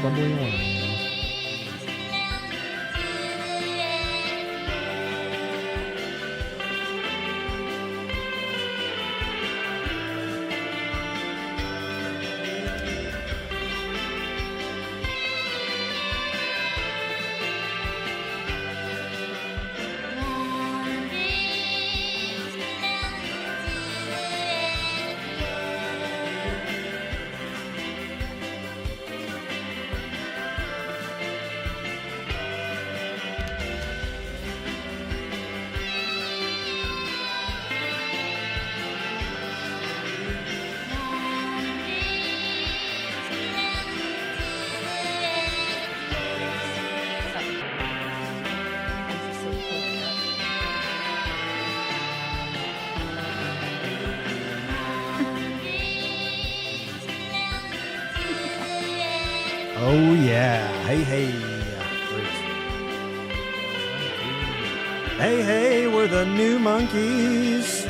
crumbling lines. Oh, yeah. Hey, hey. Hey, hey, we're the new monkeys.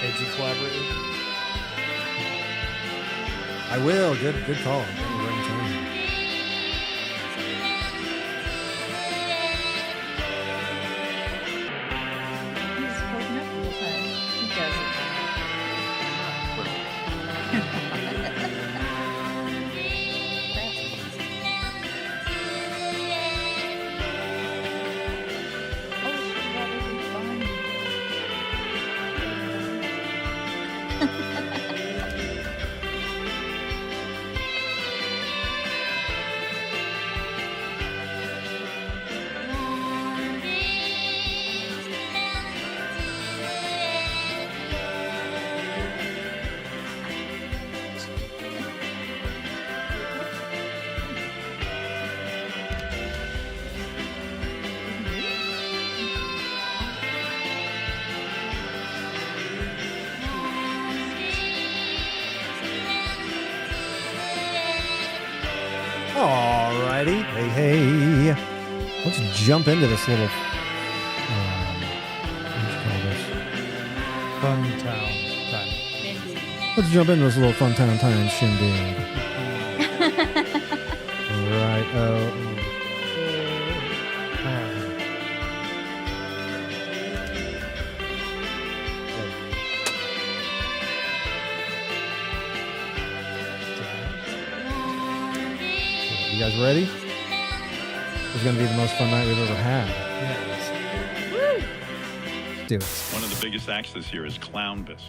Did you collaborate with him? I will. Good call. Right in time. He's holding up the whole time. He does it. Alrighty. Hey, hey. Let's jump into this little... Fun town time. Let's jump into this little fun town time shindig. Right. You guys ready? This is going to be the most fun night we've ever had. Yes. Do it. One of the biggest acts this year is Clownvis.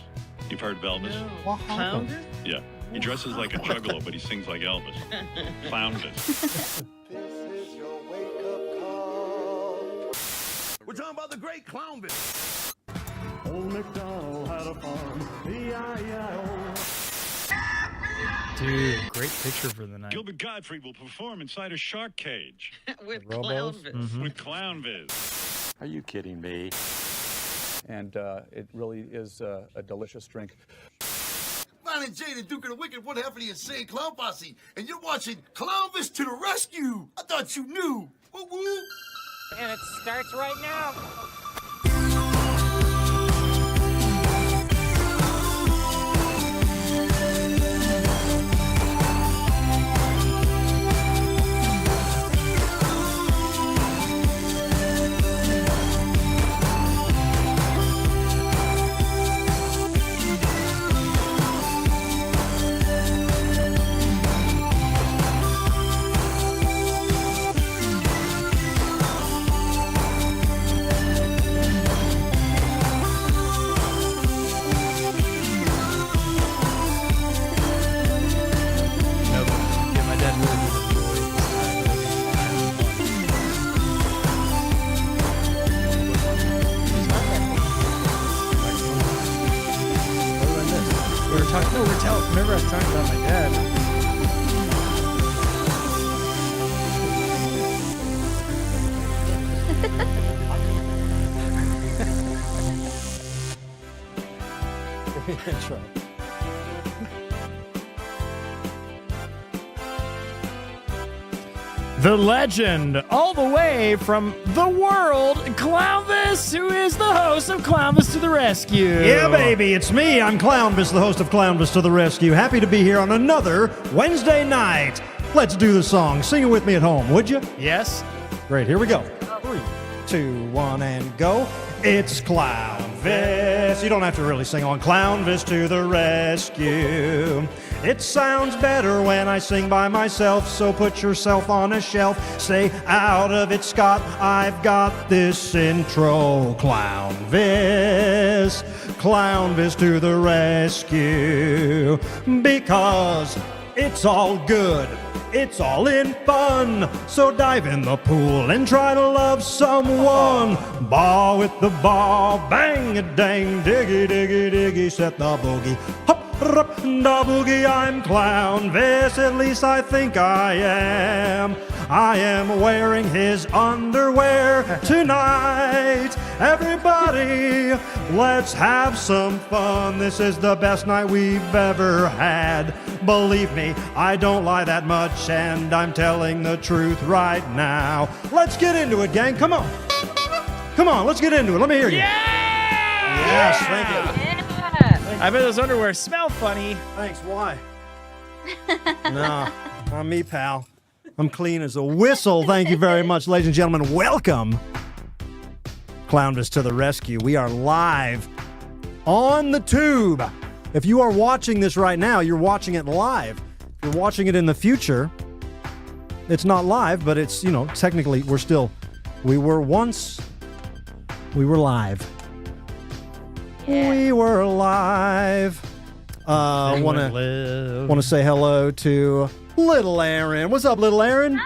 You've heard of Elvis? What happened? Yeah. He dresses like a juggalo, but he sings like Elvis. Clownvis. We're talking about the great Clownvis. Old MacDonald had a farm. E-I-E-I-O. Dude, great picture for the night. Gilbert Gottfried will perform inside a shark cage With Robos? Clownvis. with Clownvis. Are you kidding me? And it really is a delicious drink. Ron and Jay, the Duke of the Wicked, one half of the insane clown posse, and you're watching Clownvis to the rescue. I thought you knew. Woo woo. And it starts right now. Remember I was talking about my dad. That's right. The legend, all the way from the world, Clownvis, who is the host of Clownvis to the Rescue. Yeah, baby, it's me. I'm Clownvis, the host of Clownvis to the Rescue. Happy to be here on another Wednesday night. Let's do the song. Sing it with me at home, would you? Yes. Great, here we go. 3, 2, 1, and go. It's Clownvis. You don't have to really sing on Clownvis to the rescue. It sounds better when I sing by myself, so put yourself on a shelf. Stay out of it, Scott. I've got this intro. Clownvis, Clownvis to the rescue. Because it's all good. It's all in fun, so dive in the pool and try to love someone. Ball with the ball, bang a dang, diggy, diggy, diggy, set the boogie. Hop, rup, da boogie, I'm Clownvis, at least I think I am. I am wearing his underwear tonight. Everybody, let's have some fun. This is the best night we've ever had. Believe me, I don't lie that much, and I'm telling the truth right now. Let's get into it, gang. Come on. Come on, let's get into it. Let me hear you. Yeah! Yes, thank you. Yeah. I bet those underwear smell funny. Thanks, why? No, not me, pal. I'm clean as a whistle. Thank you very much, ladies and gentlemen. Welcome, Clownvis to the rescue. We are live on the tube. If you are watching this right now, you're watching it live. If you're watching it in the future, it's not live, but it's, you know, technically we were live. Yeah. We were live. Want to say hello to Little Aaron. What's up, Little Aaron?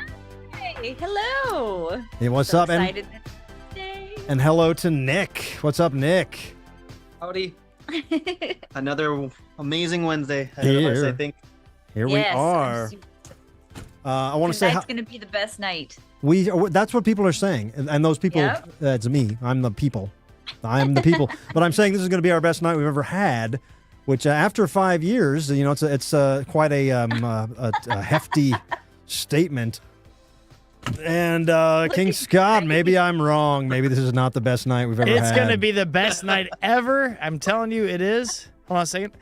Hey, hello. Hey, what's So up? excited today. And hello to Nick. What's up, Nick? Howdy. Another amazing Wednesday ahead Here. of us, I think. Here Yes, we are. I want to say Tonight's going to be the best night. that's what people are saying. And those people, Yep. That's me. I'm the people. I'm the people. But I'm saying this is going to be our best night we've ever had, which after 5 years, you know, it's quite a hefty statement. And King Scott, maybe I'm wrong. Maybe this is not the best night we've ever had. It's going to be the best night ever. I'm telling you, it is. Hold on a second.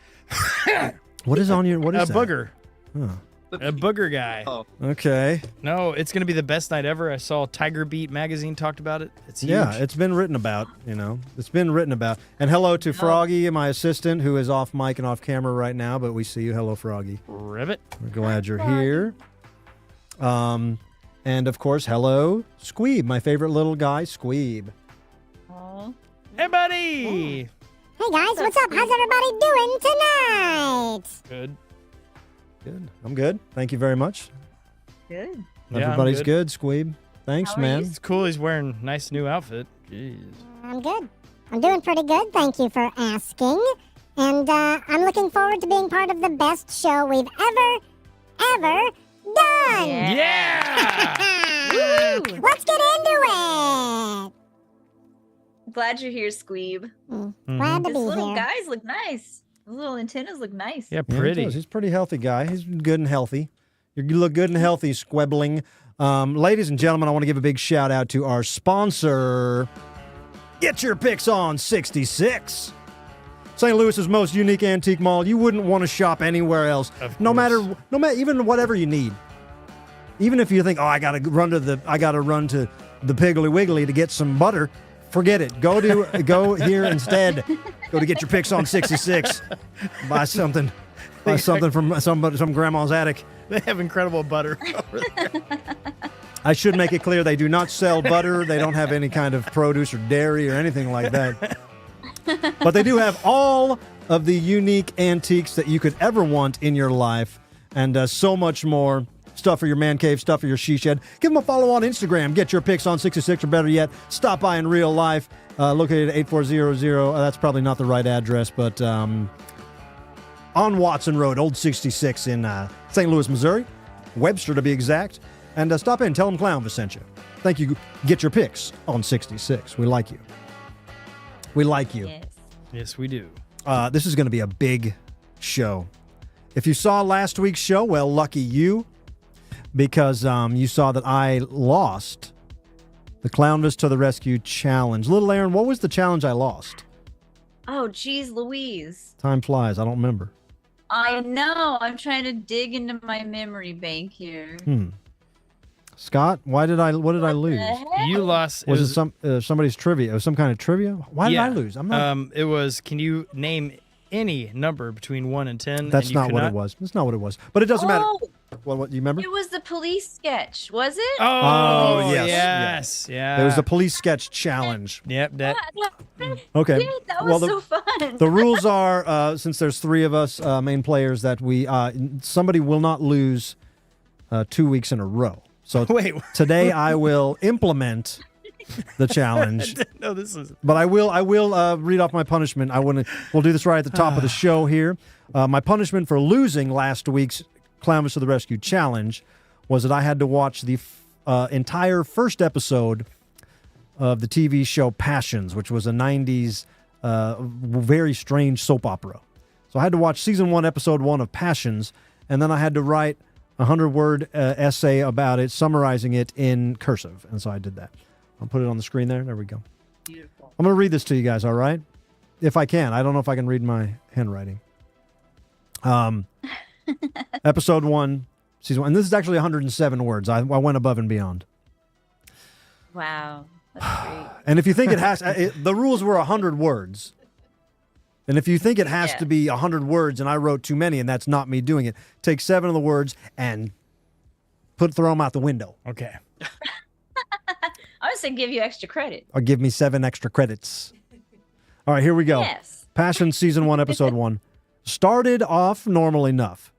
What is on your, what is A that? booger. Huh. A booger guy. Oh, Okay. No, it's going to be the best night ever. I saw Tiger Beat magazine talked about it. It's huge. Yeah, it's been written about, you know. It's been written about. And hello to Froggy, my assistant, who is off mic and off camera right now, but we see you. Hello, Froggy. Ribbit. We're glad you're here. And of course, hello, Squeeb, my favorite little guy, Squeeb. Oh. Hey, buddy. Hey guys, what's up? How's everybody doing tonight? Good. Good. I'm good. Thank you very much. Good. Yeah, I'm Everybody's good. good, Squeeb. Thanks, How are man. you? It's cool. He's wearing a nice new outfit. Jeez. I'm good. I'm doing pretty good. Thank you for asking. And I'm looking forward to being part of the best show we've ever done. Yeah. Woo! Let's get into it. Glad you're here, Squeeb. Glad to His be little here. guys look nice. His little antennas look nice. Yeah, Yeah, he pretty. does. He's a pretty healthy guy. He's good and healthy. You look good and healthy, Squebbling. Ladies and gentlemen, I want to give a big shout out to our sponsor, Get Your Picks on 66. St. Louis's most unique antique mall. You wouldn't want to shop anywhere else. No matter even whatever you need. Even if you think, oh, I gotta run to the Piggly Wiggly to get some butter. Forget it. Go here instead. Go to Get Your Picks on 66. Buy something. Buy something from some grandma's attic. They have incredible butter over there. I should make it clear they do not sell butter. They don't have any kind of produce or dairy or anything like that. But they do have all of the unique antiques that you could ever want in your life, and so much more. Stuff for your man cave, stuff for your she shed. Give them a follow on Instagram. Get Your Picks on 66, or better yet, stop by in real life. Located at 8400. That's probably not the right address, but on Watson Road, Old 66 in St. Louis, Missouri. Webster to be exact. And stop in. Tell them Clownvis sent you. Thank you. Get Your Picks on 66. We like you. We like you. Yes. Yes, we do. This is going to be a big show. If you saw last week's show, well, lucky you, because you saw that I lost the Clownvis to the Rescue challenge. Little Aaron, what was the challenge I lost? Oh, geez, Louise. Time flies. I don't remember. I know. I'm trying to dig into my memory bank here. Scott, what did I lose? You lost. Was it some somebody's trivia? It was some kind of trivia? Why did I lose? I'm not. It was. Can you name any number between 1 and 10? That's and not what it was. That's not what it was. But it doesn't matter. Oh, What you remember? it was the police sketch, was it? Oh, yes, yes. Yeah. There was the police sketch challenge. Yep. That. Okay. Yeah, that was so fun. The rules are, since there's 3 of us main players, that we somebody will not lose 2 weeks in a row. So Wait. today I will implement the challenge. No, this is. But I will read off my punishment. We'll do this right at the top of the show here. My punishment for losing last week's Clownvis to the Rescue challenge was that I had to watch the entire first episode of the TV show Passions, which was a 90s very strange soap opera. So I had to watch season 1, episode 1 of Passions, and then I had to write a 100-word essay about it, summarizing it in cursive. And so I did that. I'll put it on the screen there. There we go. Beautiful. I'm going to read this to you guys, all right? If I can. I don't know if I can read my handwriting. Episode 1, season 1. And this is actually 107 words. I went above and beyond. Wow. That's great. And if you think it has... the rules were 100 words. And if you think it has to be 100 words and I wrote too many and that's not me doing it, take 7 of the words and throw them out the window. Okay. I was going to give you extra credit. Or give me 7 extra credits. All right, here we go. Yes. Passion Season 1, Episode 1. Started off normal enough.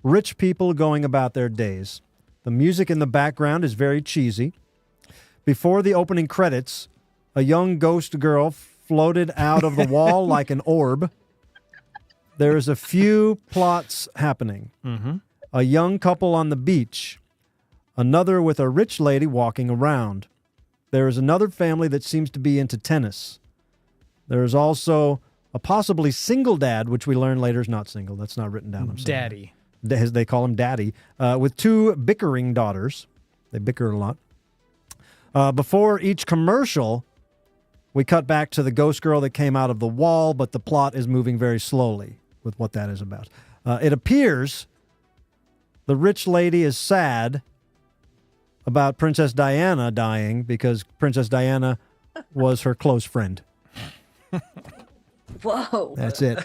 Rich people going about their days. The music in the background is very cheesy. Before the opening credits, a young ghost girl floated out of the wall like an orb. There is a few plots happening. Mm-hmm. A young couple on the beach. Another with a rich lady walking around. There is another family that seems to be into tennis. There is also a possibly single dad, which we learn later is not single. That's not written down. I'm sorry. Daddy. They call him Daddy. With 2 bickering daughters. They bicker a lot. Before each commercial, we cut back to the ghost girl that came out of the wall, but the plot is moving very slowly with what that is about. It appears the rich lady is sad about Princess Diana dying because Princess Diana was her close friend. Whoa. That's it.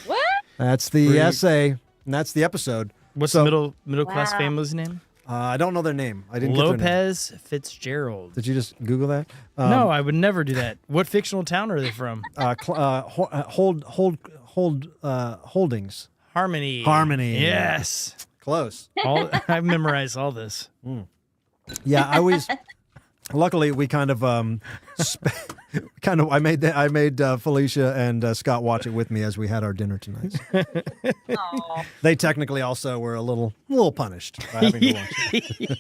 What? That's the essay, and that's the episode. What's So- the middle class family's name? I don't know their name. I didn't get their name. Lopez Fitzgerald. Did you just Google that? No, I would never do that. What fictional town are they from? Holdings. Harmony. Harmony. Yes. Close. I've memorized all this. Yeah, I always. Luckily, we kind of I made Felicia and Scott watch it with me as we had our dinner tonight. Aw. They technically also were a little punished by having to watch it.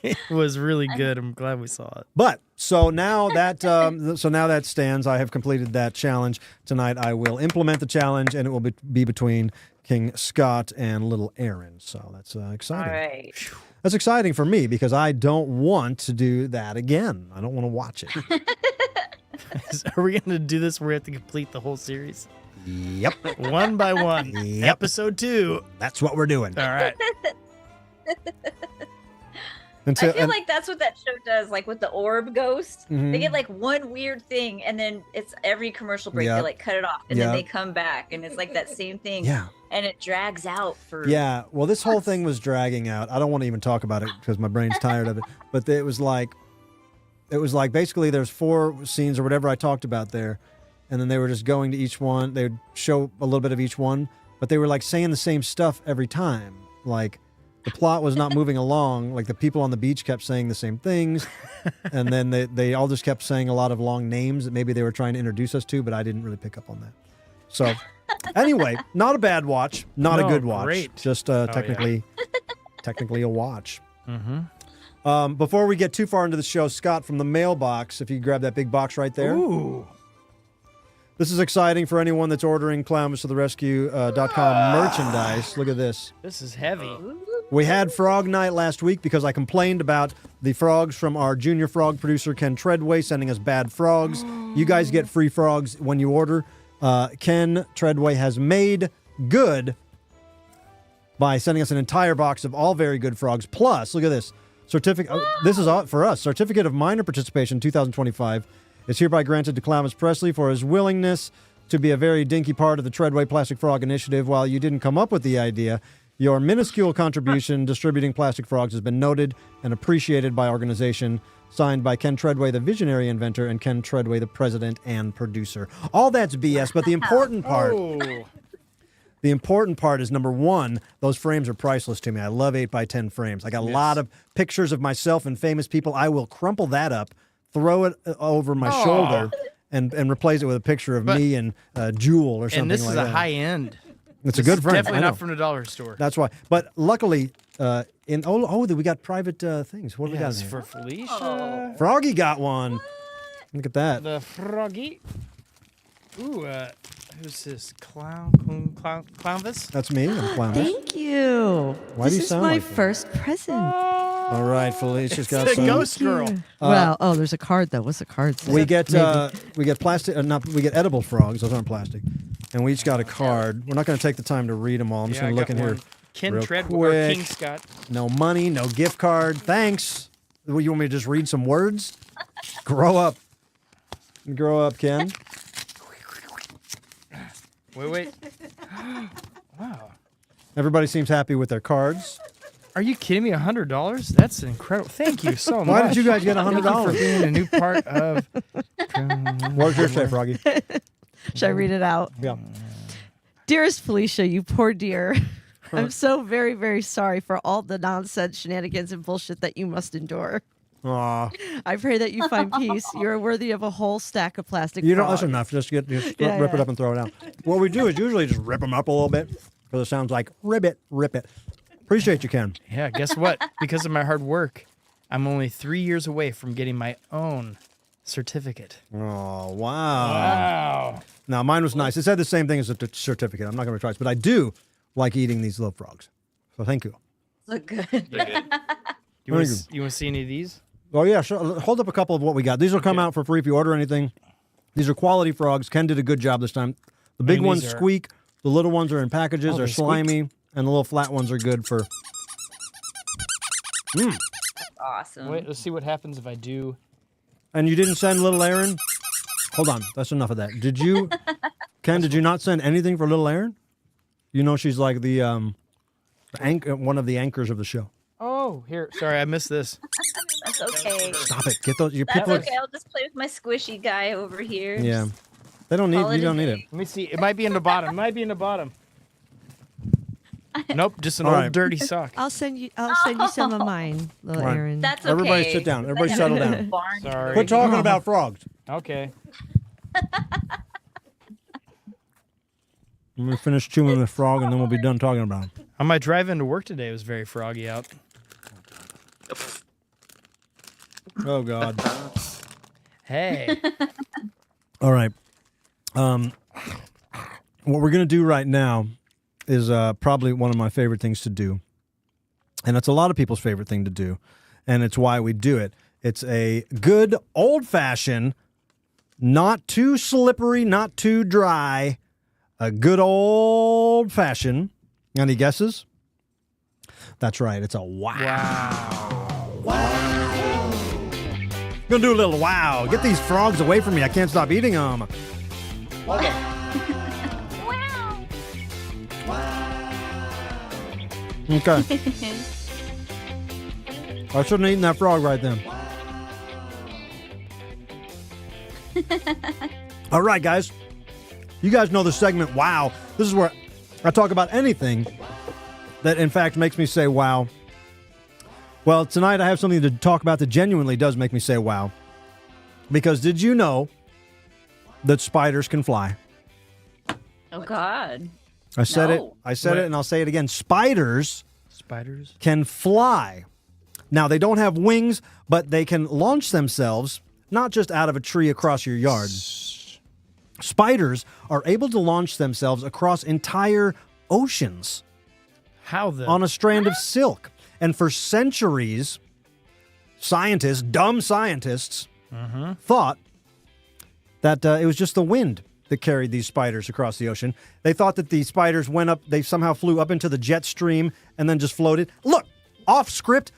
It was really good. I'm glad we saw it. But so now that stands. I have completed that challenge tonight. I will implement the challenge, and it will be between King Scott and Little Aaron. So that's exciting. All right. That's exciting for me because I don't want to do that again. I don't want to watch it. Are we going to do this where we have to complete the whole series? Yep. One by one. Yep. Episode 2. That's what we're doing. All right. I feel like that's what that show does, like with the orb ghost. Mhm. They get like one weird thing, and then it's every commercial break Yep. they like cut it off, and Yep. then they come back, and it's like that same thing. Yeah. And it drags out for. Yeah, well, this whole thing was dragging out. I don't want to even talk about it because my brain's tired of it. But it was like basically there's 4 scenes or whatever I talked about there, and then they were just going to each one. They would show a little bit of each one, but they were like saying the same stuff every time. Like the plot was not moving along. Like the people on the beach kept saying the same things, and then they all just kept saying a lot of long names that maybe they were trying to introduce us to, but I didn't really pick up on that. So. Anyway, not a bad watch, not a good watch. Great. Just technically a watch. Mm-hmm. Before we get too far into the show, Scott from the Mailbox, if you grab that big box right there. Ooh. This is exciting for anyone that's ordering clownvistotherescue.com merchandise. Look at this. This is heavy. We had Frog Night last week because I complained about the frogs from our junior frog producer, Ken Treadway, sending us bad frogs. You guys get free frogs when you order. Ken Treadway has made good by sending us an entire box of all very good frogs. Plus, look at this. This is for us. Certificate of Minor Participation 2025 is hereby granted to Clownvis Presley for his willingness to be a very dinky part of the Treadway Plastic Frog Initiative. While you didn't come up with the idea, your minuscule contribution distributing plastic frogs has been noted and appreciated by our organization. Signed by Ken Treadway, the visionary inventor, and Ken Treadway, the president and producer. All that's BS, but the important part... The important part is, number one, those frames are priceless to me. I love 8x10 frames. I got a lot of pictures of myself and famous people. I will crumple that up, throw it over my shoulder, and replace it with a picture of me and Jewel or something like that. And this is a high end. It's a good frame. Definitely not from the dollar store. That's why. But luckily, we got private things. What do we got in here? For Felicia. Froggy got one. Look at that. The Froggy. Ooh, who's this? Clownvis? That's me. I'm Clownvis. Thank you. Why do you sound like that? This is my first present. All right, Felicia's got the some. ghost girl. There's a card though. What's the card say? We get plastic. We get edible frogs. Those aren't plastic. And we each got a card. We're not going to take the time to read them all. I'm just going to look in here. Ken real Treadway or quick. King Scott. No money. No gift card. Thanks. You want me to just read some words? Grow up. Grow up, Ken. Wait. Wow. Everybody seems happy with their cards. Are you kidding me? $100? That's incredible. Thank you so much. Why did you guys get $100? Thank you for being a new part of... What's your say, Froggy? Should I read it out? Yeah. Dearest Felicia, you poor dear. I'm so very, very sorry for all the nonsense, shenanigans, and bullshit that you must endure. Aw. I pray that you find peace. You are worthy of a whole stack of plastic You don't. frogs. That's enough. Just rip it up and throw it out. What we do is usually just rip them up a little bit because it sounds like rip it. Appreciate you, Ken. Yeah, guess what? Because of my hard work, I'm only 3 years away from getting my own certificate. Oh, wow. Wow. Now, mine was nice. It said the same thing as a certificate. I'm not going to try this, but I do like eating these little frogs. So thank you. Look good. You want to see any of these? Oh, yeah. Sure. Hold up a couple of what we got. These will come out for free if you order anything. These are quality frogs. Ken did a good job this time. The big ones squeak. The little ones are in packages. They're slimy. And the little flat ones are good for... Awesome. Wait, let's see what happens if I do... And you didn't send little Aaron? Hold on. That's enough of that. Did you... Ken, did you not send anything for little Aaron? You know she's like the one of the anchors of the show. Oh, here. Sorry, I missed this. That's okay. Stop it. Get those... Your That's people okay. I'll just play with my squishy guy over here. Yeah. They don't need... You don't need it. Let me see. It might be in the bottom. Nope, just an old dirty sock. I'll send you some of mine, little Right. Aaron. That's okay. Everybody sit down. Everybody settle down. Sorry. Quit talking about frogs. Okay. I'm going to finish chewing the frog, and then we'll be done talking about it. On my drive into work today, it was very froggy out. Oh, God. Hey. All right. What we're going to do right now is probably one of my favorite things to do. And it's a lot of people's favorite thing to do. And it's why we do it. It's a good old-fashioned, not too slippery, not too dry, a good old-fashioned. Any guesses? That's right. It's a wow. Wow. Gonna do a little wow. Get these frogs away from me. I can't stop eating them. Okay. I shouldn't have eaten that frog right then. All right, guys. You guys know the segment, wow. This is where I talk about anything that, in fact, makes me say wow. Well, tonight I have something to talk about that genuinely does make me say wow. Because did you know that spiders can fly? Oh, God. I said it, What? and I'll say it again. Spiders can fly. Now, they don't have wings, but they can launch themselves, not just out of a tree across your yard. Spiders are able to launch themselves across entire oceans. How the? On a strand of silk. And for centuries, scientists, dumb scientists, thought that it was just the wind that carried these spiders across the ocean. They thought that the spiders went up, they somehow flew up into the jet stream and then just floated. Look, off script,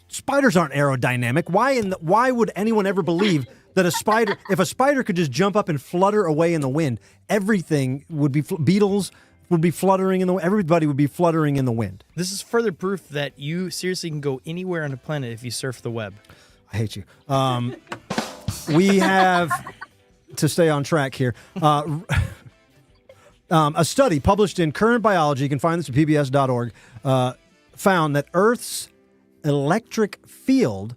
spiders aren't aerodynamic. Why would anyone ever believe that if a spider could just jump up and flutter away in the wind, everything would be, beetles would be fluttering in the wind, everybody would be fluttering in the wind. This is further proof that you seriously can go anywhere on the planet if you surf the web. I hate you. We have, to stay on track here, a study published in Current Biology, you can find this at pbs.org, found that Earth's electric field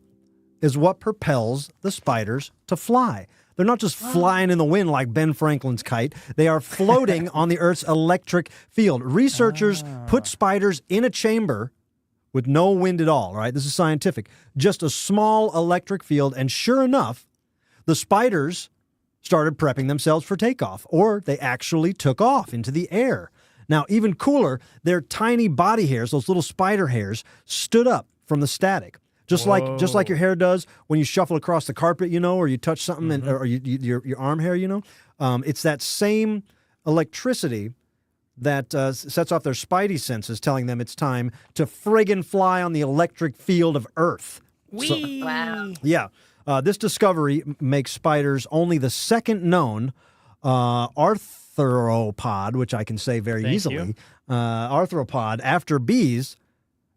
is what propels the spiders to fly. They're not just flying in the wind like Ben Franklin's kite. They are floating on the Earth's electric field. Researchers put spiders in a chamber with no wind at all, right? This is scientific. Just a small electric field, and sure enough, the spiders started prepping themselves for takeoff, or they actually took off into the air. Now, even cooler, their tiny body hairs, those little spider hairs, stood up from the static. Just like your hair does when you shuffle across the carpet, or you touch something, or your arm hair, It's that same electricity that sets off their spidey senses, telling them it's time to friggin' fly on the electric field of Earth. Wow. Yeah. This discovery makes spiders only the second known arthropod, which I can say very easily, arthropod, after bees,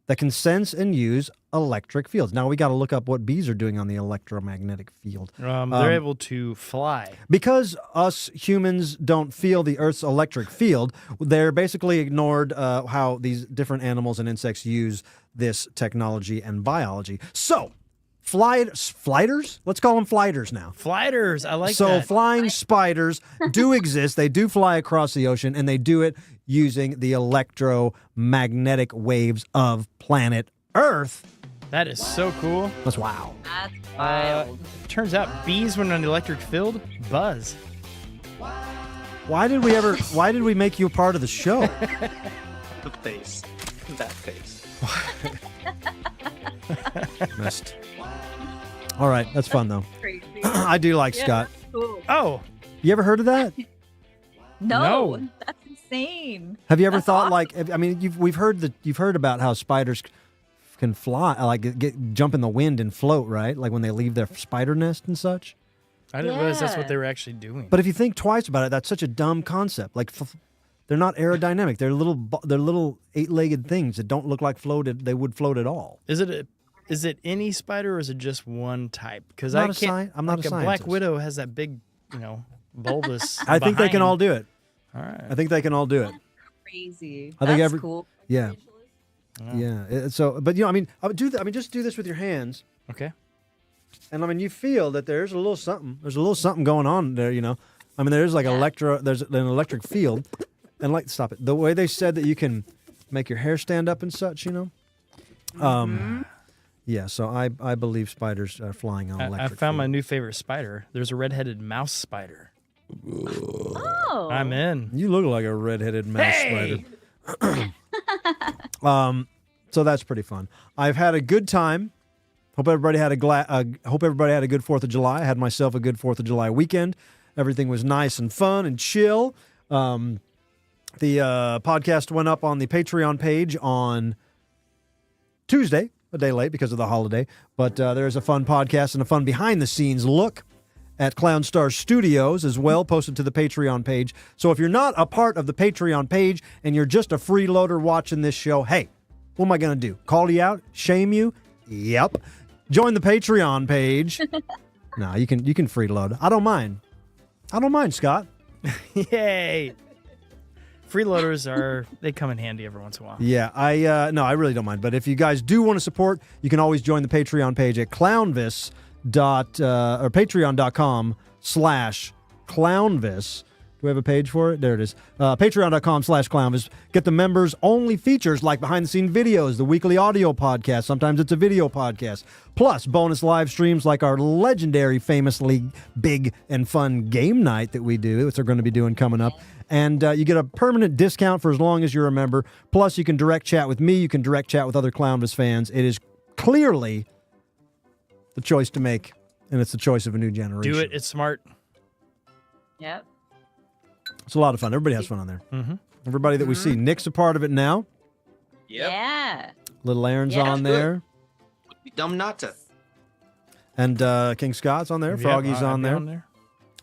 that can sense and use electric fields. Now we got to look up what bees are doing on the electromagnetic field. They're able to fly. Because us humans don't feel the Earth's electric field, they're basically ignored how these different animals and insects use this technology and biology. So, flighters? Let's call them flighters now. Flighters, I like that. So flying spiders do exist. They do fly across the ocean, and they do it using the electromagnetic waves of planet Earth. That is so cool. That's wow. That's wild. Turns out bees, when on the electric field, buzz. Why did we make you a part of the show? The face. That face. Missed. All right, that's fun though. Crazy. I do like Scott. Cool. Oh, You ever heard of that? No, that's insane. Have you ever That's thought awesome. you've heard about how spiders can fly, like jump in the wind and float, right? Like when they leave their spider nest and such. I didn't realize that's what they were actually doing. But if you think twice about it, that's such a dumb concept. Like they're not aerodynamic. They're little eight-legged things that don't look like they would float at all. Is it any spider, or is it just one type? Because I'm I not a can't. I'm not a Black scientist. Widow has that big, bulbous. I think they can behind. all do it. All right. I think they can all do it. Crazy. I think That's cool. Yeah. Yeah. So, but I would just do this with your hands. Okay. And you feel that there's a little something. There's a little something going on there. There's like there's an electric field, and stop it. The way they said that you can make your hair stand up and such. Yeah. So I believe spiders are flying on electric. I found field. my new favorite spider. There's a red-headed mouse spider. Oh. I'm in. You look like a red-headed mouse Hey! spider. So that's pretty fun. I've had a good time. Hope everybody had a good 4th of July. I had myself a good 4th of July weekend. Everything was nice and fun and chill. The podcast went up on the Patreon page on Tuesday, a day late because of the holiday. But there's a fun podcast and a fun behind-the-scenes look at Clown Star Studios as well, posted to the Patreon page. So if you're not a part of the Patreon page and you're just a freeloader watching this show, hey, what am I going to do? Call you out? Shame you? Yep. Join the Patreon page. No, you can freeload. I don't mind. Scott. Yay! Freeloaders they come in handy every once in a while. Yeah, I really don't mind. But if you guys do want to support, you can always join the Patreon page at Clownvis or patreon.com/Clownvis. we have a page for it? There it is. Patreon.com/Clownvis. Get the members-only features like behind-the-scenes videos, the weekly audio podcast. Sometimes it's a video podcast. Plus, bonus live streams like our legendary, famously big and fun game night that we do, which we're going to be doing coming up. And you get a permanent discount for as long as you're a member. Plus, you can direct chat with me. You can direct chat with other Clownvis fans. It is clearly the choice to make, and it's the choice of a new generation. Do it. It's smart. Yep. It's a lot of fun. Everybody has fun on there. Mm-hmm. Everybody that we see. Nick's a part of it now. Yep. Yeah. Little Aaron's Yeah. on there. Be dumb not to. And King Scott's on there. Yep, Froggy's I'll on be there.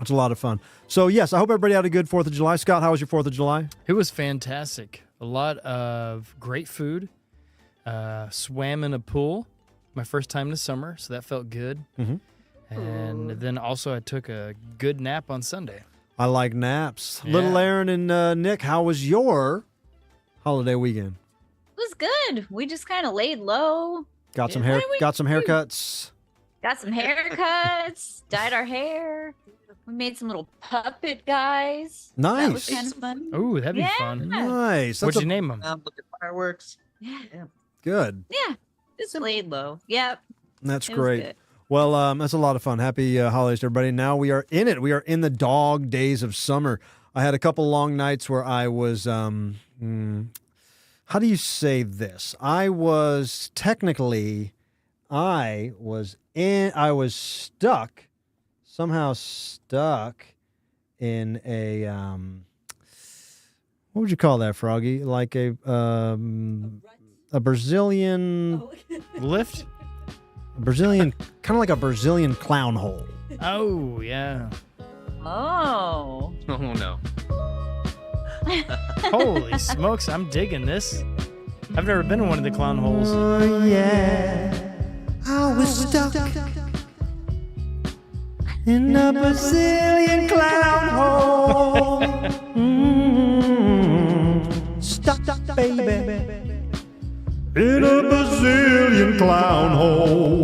It's a lot of fun. So, yes, I hope everybody had a good 4th of July. Scott, how was your 4th of July? It was fantastic. A lot of great food. Swam in a pool. My first time this summer, so that felt good. Mm-hmm. And then also I took a good nap on Sunday. I like naps. Yeah. Little Aaron and Nick, how was your holiday weekend? It was good. We just kind of laid low. Got some Yeah. hair. What did we Got some do? haircuts. Got some haircuts. Dyed our hair. We made some little puppet guys. That was Nice. kind of fun. Ooh, that'd be Yeah. fun. Nice. That's What'd you name them? Look at fireworks. Yeah. good. Yeah. Just laid low. Yep. That's It was great. good. Well, that's a lot of fun. Happy holidays to everybody. Now we are in it. We are in the dog days of summer. I had a couple long nights where I was, how do you say this? I was somehow stuck in a, what would you call that, Froggy? Like a Brazilian, Lift? kind of like a Brazilian clown hole. Oh, yeah. Oh. Oh no. Holy smokes, I'm digging this. I've never been in one of the clown holes. Oh, yeah. I was stuck in a Brazilian clown hole. Stuck, baby, in a Brazilian clown hole.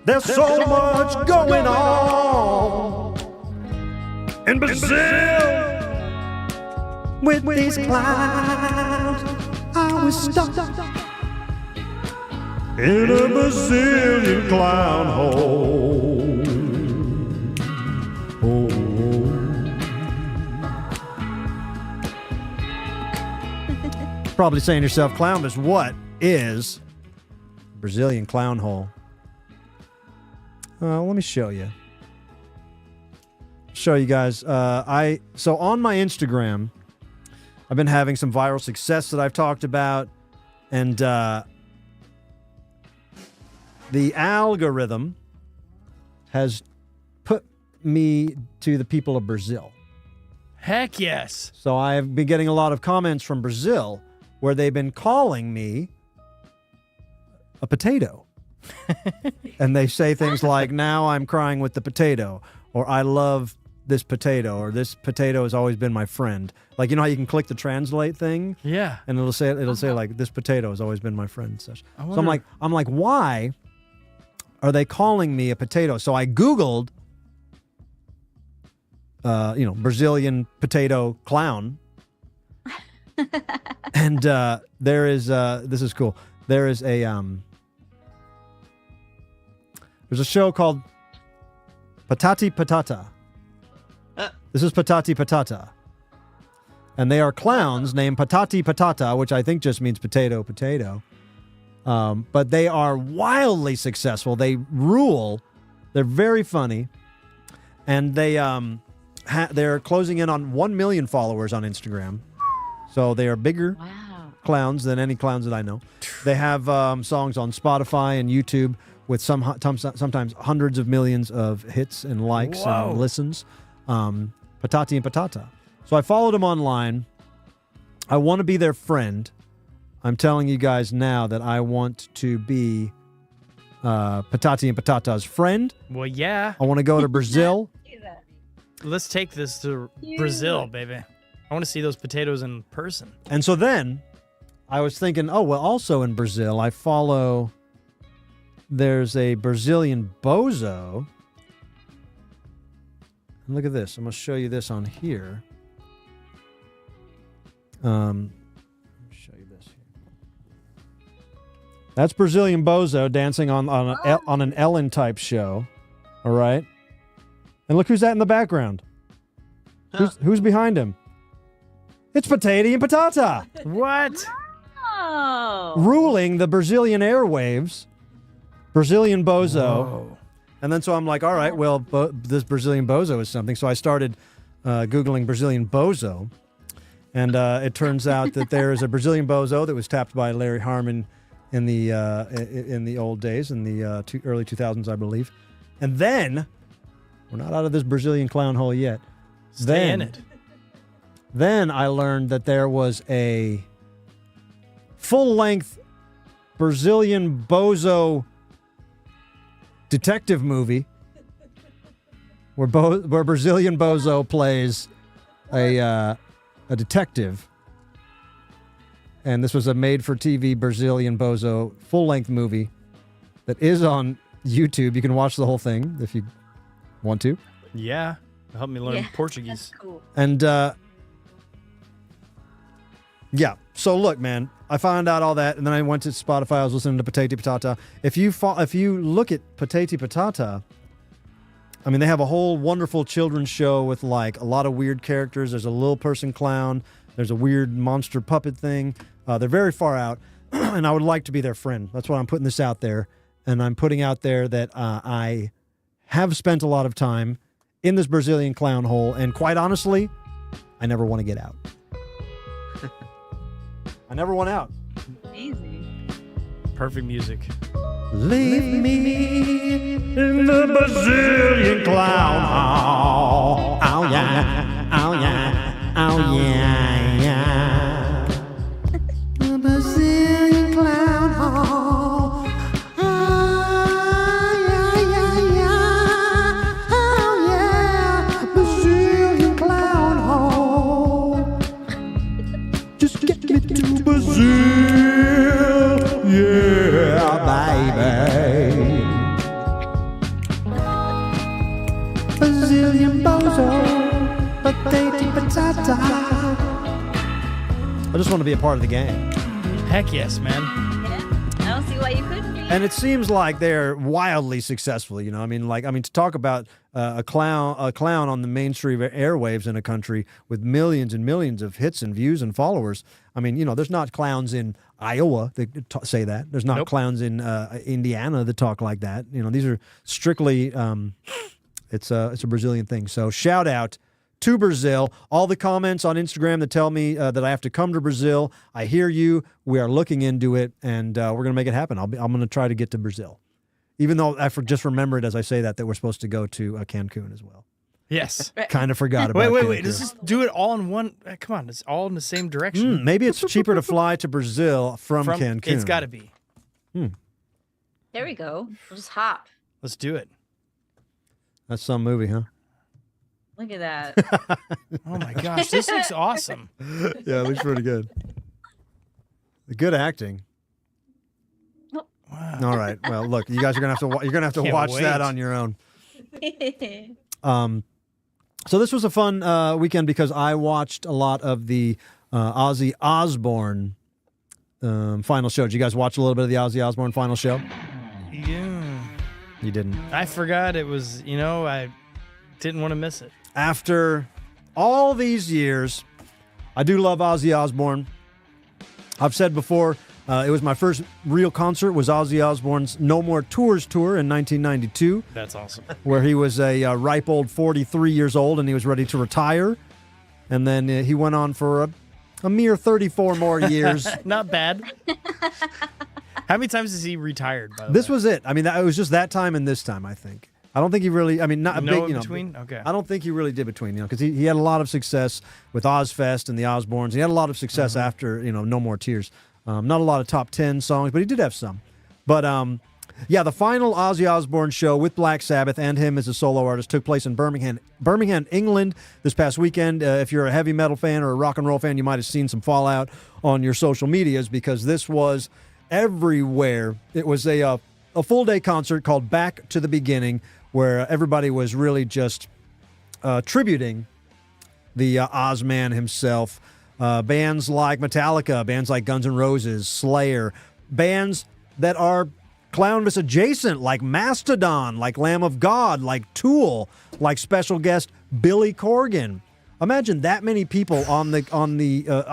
There's so much going on in Brazil with these clowns. I was stuck in a Brazilian clown hole. Oh. Probably saying to yourself, Clownvis, what is Brazilian clown hole? Let me show you. Show you guys. So on my Instagram, I've been having some viral success that I've talked about, and the algorithm has put me to the people of Brazil. Heck yes. So I've been getting a lot of comments from Brazil where they've been calling me a potato. And they say things like, now I'm crying with the potato, or I love this potato, or this potato has always been my friend. Like, you know how you can click the translate thing? Yeah. And it'll say like, this potato has always been my friend and such. I So wonder- I'm like, why are they calling me a potato? So I Googled, Brazilian potato clown. And there is, this is cool. There's a show called Patati Patata. This is Patati Patata. And they are clowns named Patati Patata, which I think just means potato, potato. But they are wildly successful. They rule. They're very funny. And they're closing in on 1 million followers on Instagram. So they are bigger clowns than any clowns that I know. They have songs on Spotify and YouTube with sometimes hundreds of millions of hits and likes and listens. Patati and Patata. So I followed them online. I want to be their friend. I'm telling you guys now that I want to be Patati and Patata's friend. Well, yeah. I want to go to Brazil. Let's take this to Brazil, baby. I want to see those potatoes in person. And so then I was thinking, also in Brazil, I follow, there's a Brazilian bozo. Look at this. I'm going to show you this on here. Show you this here. That's Brazilian Bozo dancing on an Ellen type show. All right. And look who's that in the background. Who's behind him? It's Patati and Patata. What? Oh. Ruling the Brazilian airwaves. Brazilian Bozo. Whoa. And then so I'm like, all right, well, this Brazilian Bozo is something. So I started Googling Brazilian Bozo. And it turns out that there is a Brazilian Bozo that was tapped by Larry Harmon in the old days, in the early 2000s, I believe. And then, we're not out of this Brazilian clown hole yet. Stay in it. Then I learned that there was a full-length Brazilian Bozo detective movie where Brazilian Bozo plays a detective. And this was a made-for-TV Brazilian Bozo full-length movie that is on YouTube. You can watch the whole thing if you want to. Yeah. Help me learn Portuguese. That's cool. And, yeah. So, look, man, I found out all that, and then I went to Spotify. I was listening to Patati Patata. If you look at Patati Patata, I mean, they have a whole wonderful children's show with, like, a lot of weird characters. There's a little person clown. There's a weird monster puppet thing. They're very far out, and I would like to be their friend. That's why I'm putting this out there. And I'm putting out there that I have spent a lot of time in this Brazilian clown hole, and quite honestly, I never want to get out. I never want out. Easy. Perfect music. Leave me in the Brazilian clown hall. Oh yeah, oh yeah, oh yeah, yeah. The Brazilian clown hall. Oh yeah, yeah, yeah. Oh yeah, Brazilian clown hall. Just get me to Brazil, yeah, baby. Brazilian Bozo, Patati Patata. I just want to be a part of the gang. Heck yes, man. Yeah. I don't see why you couldn't be. And it seems like they're wildly successful, you know. I mean, to talk about a clown on the mainstream airwaves in a country with millions and millions of hits and views and followers. I mean, you know, there's not clowns in Iowa that say that. There's not clowns in Indiana that talk like that. You know, these are strictly it's a Brazilian thing. So shout out to Brazil. All the comments on Instagram that tell me that I have to come to Brazil, I hear you. We are looking into it, and we're going to make it happen. I'm going to try to get to Brazil. Even though I just remembered as I say that we're supposed to go to Cancun as well. Yes. Kind of forgot about Wait. Cancun. Let's just do it all in one. Come on. It's all in the same direction. Maybe it's cheaper to fly to Brazil from Cancun. It's got to be. There we go. We'll just hop. Let's do it. That's some movie, huh? Look at that. Oh my gosh, this looks awesome. Yeah, it looks pretty good. Good acting. Wow. All right. Well, look, you guys are gonna have to Can't watch wait. that on your own. So this was a fun weekend because I watched a lot of the Ozzy Osbourne final show. Did you guys watch a little bit of the Ozzy Osbourne final show? Yeah. You didn't. I forgot it was, I didn't want to miss it. After all these years, I do love Ozzy Osbourne. I've said before, it was my first real concert was Ozzy Osbourne's No More Tours tour in 1992. That's awesome. Where he was a ripe old 43 years old and he was ready to retire. And then he went on for a mere 34 more years. Not bad. How many times has he retired, by the This way? was it. I mean, it was just that time and this time, I think. I don't think he really, not No big, in between? Okay. I don't think he really did between, because he had a lot of success with Ozfest and the Osbournes. He had a lot of success after, No More Tears. Not a lot of top 10 songs, but he did have some. But, the final Ozzy Osbourne show with Black Sabbath and him as a solo artist took place in Birmingham, England this past weekend. If you're a heavy metal fan or a rock and roll fan, you might have seen some fallout on your social medias because this was everywhere. It was a full-day concert called Back to the Beginning where everybody was really just tributing the Ozman himself. Bands like Metallica, bands like Guns N' Roses, Slayer, bands that are Clownvis adjacent, like Mastodon, like Lamb of God, like Tool, like special guest Billy Corgan. Imagine that many people on the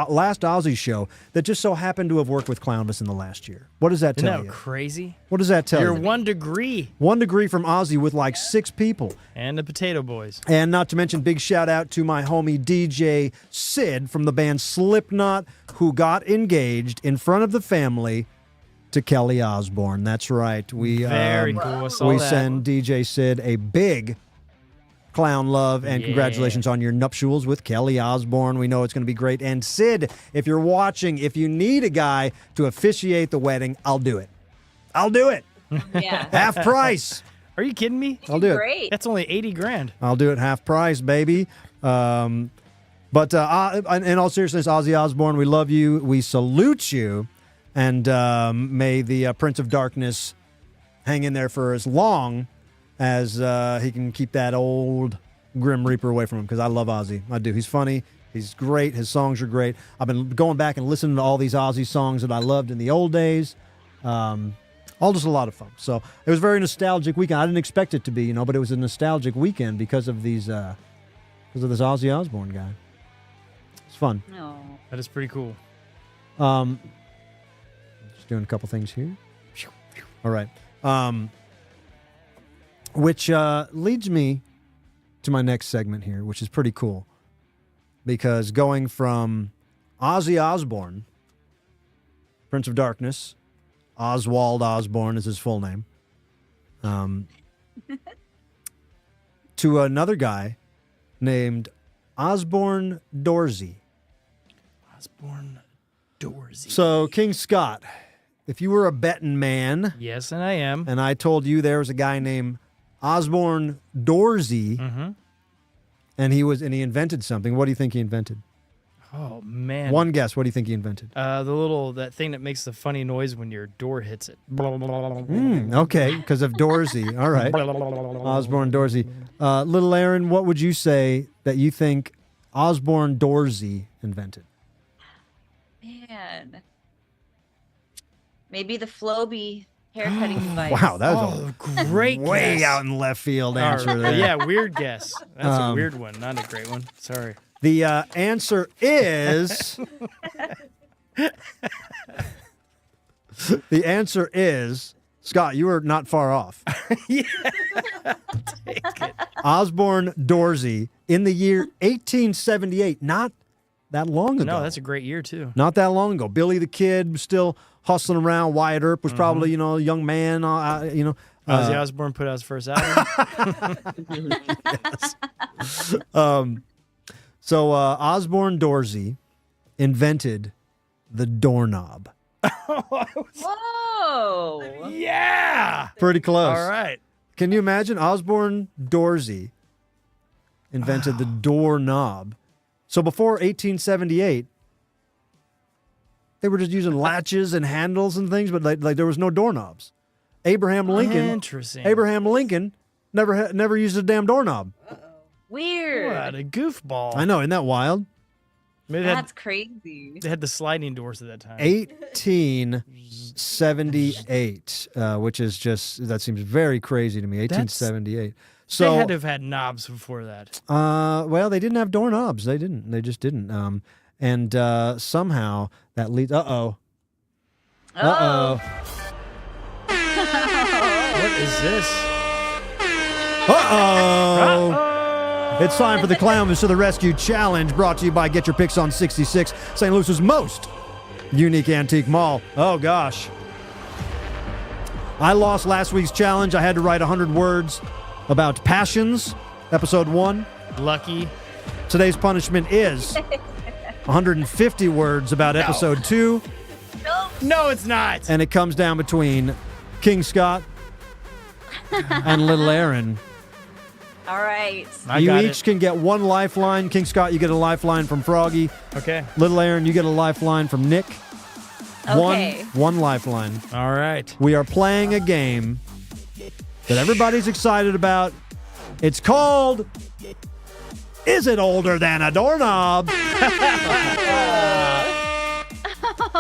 last Ozzy show that just so happened to have worked with Clownvis in the last year. What does that tell Isn't that you? crazy? What does that tell You're you? 1 degree. 1 degree from Ozzy with like 6 people. And the Potato Boys. And not to mention, big shout out to my homie DJ Sid from the band Slipknot, who got engaged in front of the family to Kelly Osbourne. That's right. We Very cool. I saw we that. send DJ Sid a big clown love and congratulations on your nuptials with Kelly Osbourne. We know it's going to be great. And Sid, if you're watching, if you need a guy to officiate the wedding, I'll do it. I'll do it. Yeah. Half price. Are you kidding me? I'll do it. Great. That's only 80 grand. I'll do it half price, baby. But in all seriousness, Ozzy Osbourne, we love you. We salute you. And may the Prince of Darkness hang in there for as long as he can keep that old Grim Reaper away from him, because I love Ozzy. I do. He's funny. He's great. His songs are great. I've been going back and listening to all these Ozzy songs that I loved in the old days. All just a lot of fun. So it was a very nostalgic weekend. I didn't expect it to be, but it was a nostalgic weekend because of this Ozzy Osbourne guy. It's fun. No. That is pretty cool. Just doing a couple things here. All right. Which leads me to my next segment here, which is pretty cool. Because going from Ozzy Osbourne, Prince of Darkness, Oswald Osborne is his full name, to another guy named Osborne Dorsey. Osborne Dorsey. So, King Scott, if you were a betting man, Yes, and I am. and I told you there was a guy named Osborne Dorsey, and he invented something, what do you think he invented? Oh, man. One guess, what do you think he invented? That thing that makes the funny noise when your door hits it. Okay, because of Dorsey. All right. Osborne Dorsey. Little Aaron, what would you say that you think Osborne Dorsey invented? Man. Maybe the Floby haircutting device. Wow, that was a great way guess. out in left field answer there. Yeah, weird guess. That's a weird one, not a great one. Sorry. The answer is... the answer is... Scott, you were not far off. Yeah. Take it. Osborne Dorsey in the year 1878. Not that long ago. No, that's a great year, too. Not that long ago. Billy the Kid was still hustling around. Wyatt Earp was probably, a young man, Ozzy Osbourne put out his first album. So Osborne Dorsey invented the doorknob. Whoa. Yeah. Pretty close. All right. Can you imagine? Osborne Dorsey invented the doorknob. So before 1878, they were just using latches and handles and things, but like there was no doorknobs. Abraham Lincoln. Interesting. Abraham Lincoln never used a damn doorknob. Weird. What a goofball. I know, isn't that wild? Maybe That's crazy. they had the sliding doors at that time. 1878, which is just, that seems very crazy to me. 1878. So they had to have had knobs before that. well, they didn't have doorknobs. They didn't. They just didn't. And somehow that leads. Uh-oh. Oh. What is this? Uh-oh. It's time for the Clownvis to the Rescue Challenge, brought to you by Get Your Picks on 66, St. Louis's most unique antique mall. Oh, gosh. I lost last week's challenge. I had to write 100 words about passions, episode 1. Lucky. Today's punishment is 150 words about episode 2. No, it's not. And it comes down between King Scott and Little Aaron. All right. You each can get one lifeline. King Scott, you get a lifeline from Froggy. Okay. Little Aaron, you get a lifeline from Nick. Okay. One lifeline. All right. We are playing a game that everybody's excited about. It's called Is it older than a doorknob?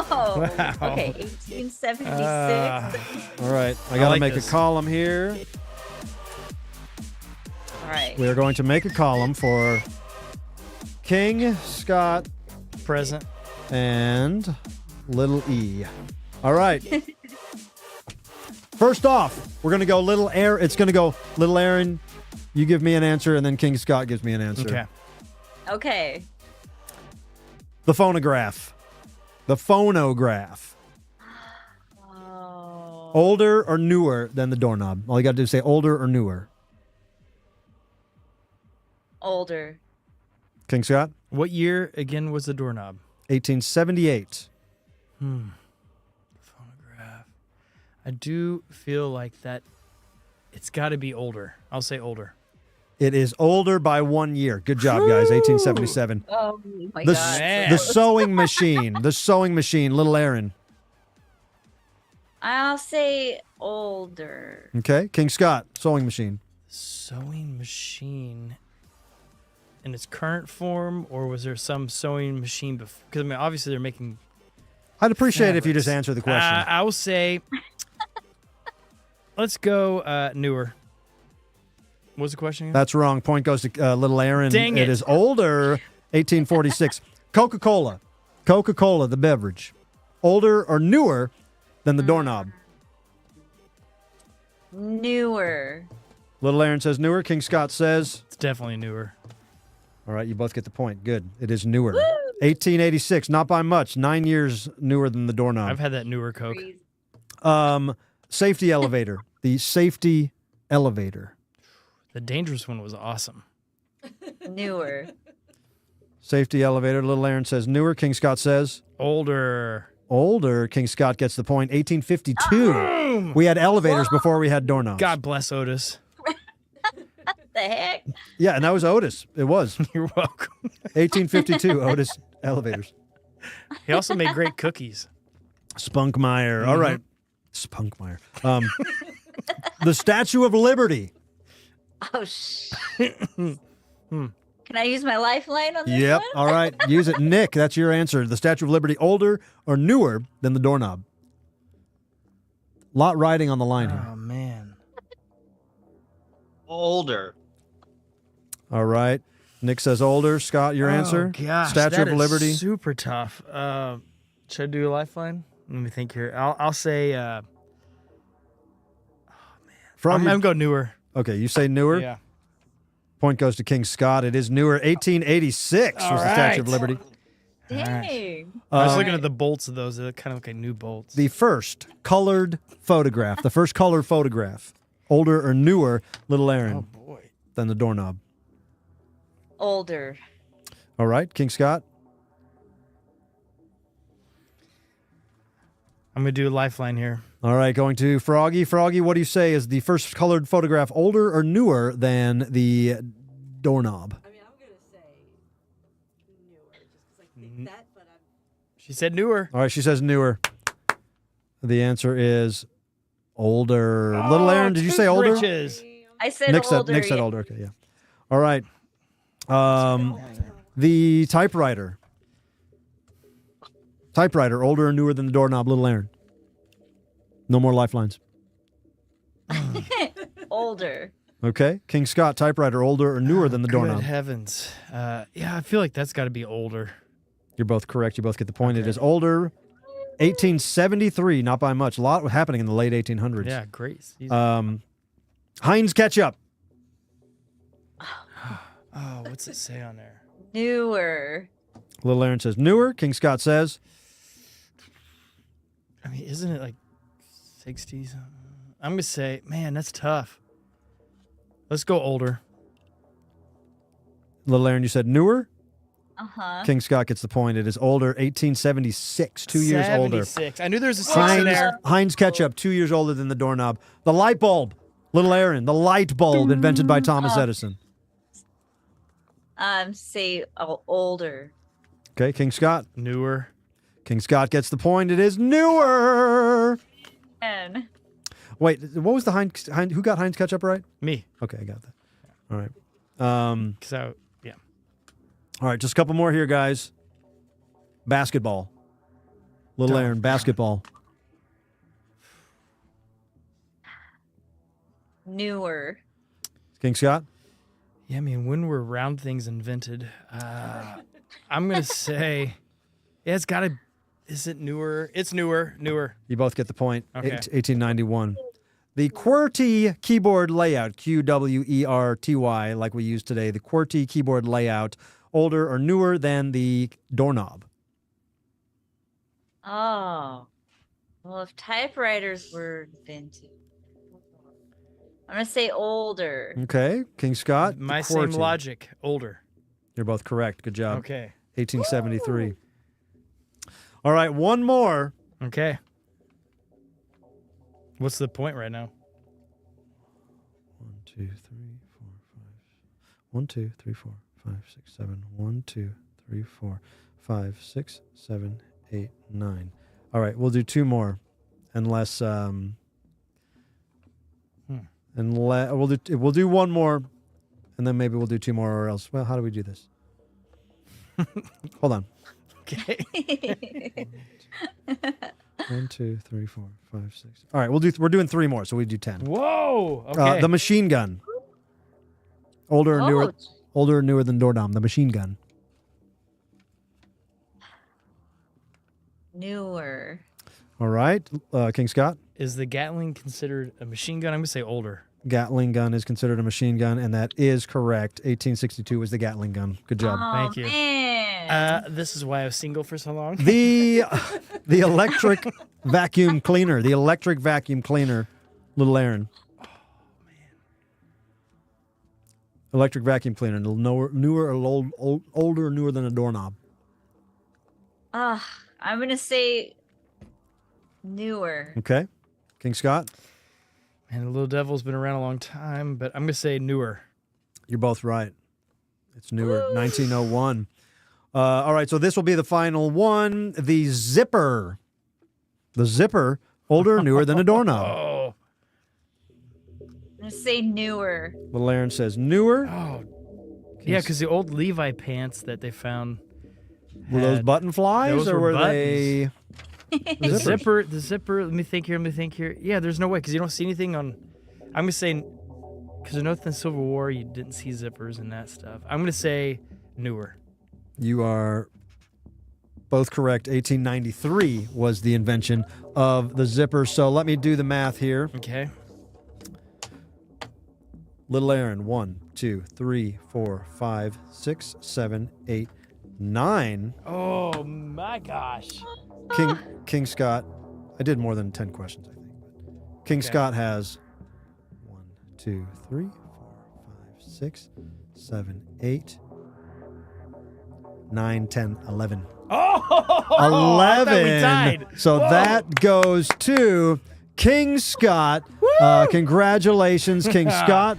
Oh, Wow. okay, 1876. All right, I got to like make this. a column here. All right. We are going to make a column for King, Scott, Present. and Little E. All right. First off, we're going to go Little Aaron. It's going to go Little Aaron. You give me an answer, and then King Scott gives me an answer. Okay. Okay. The phonograph. The phonograph. Oh. Older or newer than the doorknob? All you got to do is say older or newer. Older. King Scott? What year again was the doorknob? 1878. Phonograph. I do feel like that it's got to be older. I'll say older. It is older by 1 year. Good job, guys. 1877. Oh my The, God. Man. the sewing machine. The sewing machine. Little Aaron. I'll say older. Okay. King Scott. Sewing machine. Sewing machine in its current form, or was there some sewing machine before? Because I mean, obviously they're making. I'd appreciate it if you fabrics. just answer the question. I will say, let's go newer. What's the question again? That's wrong. Point goes to Little Aaron. Dang It it. is older. 1846. Coca-Cola. Coca-Cola, the beverage. Older or newer than the doorknob? Newer. Little Aaron says newer. King Scott says. It's definitely newer. All right, you both get the point. Good. It is newer. 1886. Not by much. 9 years newer than the doorknob. I've had that newer Coke. Safety elevator. The safety elevator. The dangerous one was awesome. Newer. Safety elevator. Little Aaron says newer. King Scott says Older. older. King Scott gets the point. 1852. Boom! We had elevators before we had doorknobs. God bless Otis. What the heck? Yeah, and that was Otis. It was. You're welcome. 1852, Otis elevators. He also made great cookies. Spunkmeyer. All right. Spunkmeyer. The Statue of Liberty. Oh, Can I use my lifeline on this Yep. one? All right. Use it. Nick, that's your answer. The Statue of Liberty, older or newer than the doorknob? Lot riding on the line here. Oh, man. Older. All right. Nick says older. Scott, your answer? Oh, gosh. Statue that of is Liberty. super tough. Should I do a lifeline? Let me think here. I'll say, From I'm going newer. Okay, you say newer? Yeah. Point goes to King Scott. It is newer. 1886 was the Statue of right. Liberty. Dang. I was looking at the bolts of those. They kind of look like new bolts. The first colored photograph. The first colored photograph. Older or newer, Little Aaron, boy. than the doorknob. Older. All right, King Scott. I'm going to do a lifeline here. All right, going to Froggy. Froggy, what do you say? Is the first colored photograph older or newer than the doorknob? I mean, I'm going to say newer just because I think that, but I'm... She said newer. All right, she says newer. The answer is older. Little Aaron, did you say older? Riches. I said older. Nick said yeah. older. Okay, yeah. All right. The typewriter. Typewriter, older or newer than the doorknob, Little Aaron? No more lifelines. Older. Okay. King Scott, typewriter, older or newer than the Good doorknob? heavens. Yeah, I feel like that's got to be older. You're both correct. You both get the point. It is older. 1873, not by much. A lot was happening in the late 1800s. Yeah, great. season. Heinz ketchup. Oh, what's it say on there? Newer. Little Aaron says newer. King Scott says I mean, isn't it like 60s? I'm going to say, man, that's tough. Let's go older. Little Aaron, you said newer. Uh-huh. King Scott gets the point. It is older. 1876, 2 years older. 76. I knew there was a 6 in there. Heinz ketchup, 2 years older than the doorknob. The light bulb. Little Aaron, the light bulb invented by Thomas Edison. Say older. Okay, King Scott. Newer. King Scott gets the point. It is newer. And Wait, what was the Heinz who got Heinz ketchup right? Me. Okay, I got that. All right. Yeah. All right, just a couple more here, guys. Basketball. Little Aaron, basketball. Newer. King Scott? Yeah, I mean, when were round things invented? I'm going to say, yeah, it's got to, is it newer? It's newer. You both get the point. Okay. 1891. The QWERTY keyboard layout, QWERTY, like we use today, the QWERTY keyboard layout, older or newer than the doorknob? Oh. Well, if typewriters were invented, I'm going to say older. Okay. King Scott? My the same QWERTY. logic, older. You're both correct. Good job. Okay. 1873. All right, one more. Okay. What's the point right now? 1, 2, 3, 4, 5. 1, 2, 3, 4, 5, 6, 7. 1, 2, 3, 4, 5, 6, 7, 8, 9. All right, we'll do two more, unless we'll do one more, and then maybe we'll do two more, or else. Well, how do we do this? Hold on. Okay. 1, 2, 3, 4, 5, 6. All right, we're doing three more, so we do 10. Whoa. Okay. The machine gun. Older or newer? Older or newer than doorknob? The machine gun. Newer. All right, King Scott. Is the Gatling considered a machine gun? I'm going to say older. Gatling gun is considered a machine gun, and that is correct. 1862 was the Gatling gun. Good job. Oh, Thank you. Man. This is why I was single for so long. The electric vacuum cleaner. The electric vacuum cleaner. Little Aaron. Oh, man. Electric vacuum cleaner. Newer or older or newer than a doorknob? I'm going to say newer. Okay. King Scott? And the Little Devil's been around a long time, but I'm going to say newer. You're both right. It's newer. 1901. All right, so this will be the final one. The zipper. The zipper, older or newer than a doorknob? Oh. I'm going to say newer. Little Aaron says newer. Oh. Yeah, because the old Levi pants that they found. Were those button flies those or were were they... The zipper, let me think here. Yeah, there's no way, because you don't see anything on, I'm going to say, because I know in the Civil War, you didn't see zippers and that stuff. I'm going to say newer. You are both correct. 1893 was the invention of the zipper. So let me do the math here. Okay. Little Aaron, 1, 2, 3, 4, 5, 6, 7, 8, 9. Oh, my gosh. King Scott, I did more than 10 questions, I think. King Scott has 1, 2, 3, 4, 5, 6, 7, 8, 9, 10, 11. Oh, 11. I thought we tied. So Whoa. that goes to King Scott. Congratulations, King Scott.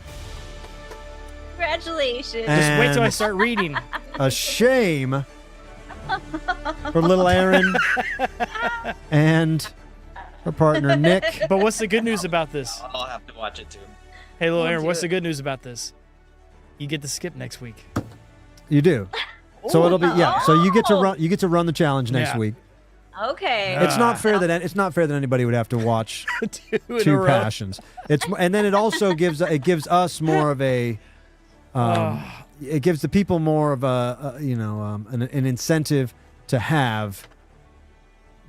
Congratulations. Just wait till I start reading. A shame for little Aaron and her partner, Nick. But what's the good news about this? I'll have to watch it too. Hey, little We'll Aaron, do what's it. the good news about this? You get to skip next week. You do. So it'll be So you get to Oh. run. You get to run the challenge next Yeah. week. Okay. It's not fair that anybody would have to watch Two in a two row. passions. And then it also gives us more of a. It gives the people more of an incentive to have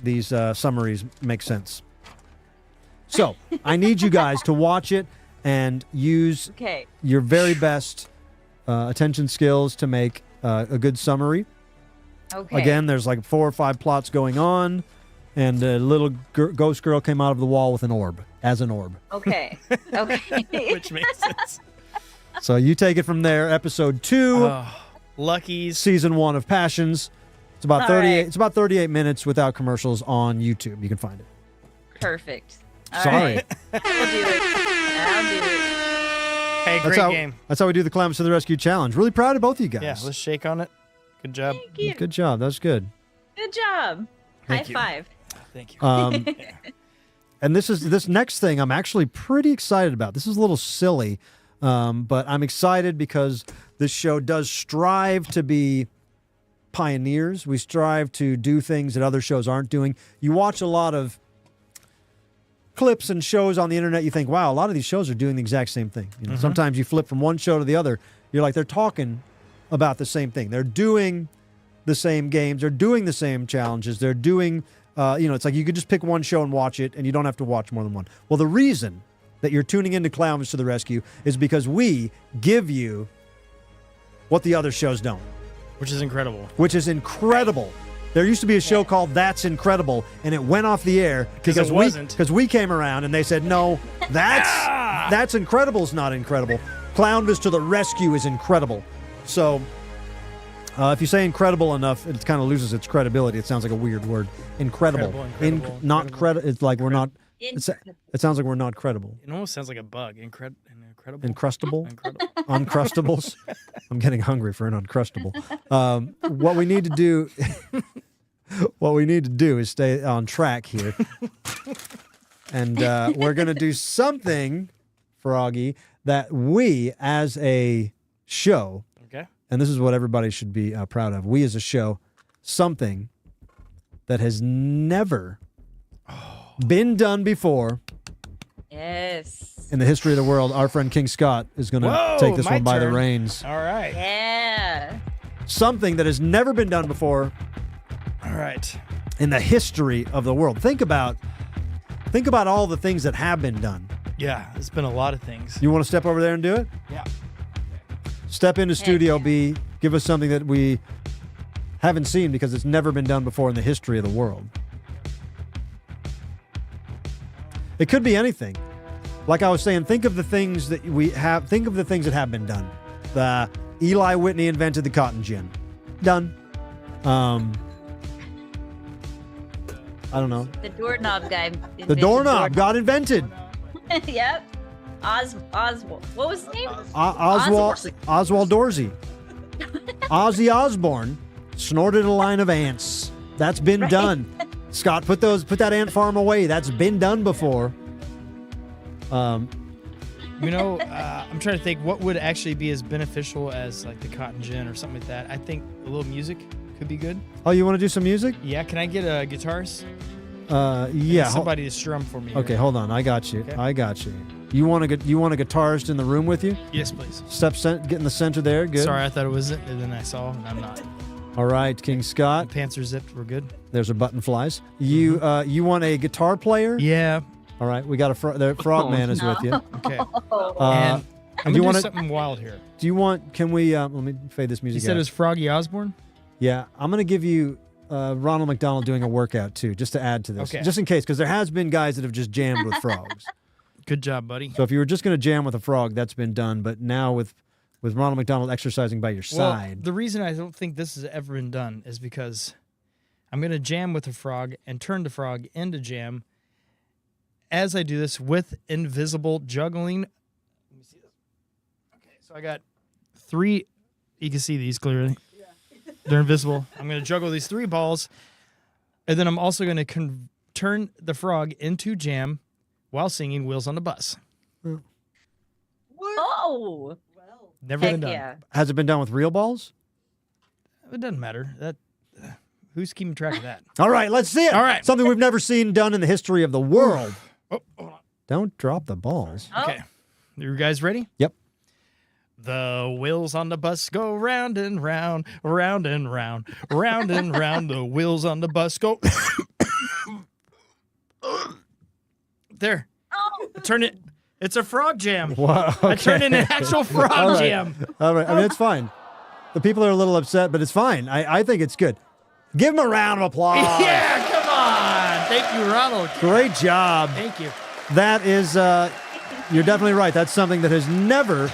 these summaries make sense. So I need you guys to watch it and use Okay. your very best attention skills to make a good summary. Okay. Again, there's like 4 or 5 plots going on, and a little ghost girl came out of the wall with an orb, as an orb. Okay. Okay. Which makes sense. So you take it from there. Episode 2, Luckies. season 1 of Passions. It's about All 38. right. It's about 38 minutes without commercials on YouTube. You can find it. Perfect. All Sorry. right. We'll do it. I'll do it. Hey, great game. That's how we do the Clownvis to the Rescue challenge. Really proud of both of you guys. Yeah, let's shake on it. Good job. Thank you. Good job. That was good. Good job. Thank High you. five. Thank you. And this next thing I'm actually pretty excited about. This is a little silly, but I'm excited because this show does strive to be pioneers. We strive to do things that other shows aren't doing. You watch a lot of clips and shows on the internet, you think, wow, a lot of these shows are doing the exact same thing. You know, sometimes you flip from one show to the other, you're like, they're talking about the same thing. They're doing the same games. They're doing the same challenges. They're doing, it's like you could just pick one show and watch it, and you don't have to watch more than one. Well, the reason that you're tuning into Clownvis to the Rescue is because we give you what the other shows don't. Which is incredible. Which is incredible. There used to be a show called That's Incredible, and it went off the air because we came around and they said, no, that's incredible is not incredible. Clownvis to the Rescue is incredible. So if you say incredible enough, it kind of loses its credibility. It sounds like a weird word. Incredible. It's like we're not. It sounds like we're not credible. It almost sounds like a bug. Incredible. Uncrustable? Uncrustables? I'm getting hungry for an Uncrustable. What we need to do is stay on track here. And we're going to do something, Froggy, that we as a show, and this is what everybody should be proud of, we as a show, something that has never been done before. Yes. In the history of the world, our friend King Scott is going to take this one by the reins. All right. Yeah. Something that has never been done before. All right. In the history of the world. Think about all the things that have been done. Yeah, it's been a lot of things. You want to step over there and do it? Yeah. Step into Studio B. Give us something that we haven't seen because it's never been done before in the history of the world. It could be anything. Like I was saying, think of the things that we have. Think of the things that have been done. Eli Whitney invented the cotton gin. Done. I don't know. The doorknob guy. The doorknob got invented. Yep. Oswald. What was his name? Oswald Dorsey. Ozzy Osbourne snorted a line of ants. That's been done. Scott, put that ant farm away. That's been done before. I'm trying to think what would actually be as beneficial as like the cotton gin or something like that. I think a little music could be good. Oh, you want to do some music? Yeah. Can I get a guitarist? Yeah. Somebody to strum for me. Okay, here. hold on. I got you. Okay. I got you. You want a guitarist in the room with you? Yes, please. Get in the center there. Good. Sorry, I thought it was it, and then I saw, and I'm not. All right, King Scott. The pants are zipped. We're good. There's our button flies. You want a guitar player? Yeah. All right, we got the Frogman is with you. Okay. And I'm gonna do something wild here. Do you want? Can we? Let me fade this music. You said out. it was Froggy Osborne? Yeah, I'm gonna give you Ronald McDonald doing a workout too, just to add to this, just in case, because there has been guys that have just jammed with frogs. Good job, buddy. So if you were just gonna jam with a frog, that's been done. But now with Ronald McDonald exercising by your side, the reason I don't think this has ever been done is because I'm gonna jam with a frog and turn the frog into jam. As I do this with invisible juggling. Let me see this. Okay, so I got 3. You can see these clearly. Yeah. They're invisible. I'm going to juggle these 3 balls, and then I'm also going to turn the frog into jam while singing Wheels on the Bus. Oh. Never been done. Yeah. Has it been done with real balls? It doesn't matter. Who's keeping track of that? All right, let's see it. All right. Something we've never seen done in the history of the world. Oh, hold on. Don't drop the balls. Oh. Okay. You guys ready? Yep. The wheels on the bus go round and round, round and round, round and round. The wheels on the bus go. There. Oh. Turn it. It's a frog jam. Wow, okay. I turned in an actual frog All right. jam. All right. I mean, it's fine. The people are a little upset, but it's fine. I think it's good. Give him a round of applause. Yeah, come on. Thank you, Ronald. Great job. Thank you. That is, you're definitely right. That's something that has never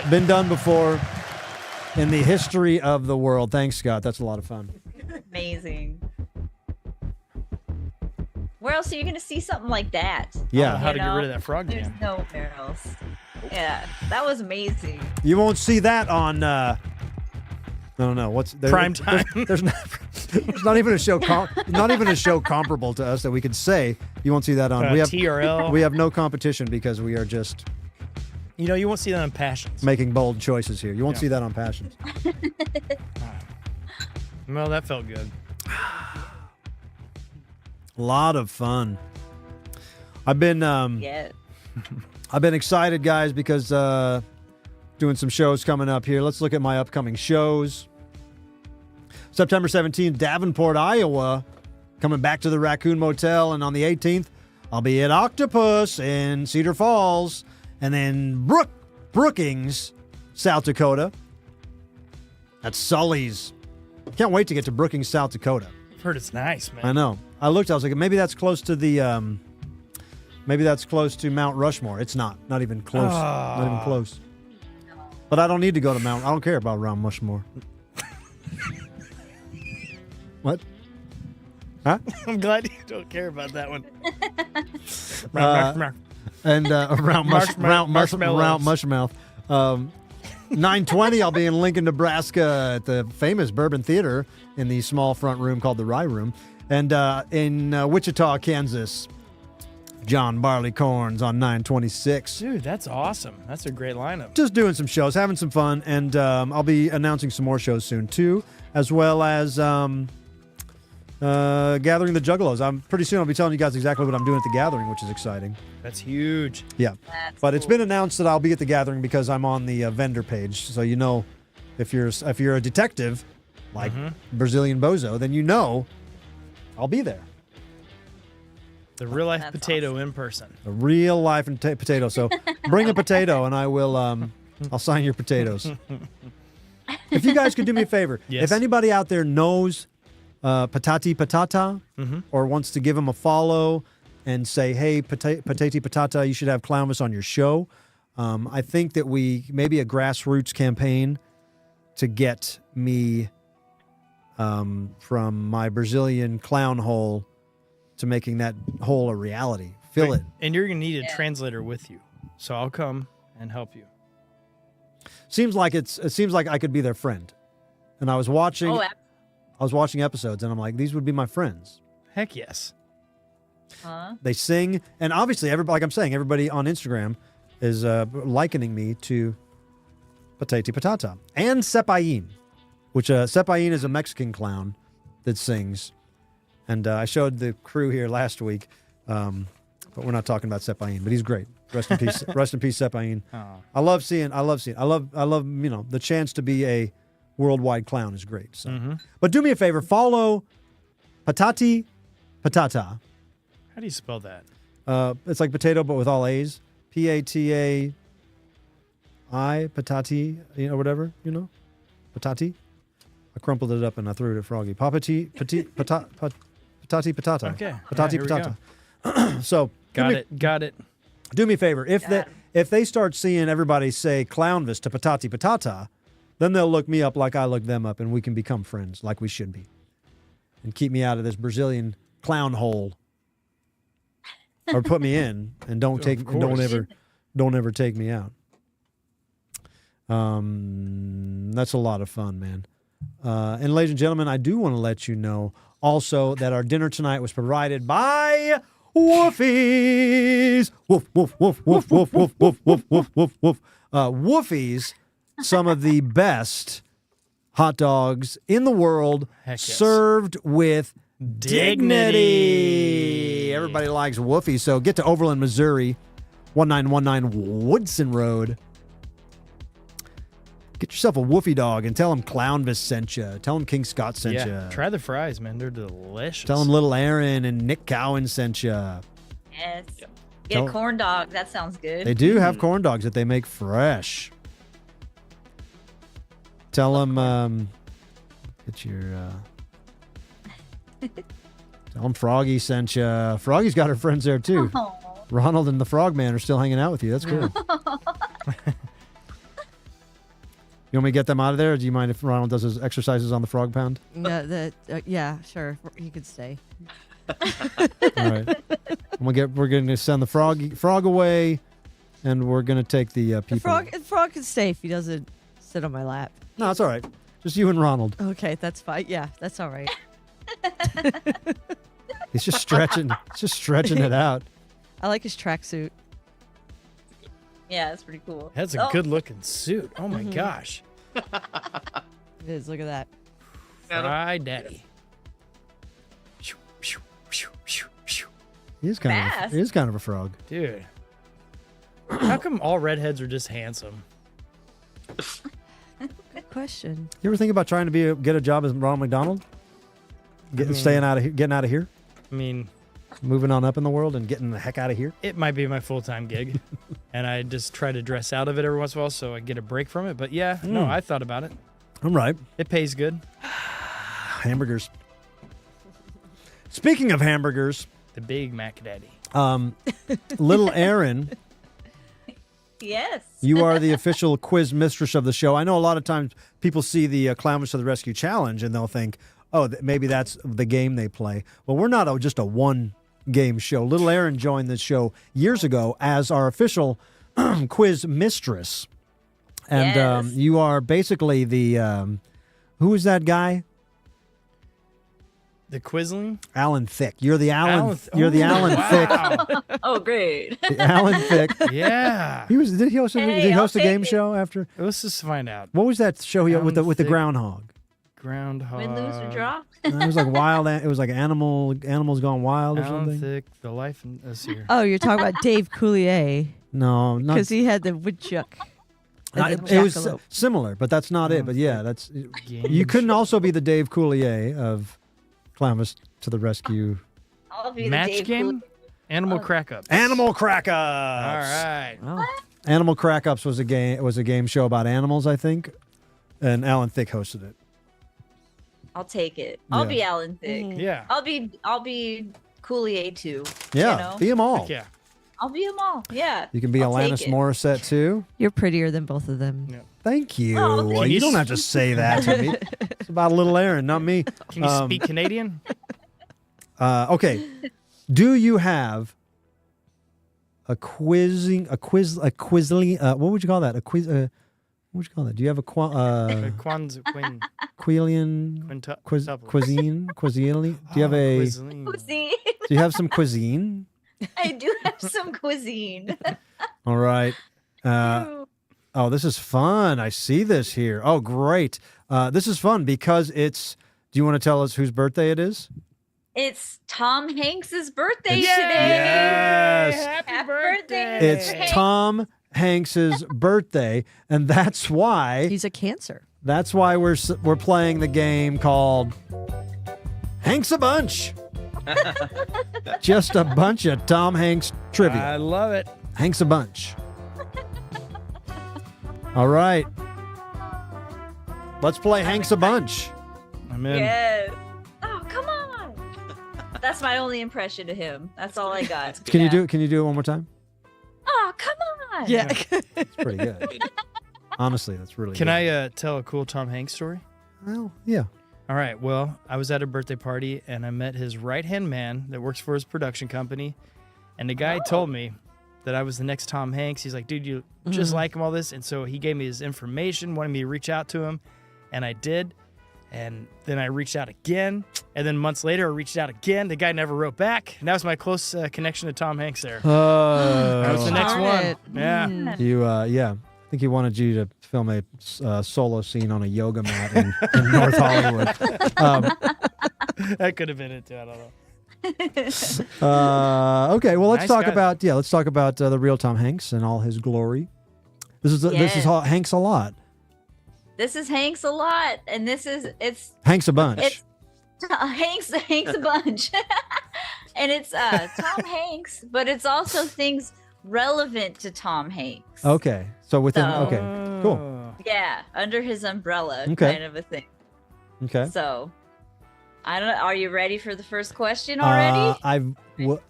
been done before in the history of the world. Thanks, Scott. That's a lot of fun. Amazing. Where else are you going to see something like that? Yeah. How to get rid of that frog There's jam. nowhere else. Yeah, that was amazing. You won't see that on, I don't know. Prime time. There's not even a show comparable to us that we could say. You won't see that on. We have TRL. We have no competition because we are just You won't see that on Passions. making bold choices here. You won't see that on Passions. Well, that felt good. A lot of fun. I've been Yeah. I've been excited, guys, because doing some shows coming up here. Let's look at my upcoming shows. September 17th, Davenport, Iowa, coming back to the Raccoon Motel, and on the 18th, I'll be at Octopus in Cedar Falls, and then Brookings, South Dakota. That's Sully's. Can't wait to get to Brookings, South Dakota. I've heard it's nice, man. I know. I looked. I was like, maybe that's close to the. Maybe that's close to Mount Rushmore. It's not. Not even close. Not even close. But I don't need to go to Mount. I don't care about Mount Rushmore. What? Huh? I'm glad you don't care about that one. And around Marshmallows. Mushmouth. 9:20, I'll be in Lincoln, Nebraska at the famous Bourbon Theater in the small front room called the Rye Room. And in Wichita, Kansas, John Barleycorns on 9/26. Dude, that's awesome. That's a great lineup. Just doing some shows, having some fun, and I'll be announcing some more shows soon too, as well as Gathering the Juggalos. Pretty soon I'll be telling you guys exactly what I'm doing at the Gathering, which is exciting. That's huge. Yeah, but it's been announced that I'll be at the Gathering because I'm on the vendor page. So you know, if you're a detective like Brazilian Bozo, then you know I'll be there. The real life potato in person. A real life potato. So bring a potato, and I will. I'll sign your potatoes. If you guys could do me a favor, Yes. if anybody out there knows Patati Patata or wants to give him a follow and say, hey, Patati Patata, you should have Clownvis on your show. I think that maybe a grassroots campaign to get me from my Brazilian clown hole to making that hole a reality. Fill it. And you're going to need a translator with you. So I'll come and help you. Seems like it seems like I could be their friend. And I was watching episodes and I'm like, these would be my friends. Heck yes. They sing, and obviously everybody, like I'm saying, everybody on Instagram is likening me to Patati Patata and Sepain, which Sepain is a Mexican clown that sings. And I showed the crew here last week, but we're not talking about Sepain, but he's great. Rest in peace, Sepain. I love seeing, the chance to be a worldwide clown is great. So, but do me a favor, follow Patati Patata. How do you spell that? It's like potato, but with all A's. Patati, Patati, whatever, Patati. I crumpled it up and I threw it at Froggy. Patati Patata. Okay. Patati Patata. So Got it. do me a favor. If they start seeing everybody say Clownvis to Patati Patata, then they'll look me up like I look them up, and we can become friends like we should be, and keep me out of this Brazilian clown hole, or put me in and don't ever take me out. That's a lot of fun, man. And ladies and gentlemen, I do want to let you know also that our dinner tonight was provided by Woofies. Woof, woof, woof, woof, woof, woof, woof, woof, woof, woof, woof. Woofies, some of the best hot dogs in the world, Heck yes. served with dignity. Everybody likes Woofies. So get to Overland, Missouri, 1919 Woodson Road. Get yourself a Woofy dog and tell them Clownvis sent you. Tell them King Scott sent you. Try the fries, man. They're delicious. Tell them Little Aaron and Nick Cowan sent you. Yes. Get a corn dog. That sounds good. They do have corn dogs that they make fresh. Tell them, get your, tell them Froggy sent you. Froggy's got her friends there too. Aw. Ronald and the Frogman are still hanging out with you. That's cool. You want me to get them out of there, or do you mind if Ronald does his exercises on the frog pound? No, yeah, sure. He could stay. All right. We're going to send the frog away, and we're going to take the people. The frog can stay if he doesn't sit on my lap. No, it's all right. Just you and Ronald. Okay, that's fine. Yeah, that's all right. He's just stretching. It out. I like his tracksuit. Yeah, that's pretty cool. That's a good looking suit. Oh my gosh. It is. Look at that. Fry Daddy. He is kind of a frog. Dude. How come all redheads are just handsome? Good question. You ever think about trying to get a job as Ronald McDonald? Getting out of here? I mean, moving on up in the world and getting the heck out of here? it might be my full-time gig. And I just try to dress out of it every once in a while so I get a break from it. But yeah, no, I thought about it. All right. It pays good. Hamburgers. Speaking of hamburgers, The Big Mac Daddy. little Aaron, Yes. you are the official quiz mistress of the show. I know a lot of times people see the Clownvis to the Rescue Challenge and they'll think, oh, maybe that's the game they play. Well, we're not just a one-game show. Little Aaron joined this show years ago as our official quiz mistress. And Yes. you are basically the, who is that guy? The Quisling? Alan Thicke. You're the Alan. You're Oh, the Alan Thicke. wow. Oh, great. The Alan Thicke. Yeah. Did he host a I'll game take it. show after? Let's just find out. What was that show he with the Alan Thicke. groundhog? Groundhog. Win, lose, or draw. It was like wild. It was like animals gone wild or Alan something. Thicke, The Life in this year. Oh, you're talking about Dave Coulier No, not. because he had the woodchuck. and the It was jackalope. similar, but that's not it. But yeah, that's Game you couldn't also be the Dave Coulier of Clownvis to the Rescue. I'll be the Match Dave game? Cool- Animal Crack-Ups. Animal Crack-Ups. All right. Oh. Animal Crack-Ups was a game show about animals, I think, and Alan Thicke hosted it. I'll take it. I'll Yeah. be Alan Thicke. Yeah. I'll be Coulier too. Yeah, You know? be them all. Heck yeah. I'll be them all. Yeah. You can be I'll Alanis take it. Morissette too. You're prettier than both of them. Yeah. Thank you. Oh, thank Well, you you. don't have to say that to me. It's about little Aaron, not me. Can you speak Canadian? Okay. Do you have a quizling? What would you call that? A quiz? What would you call that? Do you have a Queen. Quillian Quintuple. cuisine? Cuisine? Do you have a? Cuisine. Cuisine. Do you have some cuisine? I do have some cuisine. All right. Oh, this is fun. I see this here. Oh, great. This is fun because it's. Do you want to tell us whose birthday it is? It's Tom Hanks's birthday It's- today. Yes. Happy birthday. It's Hey. Tom Hanks's birthday, and that's why He's a Cancer. we're playing the game called Hanks a Bunch. Just a bunch of Tom Hanks I trivia. love it. Hanks a Bunch. All right. Let's play Hanks a Bunch. I'm in. Yes. Oh, come on. That's my only impression of him. That's all I got. Can you do it one more time? Oh, come on. Yeah. It's pretty good. Honestly, that's really Can good. I tell a cool Tom Hanks story? Well, yeah. All right. Well, I was at a birthday party and I met his right-hand man that works for his production company. And the guy told me that I was the next Tom Hanks. He's like, dude, you just like him, all this. And so he gave me his information, wanted me to reach out to him. And I did. And then I reached out again. And then months later, I reached out again. The guy never wrote back. And that was my close connection to Tom Hanks there. That was the next Darn one. it. Yeah. You, yeah. I think he wanted you to film a solo scene on a yoga mat in North Hollywood. That could have been it too. I don't know. Okay, well, let's Nice talk guy. about the real Tom Hanks and all his glory. This is Yes. Hanks a lot. This is Hanks a lot, and it's Hanks a bunch. It's Hanks a bunch, and it's Tom Hanks, but it's also things relevant to Tom Hanks. Okay, so within So- okay, cool. Oh. Yeah, under his umbrella, Okay. kind of a thing. Okay. So, I don't. Are you ready for the first question already?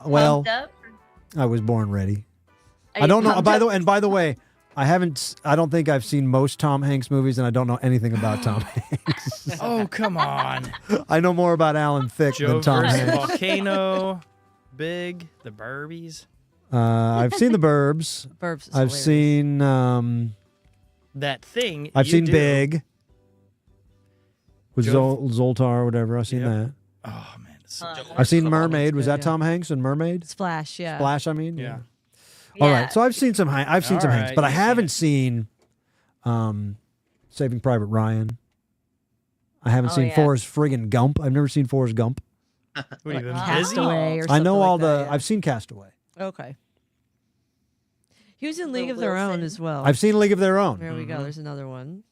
Well, Pumped up? I was born ready. Are I you don't know. pumped By up? the way, I don't think I've seen most Tom Hanks movies, and I don't know anything about Tom Hanks. Oh, come on. I know more about Alan Thicke Joe than Tom versus Hanks. Volcano, Big, The Barbies. I've seen The Burbs. Burbs is I've hilarious. seen. That thing. I've you seen do. Big. With Joe- Zoltar or whatever. I've seen Yep. that. Oh, man. It's so I've seen Oh, Mermaid. that's Was good, that yeah. Tom Hanks in Mermaid? Splash, yeah. Splash, I mean. Yeah. All Yeah. right. So I've seen some. I've seen All some Hanks, right, but I you've seen haven't it. seen Saving Private Ryan. I haven't Oh, seen yeah. Forrest friggin' Gump. I've never seen Forrest Gump. What have you been busy? Castaway or I something know all like the. that, yeah. I've seen Castaway. Okay. He was in Will League of Their Own Wilson. as well. I've seen League of Their Own. There we go. There's another one.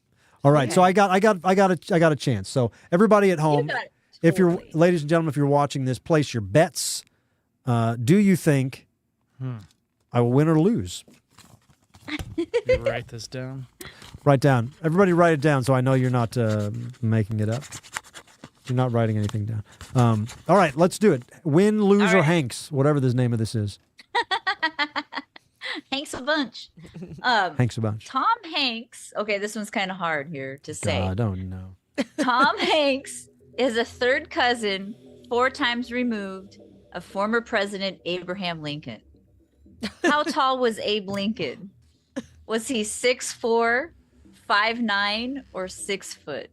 All right, so Okay. I got a chance. So everybody at home, got it. if you're, Totally. ladies and gentlemen, if you're watching this, place your bets. Do you think I will win or lose? You write this down. Write down. Everybody, write it down so I know you're not making it up. You're not writing anything down. All right, let's do it. Win, lose, All or right. Hanks, whatever the name of this is. Hanks a bunch. Hanks a bunch. Tom Hanks. Okay, this one's kind of hard here to say. I don't know. Tom Hanks is a third cousin, 4 times removed, of former President Abraham Lincoln. How tall was Abe Lincoln? Was he 6'4", 5'9", or 6 foot?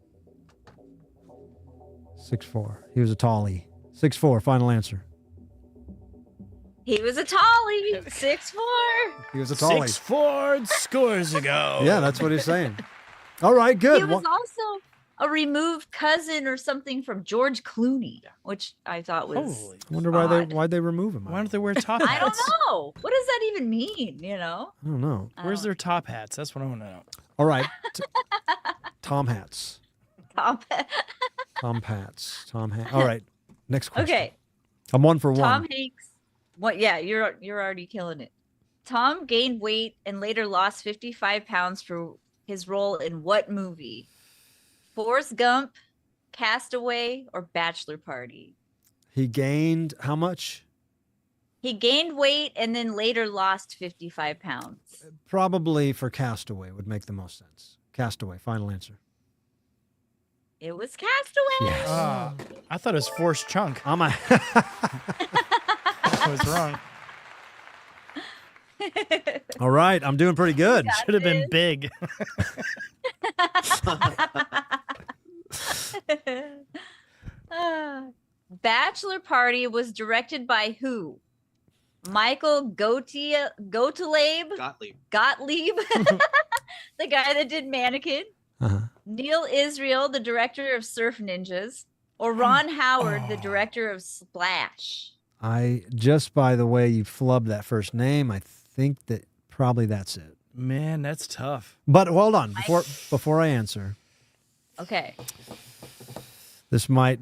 6'4". He was a tallie. 6'4", final answer. He was a tallie, 6'4". He was a tallie. 6'4" scores ago. Yeah, that's what he's saying. All right, good. He was also a removed cousin or something from George Clooney, which I thought was. Holy. I wonder odd. why'd they remove him. Why don't they wear top I don't hats? know. What does that even mean? You know. I don't know. Where's their top hats? That's what I want to know. All right. Tom hats. Tom. Tom hats. Tom hat. All right. Next question. Okay. I'm 1 for 1. Tom Hanks. What? Yeah, you're already killing it. Tom gained weight and later lost 55 pounds for his role in what movie? Forrest Gump, Castaway, or Bachelor Party? He gained how much? He gained weight and then later lost 55 pounds. Probably for Castaway would make the most sense. Castaway, final answer. It was Castaway. Yes. I thought it was Forrest Chunk. I'm a I was wrong. All right, I'm doing pretty good. Should have been big. Bachelor Party was directed by who? Michael Gottlieb, Gottlieb. the guy that did Mannequin. Uh-huh. Neil Israel, the director of Surf Ninjas, or Ron Howard, the director of Splash. I just by the way you flubbed that first name, I think that probably that's it. Man, that's tough. But hold on, before I answer, Okay.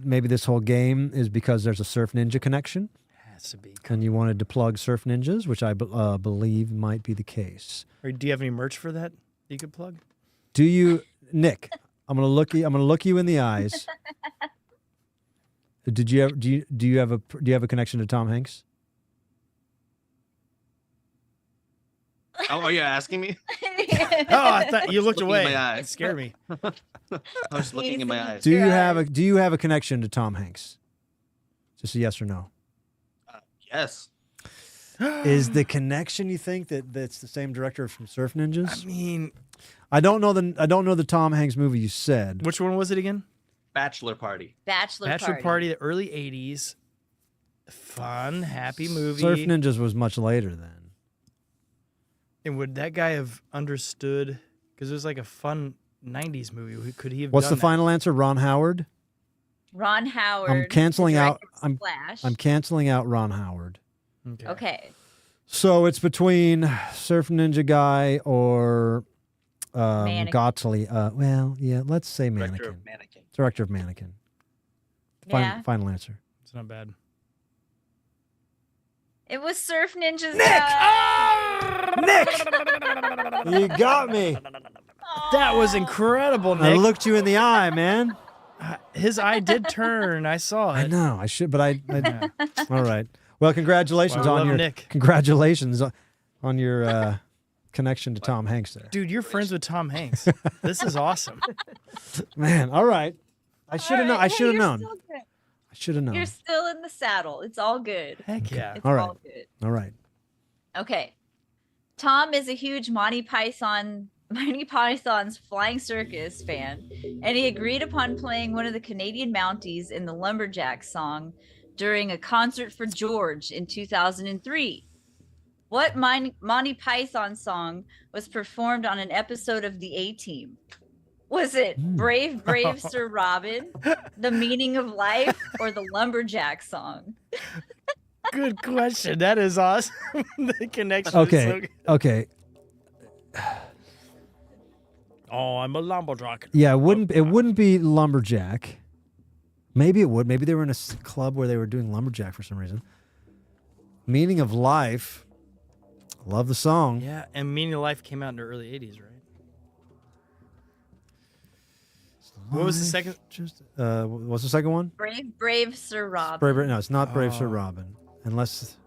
maybe this whole game is because there's a Surf Ninja connection, Has to be. and you wanted to plug Surf Ninjas, which I believe might be the case. Or do you have any merch for that you could plug? Do you, Nick? I'm gonna look you in the eyes. Do you have a connection to Tom Hanks? Oh, are you asking me? Oh, I thought you looked Looking in away. my eyes. It scared me. I was looking in my eyes. Do you have a connection to Tom Hanks? Just a yes or no. Yes. Is the connection you think that's the same director from Surf Ninjas? I mean, I don't know the Tom Hanks movie you said. which one was it again? Bachelor Party. Bachelor Party, Party. the early 80s. Fun, happy movie. Surf Ninjas was much later then. And would that guy have understood? Because it was like a fun 90s movie. Could he have What's the done that? final answer? Ron Howard? Ron Howard. I'm canceling the out. director of Splash. I'm canceling out Ron Howard. Okay. So it's between Surf Ninja guy or Mannequin. Gottlieb. Well, yeah, let's say Director Mannequin. of Mannequin. Director of Mannequin. Yeah. Final answer. It's not bad. It was Surf Ninjas. Nick! You got me. That was incredible, I Nick. looked you in the eye, man. His eye did turn. I saw it. I know. I should, but I all right. Well, congratulations Well, I on love your Nick. congratulations on your connection to Tom Hanks there. Dude, you're friends with Tom Hanks. This is awesome. Man, all right. I should have known. I should have You're known. still good. I should have known. You're still in the saddle. It's all good. Heck yeah. It's All right. all good. All right. Okay. Tom is a huge Monty Python's Flying Circus fan, and he agreed upon playing one of the Canadian Mounties in the Lumberjack song during a concert for George in 2003. What Monty Python song was performed on an episode of The A-Team? Was it Brave, Brave Sir Robin, The Meaning of Life, or the Lumberjack song? Good question. That is awesome. The connection is so Okay. good. Okay. Oh, I'm a lumberjack. Yeah, it wouldn't be lumberjack. Maybe it would. Maybe they were in a club where they were doing lumberjack for some reason. Meaning of Life. Love the song. Yeah, and Meaning of Life came out in the early 80s, right? What was the second? What's the second one? Brave, Brave Sir Robin. No, it's not Brave Sir Robin. Unless,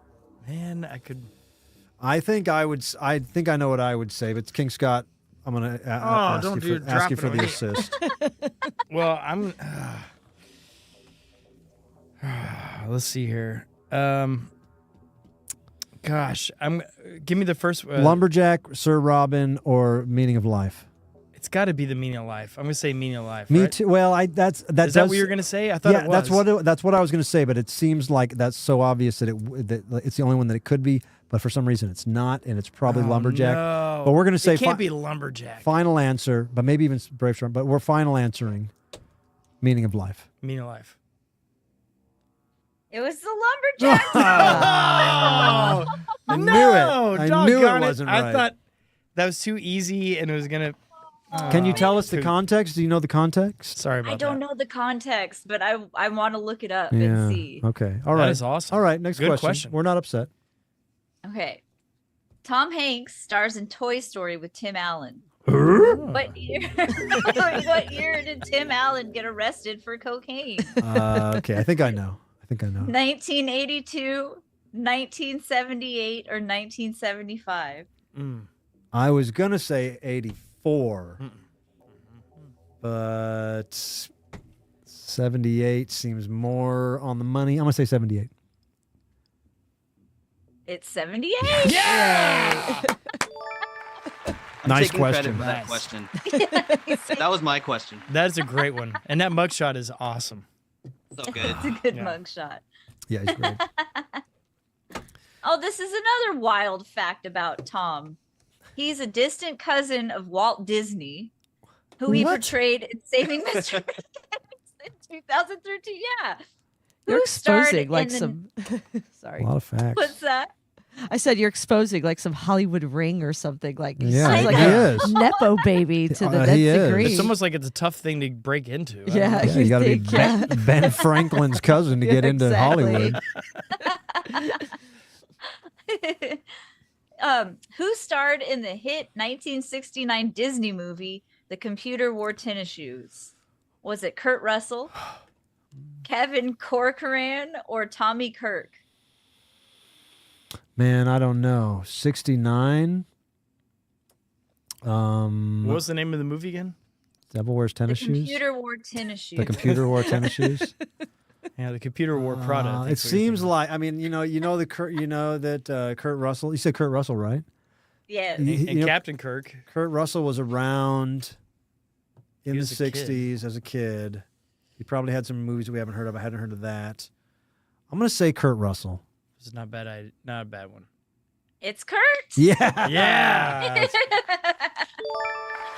Man, I could. I think I know what I would say, but it's King Scott. I'm gonna ask you for the assist. Well, I'm. Let's see here. Gosh, give me the first. Lumberjack, Sir Robin, or Meaning of Life. It's got to be the Meaning of Life. I'm gonna say Meaning of Life. Me right? too. Well, is that what you were gonna say? I thought it was. that's what I was gonna say, but it seems like that's so obvious that it's the only one that it could be, but for some reason it's not, and it's probably Lumberjack. No. But we're gonna say it can't be Lumberjack. Final answer, but maybe even Brave Star. But we're final answering Meaning of Life. Meaning of Life. It was the Lumberjack song. I knew No, it. I knew it doggone wasn't right. I thought that was too easy, and it was gonna. Can you tell us the context? Do you know the context? Sorry about I don't that. know the context, but I want to look it up Yeah. and see. Okay. All right. That is awesome. All right. Next Good question. We're not upset. Okay. Tom Hanks stars in Toy Story with Tim Allen. What year? What year did Tim Allen get arrested for cocaine? Okay. I think I know. 1982, 1978, or 1975? I was gonna say 84, but 78 seems more on the money. I'm gonna say 78. It's 78. Yeah. I'm Nice taking credit question. for that question. That was my question. That is a great one, and that mugshot is awesome. So good. It's a good mugshot. Yeah, he's great. Oh, this is another wild fact about Tom. He's a distant cousin of Walt Disney, who he portrayed in Saving Mr. in 2013. Yeah. You're Who starred exposing like in the- some. Sorry. A lot of facts. What's that? I said you're exposing like some Hollywood ring or something. Like he's Yeah, like he a is. nepo baby to the He nth is. degree. It's almost like it's a tough thing to break into. I don't Yeah, know. Yeah, you got to be think, yeah. Ben Franklin's cousin to Yeah, get into exactly. Hollywood. Who starred in the hit 1969 Disney movie The Computer Wore Tennis Shoes? Was it Kurt Russell, Kevin Corcoran, or Tommy Kirk? Man, I don't know. 69. What was the name of the movie again? Devil Wears The Tennis Shoes. Computer Wore Tennis Shoes. The Computer Wore Tennis Shoes. Yeah, the Computer Wore Prada. I think It is what you're seems thinking. like. I mean, that Kurt Russell. You said Kurt Russell, right? Yeah. And You know, Captain Kirk. Kurt Russell was around in He the was a kid. 60s as a kid. He probably had some movies we haven't heard of. I hadn't heard of that. I'm going to say Kurt Russell. It's not bad. Not a bad one. It's Kurt. Yeah. Yeah.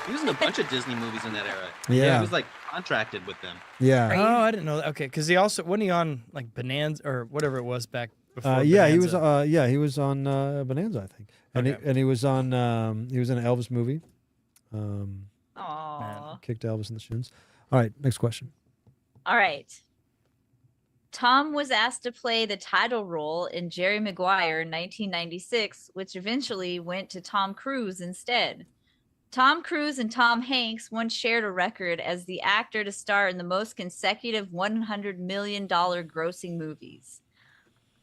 He was in a bunch of Disney movies in that era. Yeah. He was like contracted with them. Yeah. Oh, I didn't know that. Okay, because he also wasn't he on like Bonanza or whatever it was back before. Yeah, he Bonanza? was. He was on Bonanza, I think, and Okay. he was on. He was in an Elvis movie. Aww. Kicked Elvis in the shins. All right, next question. All right. Tom was asked to play the title role in Jerry Maguire in 1996, which eventually went to Tom Cruise instead. Tom Cruise and Tom Hanks once shared a record as the actor to star in the most consecutive $100 million grossing movies.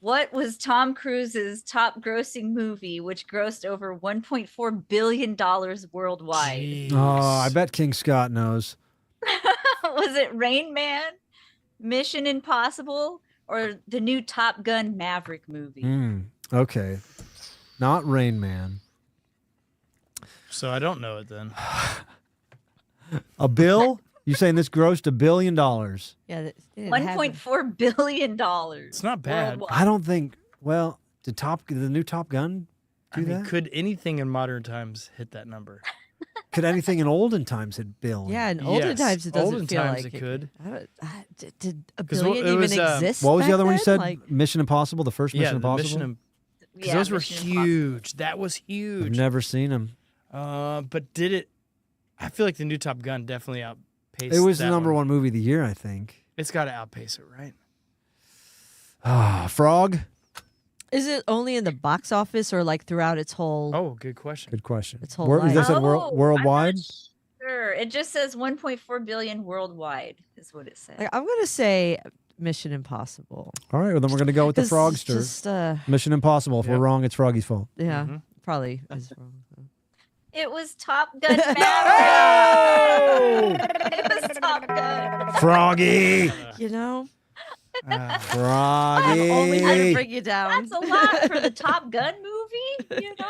What was Tom Cruise's top grossing movie, which grossed over $1.4 billion worldwide? Jeez. Oh, I bet King Scott knows. Was it Rain Man, Mission Impossible, or the new Top Gun Maverick movie? Okay, not Rain Man. So I don't know it then. A bill? You saying this grossed $1 billion? Yeah, they didn't have it. $1.4 billion. It's not bad. I don't think. Well, did the new Top Gun do I mean, that? could anything in modern times hit that number? Could anything in olden times hit billion? Yeah, in olden times it doesn't olden feel times like it could. Did a 'Cause billion it even was, exist? What was the back other one you then? said? Like, Mission Impossible, the first Mission the Impossible? Because Yeah, those were Mission Impossible. huge. That was I've huge. never seen them. But did it? I feel like the new Top Gun definitely outpaced. It was the that number one movie of the year, I think. It's got to outpace it, right? Frog? is it only in the box office or like throughout its whole? Oh, good question. Good question. Its whole Wor- life. They said I'm worldwide? not sure. It just says 1.4 billion worldwide is what it says. Like, I'm gonna say Mission Impossible. All right, well, then we're going to go with the 'Cause Frogster. Just, Mission Impossible. If we're Yep. wrong, it's Froggy's fault. yeah, Mm-hmm. probably is wrong. It was Top Gun Maverick. It was Top Gun. Froggy! You know, Froggy! only had to bring you down. That's a lot for the Top Gun movie, you know?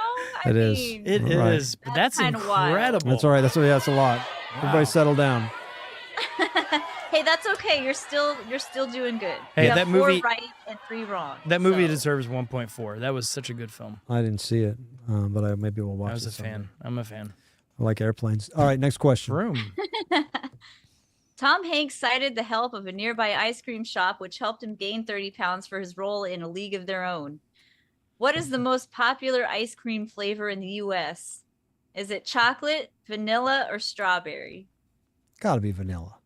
I It is. mean, It is, All right. but that's kinda wild. incredible. That's all right. That's a lot. Everybody settle down. Hey, that's okay. You're still doing good. Hey, you have that 4 movie- right and 3 wrong. That movie so. deserves 1.4. That was such a good film. I didn't see it, but maybe we'll watch I was it a someday. fan. I'm a fan. I like airplanes. All right, next question. Room. Tom Hanks cited the help of a nearby ice cream shop, which helped him gain 30 pounds for his role in A League of Their Own. What is the most popular ice cream flavor in the U.S.? Is it chocolate, vanilla, or strawberry? Gotta be vanilla.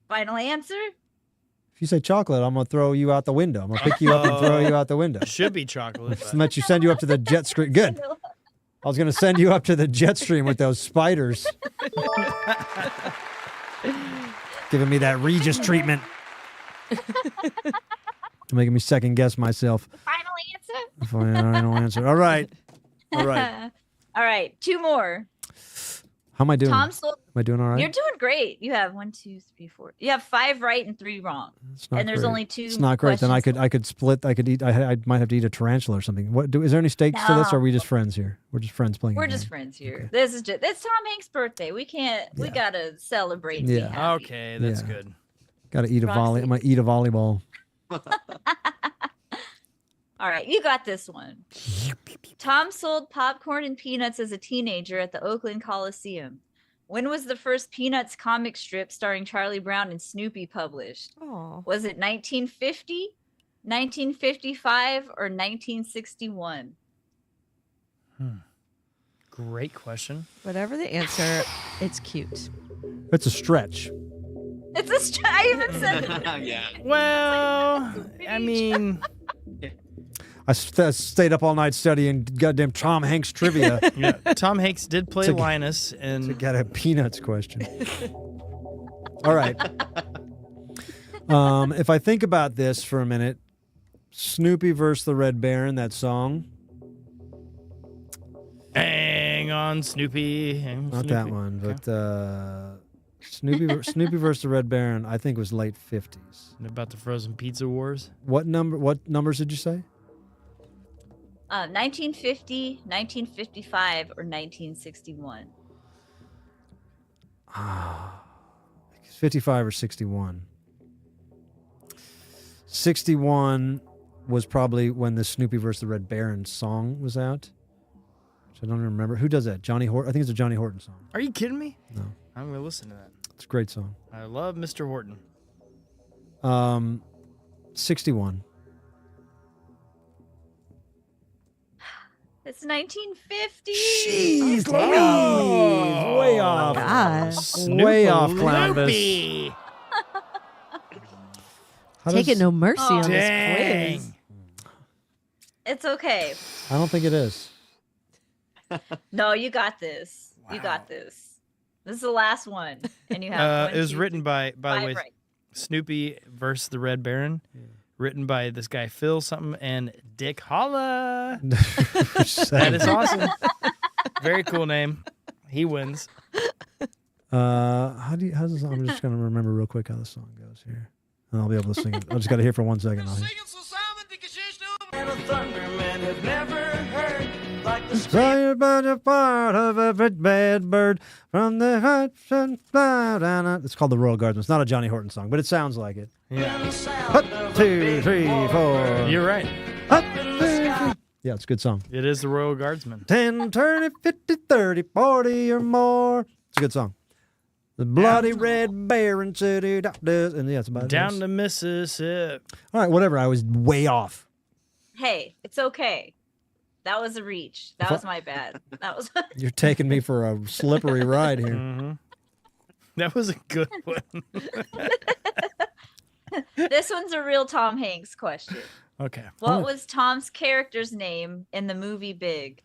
Final answer? If you say chocolate, I'm gonna throw you out the window. I'm gonna pick you up and throw you out the window. Should be chocolate. but- Let you send you up to the jet stream. Good. I was gonna send you up to the jet stream with those spiders, giving me that Regis treatment, making me second guess myself. Final answer? Final answer. All right. All right. All right, 2 more. How am I doing? Tom sold. Am I doing all right? You're doing great. You have 1, 2, 3, 4. You have 5 right and 3 wrong. It's not And there's great. only 2. It's not great. Then I questions could split. I could eat. I might have to eat a tarantula or something. Is there any stakes to this? Or are we just friends here? We're just friends playing. a We're game. just friends here. Okay. This is just it's Tom Hanks' birthday. We can't. We Yeah. gotta celebrate. And be Yeah. happy. Okay, that's Yeah. good. Got to eat a volley. I'm gonna eat a volleyball. All right, you got this one. Tom sold popcorn and peanuts as a teenager at the Oakland Coliseum. When was the first Peanuts comic strip starring Charlie Brown and Snoopy published? Oh, Was it 1950, 1955, or 1961? Great question. whatever the answer, it's cute. It's a stretch. It's a I even said it. Yeah. Well, I mean, I stayed up all night studying goddamn Tom Hanks trivia yeah, Tom Hanks did play To get- Linus, to and get a Peanuts question. All right. If I think about this for a minute, Snoopy versus the Red Baron, that song. hang on, Snoopy. hang Not Snoopy. that one, Okay. but Snoopy versus the Red Baron, I think was late 50s. And about the frozen pizza wars. What numbers did you say? 1950, 1955, or 1961? 55 or 61. 61 was probably when the Snoopy versus the Red Baron song was out. Which I don't even remember. Who does that? Johnny Horton? I think it's a Johnny Horton song. Are you kidding me? No. I'm gonna listen to that. It's a great song. I love Mr. Horton. 61. It's 1950. Jeez, Oh, way off. gosh. Way off, Clownvis. Snoopy. How Taking does- no mercy Oh, on this Dang. quiz. It's okay. I don't think it is. No, you got this. You Wow. got this. This is the last one, and you have. It was written by the 5 way, right. Snoopy versus the Red Baron. Written by this guy Phil something and Dick Holla. That is awesome. Very cool name. He wins. How does the song? I'm just gonna remember real quick how the song goes here, and I'll be able to sing it. I just got to hear it for 1 second. Sorry about a part of every bad bird from the huts and fly down. It's called the Royal Guardsman. It's not a Johnny Horton song, but it sounds like it. Yeah. 1, 2, 3, 4. You're right. 1, 2, 3. Yeah, it's a good song. It is the Royal Guardsman. 10, 20, 50, 30, 40 or more. It's a good song. The bloody red baron city doctors. And yeah, it's about Down to Mississippi. All right, whatever. I was way off. Hey, it's okay. That was a reach. That was my bad. That was. You're taking me for a slippery ride here. Mm-hmm. That was a good one. This one's a real Tom Hanks question. Okay. What was Tom's character's name in the movie Big?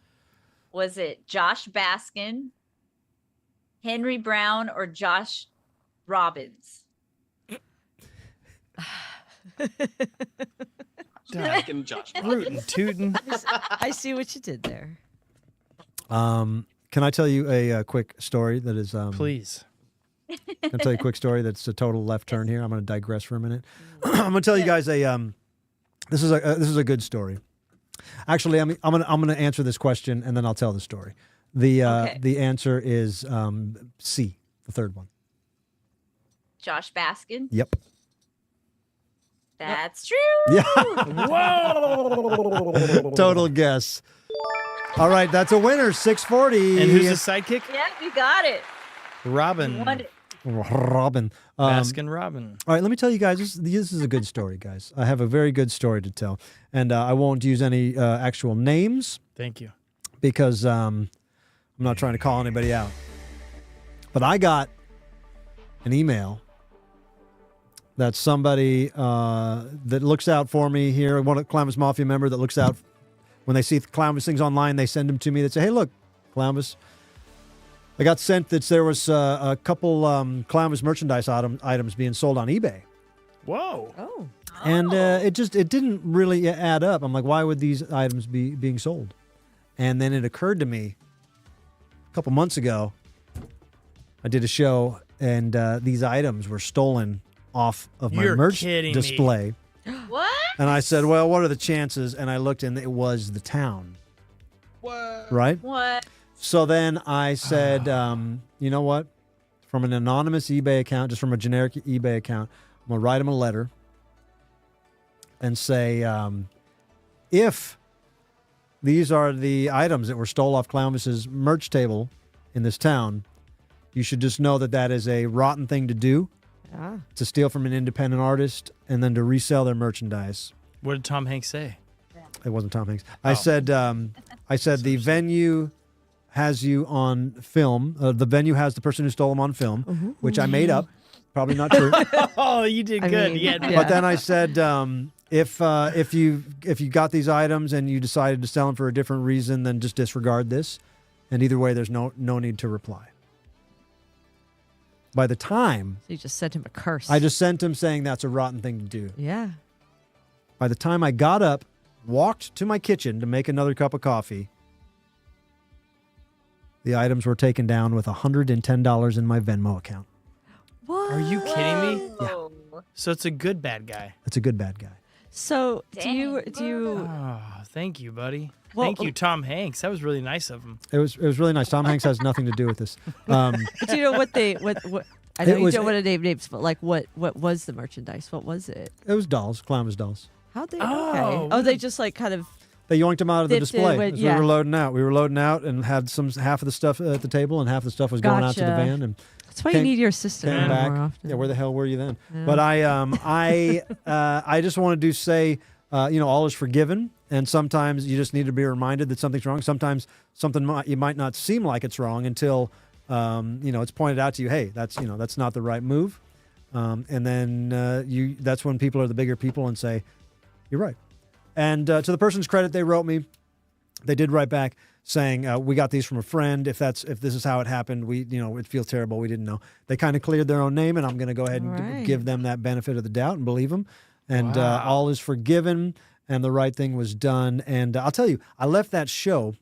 Was it Josh Baskin, Henry Brown, or Josh Robbins? Baskin, Josh. Rootin' tootin'. I see what you did there. Can I tell you a quick story that is... Please. Can I tell you a quick story that's a total left turn here? I'm going to digress for a minute. I'm going to tell you guys this is a good story. Actually, I'm going to answer this question and then I'll tell the story. The answer is C, the third one. Josh Baskin? Yep. That's true. Yeah. Whoa! Total guess. All right, that's a winner. 640. And who's the sidekick? Yeah, you got it. Robin. You won it. Robin. Baskin Robin. All right, let me tell you guys, this is a good story, guys. I have a very good story to tell. And I won't use any actual names. Thank you. Because I'm not trying to call anybody out. But I got an email that somebody that looks out for me here, one of Clownvis Mafia member that looks out when they see Clownvis things online, they send them to me. They say, hey, look, Clownvis, I got sent that there was a couple Clownvis merchandise items being sold on eBay. Whoa. Oh. And it didn't really add up. I'm like, why would these items be being sold? And then it occurred to me a couple months ago, I did a show and these items were stolen off of my merch display. What? And I said, well, what are the chances? And I looked and it was the town. What? Right? What? So then I said, you know what? From an anonymous eBay account, just from a generic eBay account, I'm going to write them a letter and say, if these are the items that were stole off Clownvis's merch table in this town, you should just know that that is a rotten thing to do. Yeah. To steal from an independent artist and then to resell their merchandise. What did Tom Hanks say? It wasn't Tom Hanks. I said the venue has you on film. The venue has the person who stole them on film, which I made up. Probably not true. Oh, you did good. mean, But then I said, if you got these items and you decided to sell them for a different reason, then just disregard this. And either way, there's no need to reply. By the time... So you just sent him a curse. I just sent him saying that's a rotten thing to do. Yeah. By the time I got up, walked to my kitchen to make another cup of coffee, the items were taken down with $110 in my Venmo account. What? Are you kidding me? Yeah. So it's a good bad guy. It's a good bad guy. So Dang. do you Oh, thank you, buddy. Well, Thank you, Tom Hanks. That was really nice of him. It was really nice. Tom Hanks has nothing to do with this. do you know what they what I know It you was- don't want to name names, but like what was the merchandise? What was it? It was dolls, Clownvis dolls. How'd they Oh, okay. Oh, they just like kind of They yoinked them out of the Dipped in display with- as yeah. we were loading out. We were loading out and had half of the stuff at the table and half the stuff was going out to the Gotcha. van. And that's why came- you need your assistant came around back. more often. Yeah, where the hell were you then? Yeah. But I just wanted to say, all is forgiven. And sometimes you just need to be reminded that something's wrong. Sometimes something you might not seem like it's wrong until, it's pointed out to you, hey, that's not the right move. And then that's when people are the bigger people and say, you're right. And to the person's credit, they wrote me. They did write back saying, we got these from a friend. If this is how it happened, it feels terrible. We didn't know. They kind of cleared their own name, and I'm going to go ahead and Right. give them that benefit of the doubt and believe them. And Wow. all is forgiven, and the right thing was done. And I'll tell you, I left that show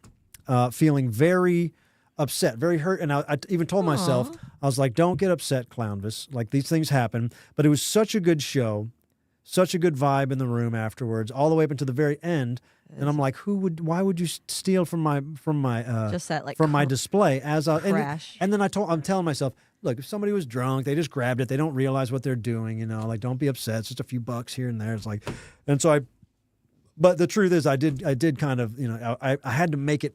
feeling very upset, very hurt. And I even told myself, I was like, don't get upset, Clownvis. Like, these things happen. But it was such a good show, such a good vibe in the room afterwards, all the way up until the very end. And I'm like, why would you steal from my Just that, like, from my display crash. and then I'm telling myself, look, if somebody was drunk, they just grabbed it, they don't realize what they're doing, like, don't be upset, it's just a few bucks here and there. It's like, and so I But the truth is, I did kind of, I had to make it.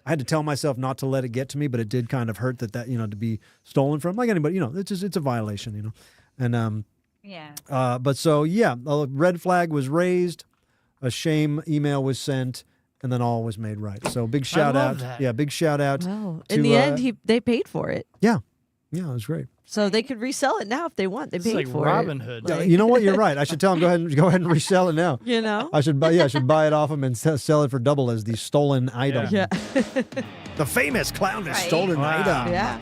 I had to tell myself not to let it get to me, but it did kind of hurt that to be stolen from, like anybody, it's a violation, and Yeah. but so yeah, a red flag was raised, a shame email was sent, and then all was made right. So big shout love out, that. yeah, big shout out. Wow. To, In the end, they paid for it. yeah, it was great. So they could resell it now if they want. They It's paid like for Robin it. Hood. You know what? You're right. I should tell him go ahead and resell it now. I should buy it off him and sell it for double as the stolen item. Yeah. The famous Clownvis Right. stolen item. Yeah.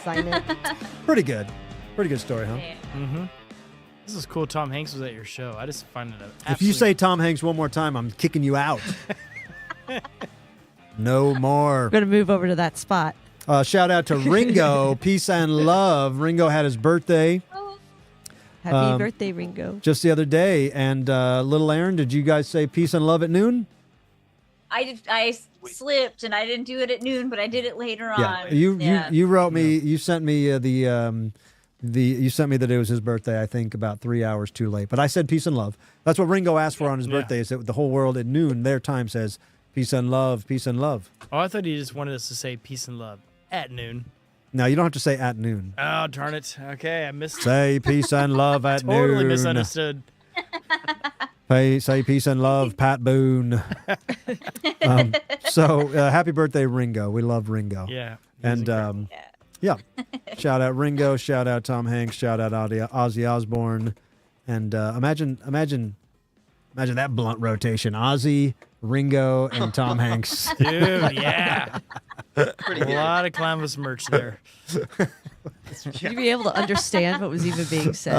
Sign it. Pretty good story, huh? Yeah. Mm-hmm. This is cool. Tom Hanks was at your show. I just find it. If you say Tom Hanks one more time, I'm kicking you out. No more. We're going to move over to that spot. Shout out to Ringo. Peace and love. Ringo had his birthday Happy birthday, Ringo. just the other day. And little Aaron, did you guys say peace and love at noon? I slipped and I didn't do it at noon, but I did it later on. You wrote me. You sent me you sent me that it was his birthday. I think about 3 hours too late. But I said peace and love. That's what Ringo asked for on his birthday. Is that the whole world at noon their time says peace and love, peace and love. Oh, I thought he just wanted us to say peace and love at noon. No, you don't have to say at noon. Oh, darn it. Okay, I missed it. Say peace and love at noon. Totally misunderstood. Say peace and love, Pat Boone. So happy birthday, Ringo. We love Ringo. Yeah. And yeah, shout out Ringo, shout out Tom Hanks, shout out Ozzy Osbourne, and imagine that blunt rotation: Ozzy, Ringo, and Tom Hanks. Dude, yeah. A lot of Clownvis merch there. Would you be able to understand what was even being said?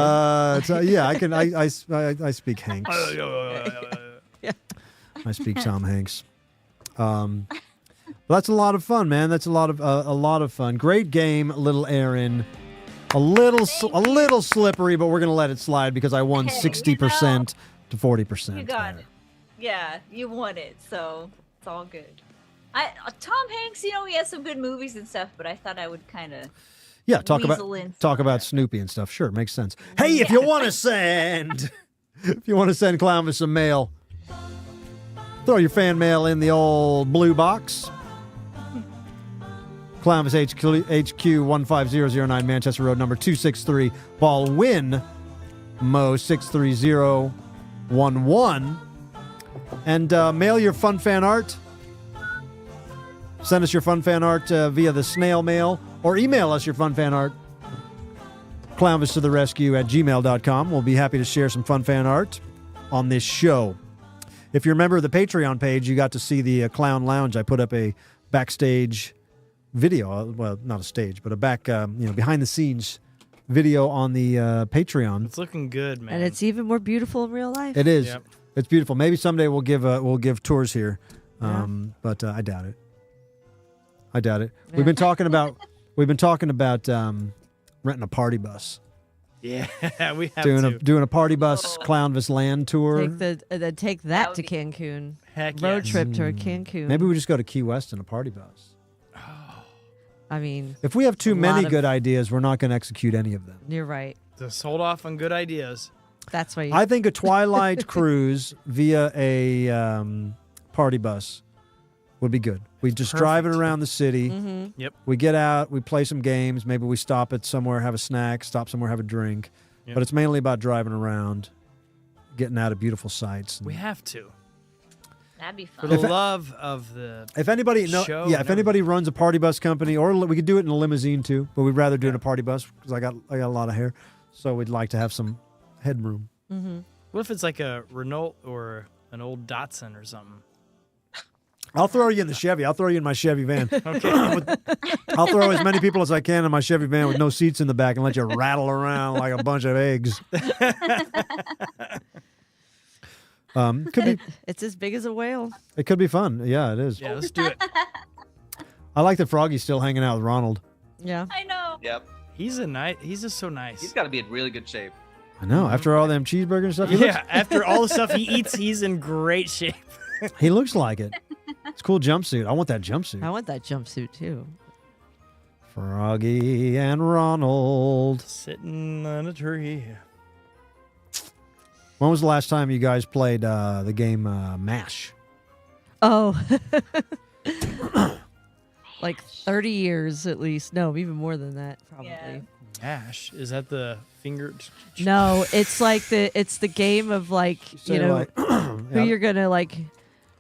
Yeah, I can. I speak Hanks. I speak Tom Hanks. Well, that's a lot of fun, man. That's a lot of fun. Great game, little Aaron. A little slippery, but we're gonna let it slide because I won 60% to 40%. You got it. Yeah, you won it, so it's all good. Tom Hanks, he has some good movies and stuff, but I thought I would kind of talk about Snoopy and stuff. Sure, makes sense. Hey, if you want to send Clownvis some mail, throw your fan mail in the old blue box. Clownvis HQ 15009 Manchester Road, number 263, Baldwin, Mo 63011. And mail your fun fan art. Send us your fun fan art via the snail mail or email us your fun fan art. ClownvisToTheRescue@gmail.com. We'll be happy to share some fun fan art on this show. If you're a member of the Patreon page, you got to see the Clown Lounge. I put up a backstage video, well, not a stage, but a behind the scenes video on the Patreon. It's looking good, man. And it's even more beautiful in real life. It is. Yep. It's beautiful. Maybe someday we'll give tours here, but I doubt it. Yeah. We've been talking about renting a party bus. Yeah, we have doing a party bus Clownvis land tour. Take that to Cancun. Heck Road yes. trip to Cancun. Maybe we just go to Key West in a party bus. I mean, if we have too many good ideas, we're not going to execute any of them. You're right. Just hold off on good ideas. That's why. I think a twilight cruise via a party bus would be good. We just drive it around the city. Mm-hmm. Yep. We get out, we play some games. Maybe we stop at somewhere, have a snack, stop somewhere, have a drink. Yep. But it's mainly about driving around, getting out of beautiful sights. We have to. That'd be For fun. the love of the If anybody if anybody runs a party bus company, or we could do it in a limousine too, but we'd rather do it in a party bus because I got a lot of hair, so we'd like to have some headroom. Mm-hmm. What if it's like a Renault or an old Datsun or something? I'll throw you in the Chevy. I'll throw you in my Chevy van. Okay. I'll throw as many people as I can in my Chevy van with no seats in the back and let you rattle around like a bunch of eggs. Could be. It's as big as a whale. It could be fun. Yeah, it is. Yeah, let's do it. I like that Froggy's still hanging out with Ronald. Yeah. I know. Yep. He's just so nice. He's got to be in really good shape. I know. After all them cheeseburgers and stuff, after all the stuff he eats, he's in great shape. He looks like it. It's a cool jumpsuit. I want that jumpsuit. I want that jumpsuit too. Froggy and Ronald Sitting on a tree. When was the last time you guys played the game MASH? Oh. Like 30 years at least. No, even more than that, probably. Yeah. Mash. Is that the finger? No, it's like it's the game of like, Say you know, like- who Yeah. you're gonna like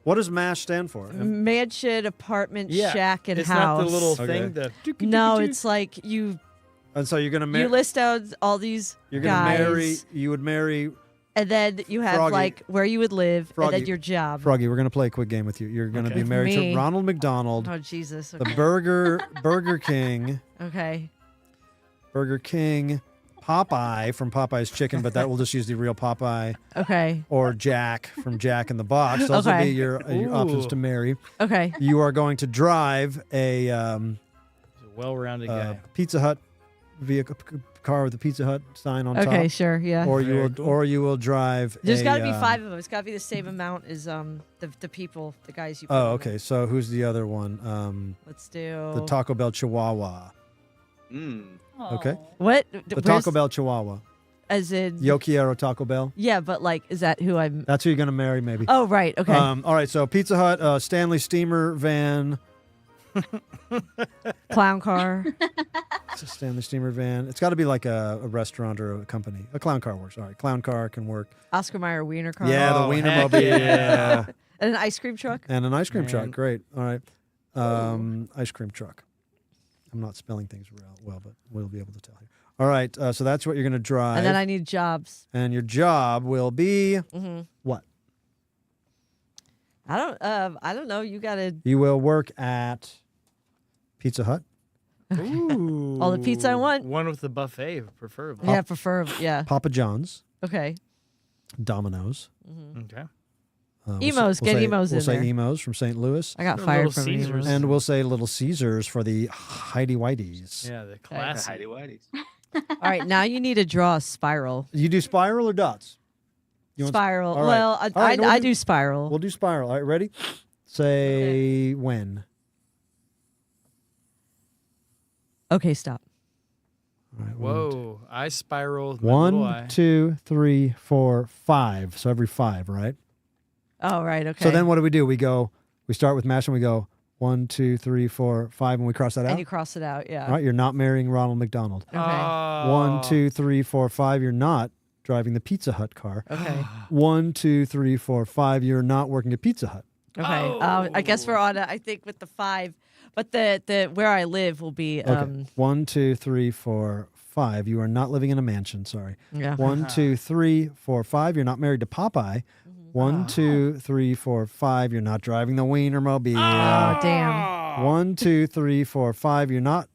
What does MASH stand for? mansion, apartment, Yeah. shack, and It's house. not the little Okay. thing. The No, it's like you And so you're gonna marry. you list out all these You're gonna guys, marry. You would marry and then you have Froggy. like where you would live, and Froggy. then your job. Froggy. We're gonna play a quick game with you. You're gonna Okay. be married Me. to Ronald McDonald, Oh Jesus. the Okay. Burger King, Okay. Popeye from Popeye's Chicken, but that will just use the real Popeye, Okay. or Jack from Jack in the Box. Those will Okay. be your options Ooh. to marry. Okay. You are going to drive a well-rounded guy. Pizza Hut vehicle, car with a Pizza Hut sign on top. Okay. Sure. Yeah. Or you Very will, cool. or you will drive. There's a, got to be 5 of them. It's got to be the same amount as the people, the guys you. Put Oh, on okay. there. So who's the other one? Let's do The Taco Bell Chihuahua. Okay. What? The Taco Bell Chihuahua. As in. Yo quiero Taco Bell. Yeah, but like, is that who I'm? That's who you're gonna marry, maybe. Oh, right. Okay. All right. So Pizza Hut, Stanley Steamer van. Clown car. It's a Stanley Steamer van. It's got to be like a restaurant or a company. A clown car works. All right. Clown car can work. Oscar Mayer Wiener car. Yeah, the Oh, Wiener heck Mobile. yeah. And an ice cream truck. And an ice cream truck. Man. Great. All right. Ice cream truck. I'm not spelling things well, but we'll be able to tell here. All right. So that's what you're going to drive. And then I need jobs. And your job will be what? I don't know. You gotta. You will work at Pizza Hut. Ooh. All the pizza I want. One with the buffet, preferably. Yeah, prefer. Yeah. Papa John's. Okay. Domino's. Okay. Emos, get emos We'll in say there. Emos from St. Louis. I got Little fired from Caesars. Emos. And we'll say Little Caesars for the Heidi Whiteys. Yeah, the classic. Heidi Whitey. All right, now you need to draw a spiral. You do spiral or dots? You want- Spiral. All right. Well, All right, no, I we'll do spiral. We'll do spiral. All right, ready? Say when. Okay, stop. All right, Whoa, I spiral. With my little 1, eye. 2, 3, 4, 5. So every 5, right? Oh, right. Okay. So then what do? We start with MASH and we go 1, 2, 3, 4, 5, and we cross that out. And you cross it out. Yeah. All right, you're not marrying Ronald McDonald. Okay. Oh. 1, 2, 3, 4, 5. You're not driving the Pizza Hut car. Okay. 1, 2, 3, 4, 5. You're not working at Pizza Hut. Okay. I guess we're on. I think with the 5, but the where I live will be. Okay. 1, 2, 3, 4, 5. You are not living in a mansion. Sorry. Yeah. 1, 2, 3, 4, 5. You're not married to Popeye. 1, 2, 3, 4, 5. You're not driving the Wienermobile. Oh, damn. 1, 2, 3, 4, 5. You're not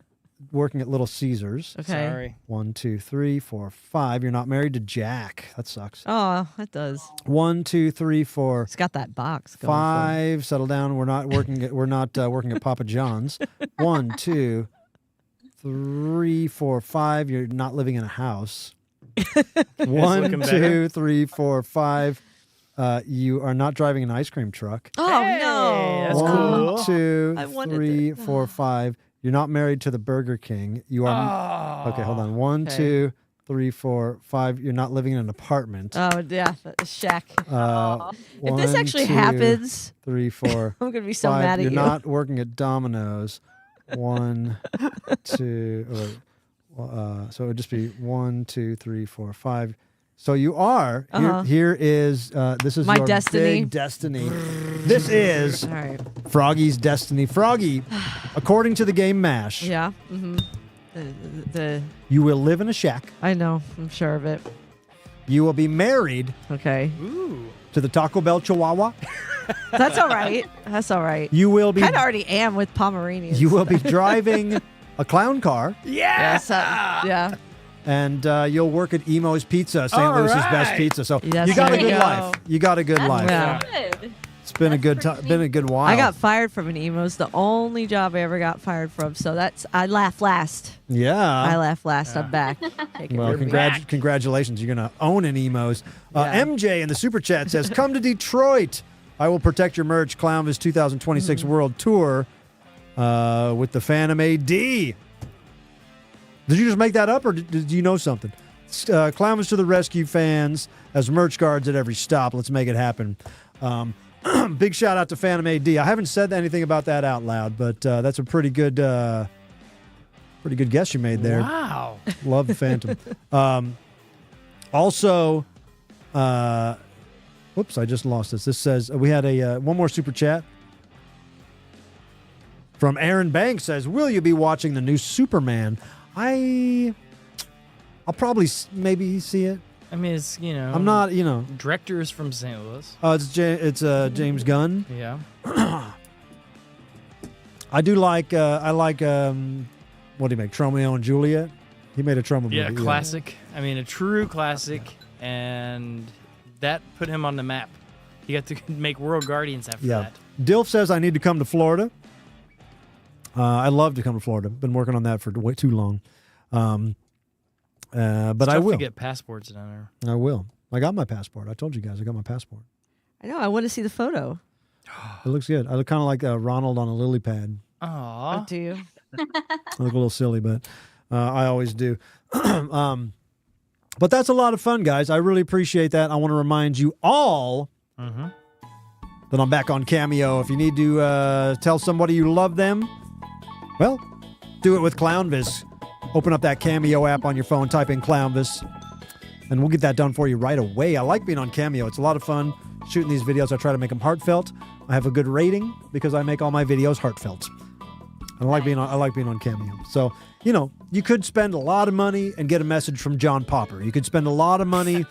working at Little Caesars. Okay. Sorry. 1, 2, 3, 4, 5. You're not married to Jack. That sucks. Oh, that does. 1, 2, 3, 4, It's got that box going. 5. Settle down. We're not working at Papa John's. 1, 2, 3, 4, 5. You're not living in a house. 1, looking 2, better. 3, 4, 5. You are not driving an ice cream truck. Oh no. That's cool. 1, 2, I wanted 3, to- 4, 5. You're not married to the Burger King. You are. Okay, hold on. 1, Okay. 2, 3, 4, 5. You're not living in an apartment. Oh yeah, a shack. If this 1, actually 2, happens, 3, 4. I'm gonna be so 5. mad at You're you. not working at Domino's. 1, 2. Oh, wait. So it would just be 1, 2, 3, 4, 5. So you are. Here is. This is My your destiny. big destiny. This is All right. Froggy's destiny. Froggy, according to the game MASH, Yeah. Mm-hmm. The you will live in a shack. I know. I'm sure of it. You will be married Okay. Ooh. to the Taco Bell Chihuahua. That's all right. That's all right. You will be. Kind of already am with Pomeranians. You will be driving a clown car. Yes. Yeah. And you'll work at Emo's Pizza, St. All Louis's right. best pizza. So Yes, you got a there good you life. go. You got a good life. Yeah. Good. It's been a good time. Been a good while. I got fired from an emos. The only job I ever got fired from. So that's I laugh last. I Yeah. laugh last. I'm back. Take it Well, from me. congratulations. You're going to own an Emo's. Yeah. MJ in the Super Chat says, come to Detroit. I will protect your merch. Clownvis 2026 World Tour with the Phantom AD. Did you just make that up or did you know something? Clownvis to the Rescue fans as merch guards at every stop. Let's make it happen. Big shout out to Phantom AD. I haven't said anything about that out loud, but that's a pretty good guess you made there. Wow. Love the Phantom. Also, whoops, I just lost this. This says we had a one more super chat from Aaron Banks. Says, "Will you be watching the new Superman?" I'll probably maybe see it. I mean, it's, I'm not, Director is from St. Louis. Oh, it's James Gunn. Yeah. I do like what do you make? Romeo and Juliet. He made a Trumbo movie. Yeah, classic. I mean, a true classic, and that put him on the map. He got to make World Guardians after that. Dilf says I need to come to Florida. I'd love to come to Florida. Been working on that for way too long. But I will. To get passports down there. I will. I got my passport. I told you guys I got my passport. I know. I want to see the photo. It looks good. I look kind of like Ronald on a lily pad. Aww. Oh, do you? I look a little silly, but I always do. But that's a lot of fun, guys. I really appreciate that. I want to remind you all that I'm back on Cameo. If you need to tell somebody you love them, well, do it with Clownvis. Open up that Cameo app on your phone, type in Clownvis, and we'll get that done for you right away. I like being on Cameo. It's a lot of fun shooting these videos. I try to make them heartfelt. I have a good rating because I make all my videos heartfelt. I like being on Cameo. So, you could spend a lot of money and get a message from John Popper. You could spend a lot of money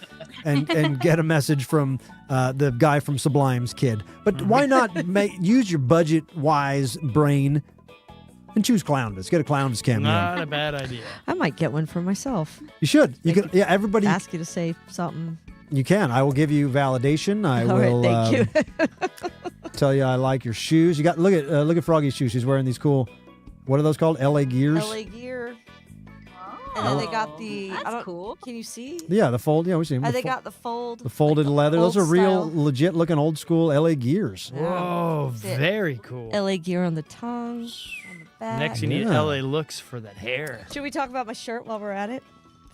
and get a message from the guy from Sublime's kid. But why not use your budget-wise brain and choose Clownvis? Get a Clownvis Cameo. Not a bad idea. I might get one for myself. You should. You can. Yeah, everybody. Ask you to say something. You can. I will give you validation. I All will. right, thank you. Tell you I like your shoes. You got look at Froggy's shoes. She's wearing these cool. What are those called? LA Gears. LA Gear. And then they got the. That's cool. Can you see? Yeah, the fold. Yeah, we see them. They got the fold. The folded leather. Those are old real, style. legit looking old school LA Gears. Whoa, That's it. very cool. LA Gear on the tongue, on the back. Next, you need LA looks for that hair. Should we talk about my shirt while we're at it?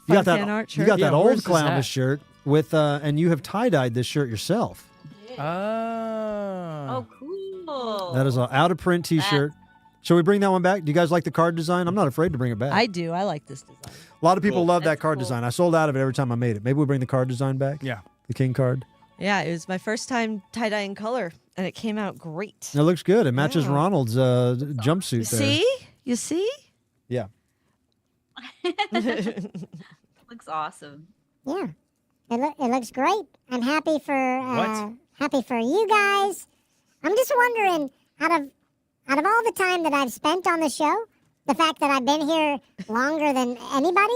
You got Fan art that. shirt? You got that old where's this Clownvis at? shirt with, and you have tie dyed this shirt yourself. Oh, cool. That is an out of print T-shirt. Shall we bring that one back? Do you guys like the card design? I'm not afraid to bring it back. I do. I like this design. A lot of people love that That's card cool. design. I sold out of it every time I made it. Maybe we'll bring the card design back. Yeah. The King card. Yeah, it was my first time tie-dyeing color, and it came out great. It looks good. It matches Yeah. Ronald's jumpsuit there. See? You see? Yeah. Looks awesome. Yeah, it looks great. I'm happy for you guys. I'm just wondering, out of all the time that I've spent on the show, the fact that I've been here longer than anybody,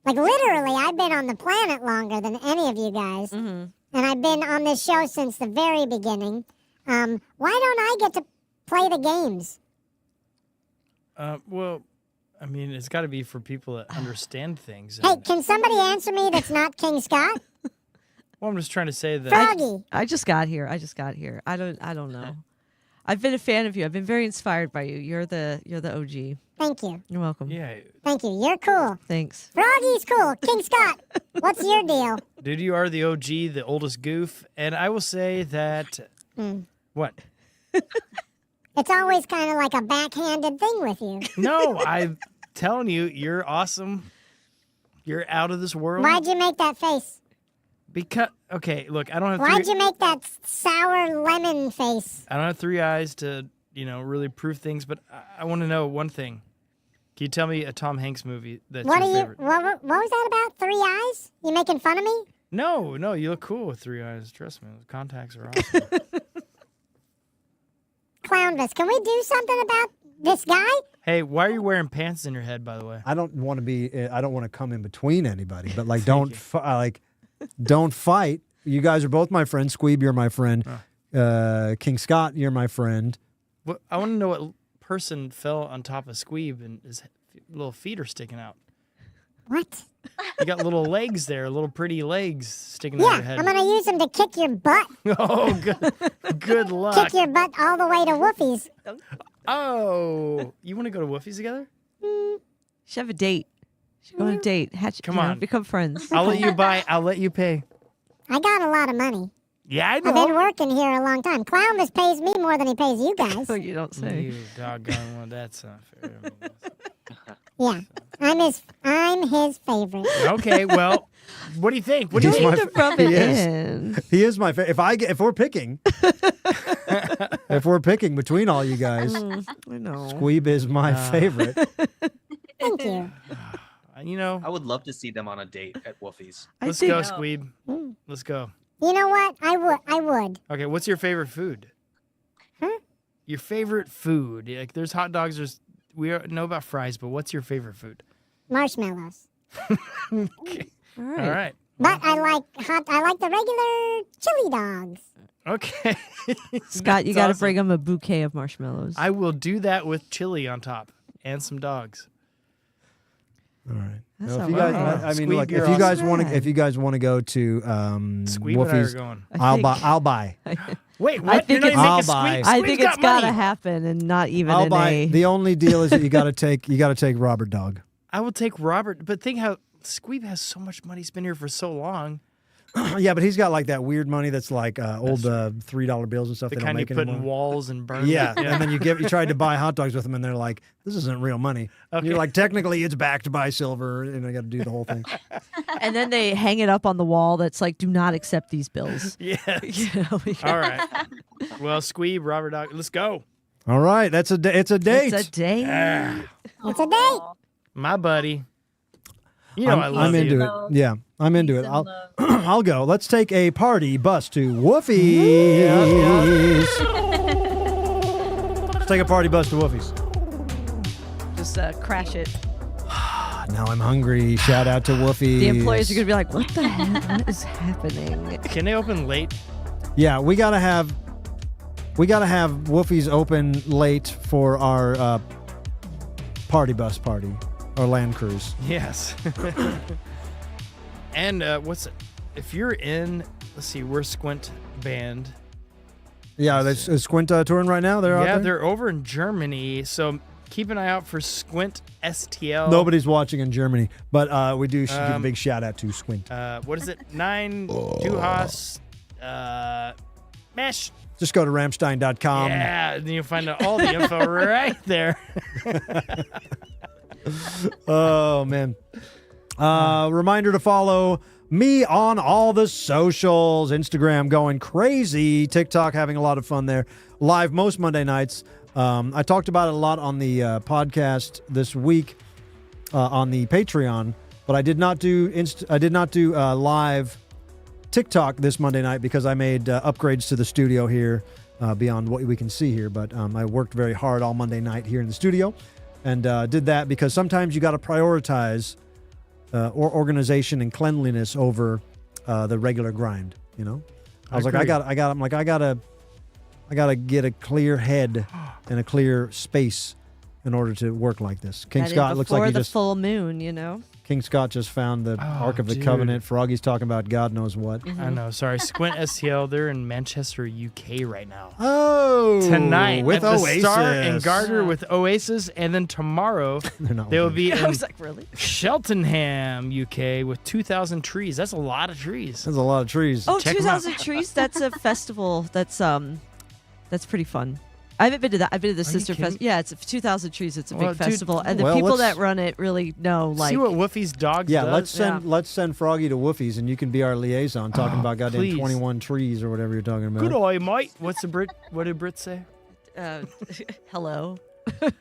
like literally, I've been on the planet longer than any of you guys, and I've been on this show since the very beginning. Why don't I get to play the games? Well, I mean, it's got to be for people that understand things. Hey, can somebody answer me that's not King Scott? Well, I'm just trying to say that. Froggy. I just got here. I don't know. I've been a fan of you. I've been very inspired by you. You're the OG. Thank you. You're welcome. Yeah, Thank you. You're cool. Thanks. Froggy's cool. King Scott, what's your deal? dude, you are the OG, the oldest goof, and I will say that. What? It's always kind of like a backhanded thing with you. No, I'm telling you, you're awesome. You're out of this world. Why'd you make that face? Because okay, look, I don't have. Why'd you make that sour lemon face? I don't have three eyes to, really prove things, but I want to know one thing. Can you tell me a Tom Hanks movie that's What your are you? favorite? What was that about? 3 eyes? You making fun of me? No, you look cool with three eyes. Trust me, those contacts are awesome. Clownvis, can we do something about this guy? Hey, why are you wearing pants in your head, by the way? I don't want to come in between anybody, but like don't fight. You guys are both my friends. Squeeb, you're my friend. King Scott, you're my friend. What, I want to know what person fell on top of Squeeb and his little feet are sticking out. What? You got little legs there, little pretty legs sticking out of Yeah, your head. I'm gonna use him to kick your butt. Oh, good luck. Kick your butt all the way to Oh, you want to go to Woofies together? Should have a date. Go on a date. Come on. Become friends. I'll let you buy. I'll let you pay. I got a lot of money. Yeah, I know. I've been working here a long time. Clownvis pays me more than he pays you guys. You don't say. You doggone one. That's not fair. Yeah, I'm his favorite. Okay, well, what do you think? What do you Don't think? need to rub it in. He is my favorite. If we're picking, if we're picking between all you guys, I know. Squeeb is my favorite. Thank you. You know, I would love to see them on a date at Woofie's. let's go, Squeeb. Let's go. You know what? I would. Okay, what's your favorite food? Huh? Your favorite food? Like, there's hot dogs. We know about fries, but what's your favorite food? Marshmallows. Okay. All right. All right. But I like the regular chili dogs. Okay. Scott, you got to bring him a bouquet of marshmallows. I will do that with chili on top and some dogs. All right. That's Now, not if you guys, bad. I mean, Squeeb, look, you're if you guys awesome. want to, if you guys want to go to Squeeb and I are Woofie's, going. I'll buy. Wait, what? I think You're not it's- even I'll making buy. I Squeeb's think it's got got to money. happen and not even I'll in buy. a... The only deal is that you got to take Robert Dog. I will take Robert, but think how Squeeb has so much money. He's been here for so long. Yeah, but he's got like that weird money that's like old $3 bills and stuff. The They don't kind you make put in anymore. walls and burn. Yeah, and then you tried to buy hot dogs with them, and they're like, "This isn't real money." Okay. You're like, technically, it's backed by silver, and I got to do the whole thing. And then they hang it up on the wall that's like, do not accept these bills. Yes. You know, All right. Well, Squeeb, Robert Dog, let's go. All right, it's a date. It's a date. It's a date. My buddy. You know I love I'm into you. it. Yeah, I'm into it. I'll I'll go. Let's take a party bus to Woofie's. Let's take a party bus to Woofie's. Just crash it. Now I'm hungry. Shout out to Woofie's. The employees are going to be like, what the heck? What is happening? Can they open late? Yeah, we gotta have Woofie's open late for our party bus party, our land cruise. Yes. And if you're in, let's see, we're Squint Band. Yeah, is Squint touring right now? They're out there? They're over in Germany, so keep an eye out for Squint STL. Nobody's watching in Germany, but we do give a big shout out to Squint. What is it? 9 Duhas Mesh. Just go to Ramstein.com. Yeah, and you'll find out all the info right there. Oh, man. Reminder to follow me on all the socials. Instagram going crazy. TikTok having a lot of fun there. Live most Monday nights. I talked about it a lot on the podcast this week on the Patreon, but I did not do live TikTok this Monday night because I made upgrades to the studio here beyond what we can see here. But I worked very hard all Monday night here in the studio and did that because sometimes you got to prioritize or organization and cleanliness over the regular grind. You know, I was like, I gotta get a clear head and a clear space in order to work like this. King That is Scott looks like he before the just full moon, you know? King Scott just found the Ark of the dude. Covenant. Froggy's talking about God knows what. I know. Sorry, Squint STL. They're in Manchester, UK right now. Oh, Tonight with at the Oasis. Star and Garter with Oasis, and then tomorrow They're not they will with be I in was like, really? Cheltenham, UK, with 2,000 trees. That's a lot of trees. There's a lot of trees. Oh, Check 'em out. 2,000 Trees. That's a festival. That's pretty fun. I haven't been to that. I've been to the Are you Sister kidding? Festival. Yeah, it's 2,000 Trees. It's a Well, big dude, festival, and the well, people let's- that run it really know. Like, See what Woofie's dogs Yeah, does? let's send Froggy to Woofie's, and you can be our liaison, talking about goddamn please. 21 trees or whatever you're talking about. Good eye, mate. What did Brit say? hello. It's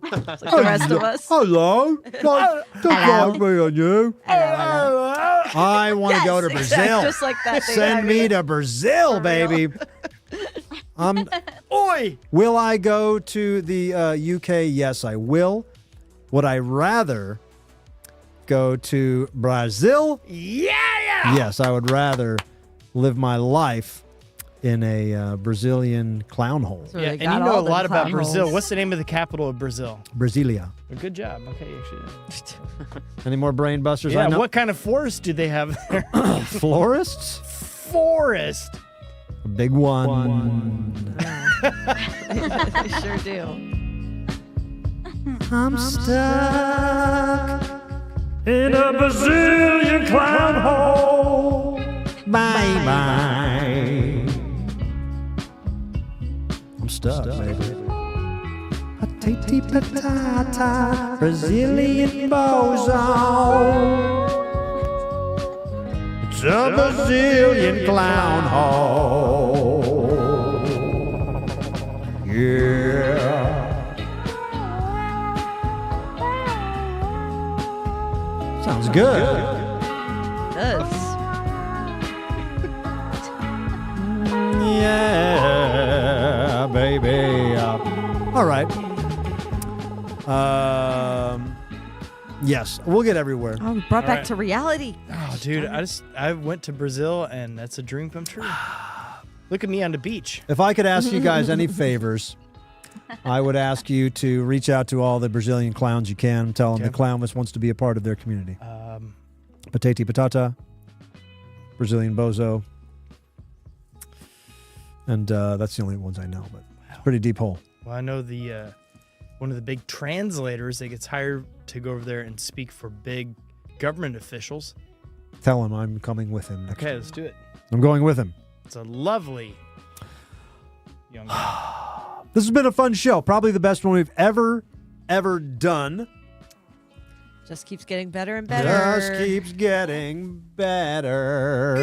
like the rest of us. Hello. Don't like me on you. I want to go to Yes, Brazil. exact- just like that. Send me to Brazil, baby. Oi! Will I go to the UK? Yes, I will. Would I rather go to Brazil? Yeah! Yes, I would rather live my life in a Brazilian clown hole. So Yeah, they and got you know a all them lot about clown Brazil. holes. What's the name of the capital of Brazil? Brasilia. Good job. Okay, you actually. Any more brain busters? Yeah, I know. what kind of forest do they have there? Florists? Forest. A big one. They sure do. I'm stuck in a Brazilian clown hole. Bye bye. I'm stuck, baby. Patati patata, Brazilian bozo. It's a Brazilian clown hole. Yeah. Sounds good. It does. Yeah, baby. All right. Yes, we'll get everywhere. Oh, we brought back right. to reality. Oh, dude, I went to Brazil and that's a dream come true. Look at me on the beach. If I could ask you guys any favors, I would ask you to reach out to all the Brazilian clowns you can. Tell them the Clownvis wants to be a part of their community. Patati patata, Brazilian bozo. And that's the only ones I know, but it's a pretty deep hole. Well, I know the one of the big translators that gets hired to go over there and speak for big government officials. Tell him I'm coming with him next Okay, time. let's do it. I'm going with him. It's a lovely young guy. This has been a fun show. Probably the best one we've ever done. Just keeps getting better and better. Just keeps getting better.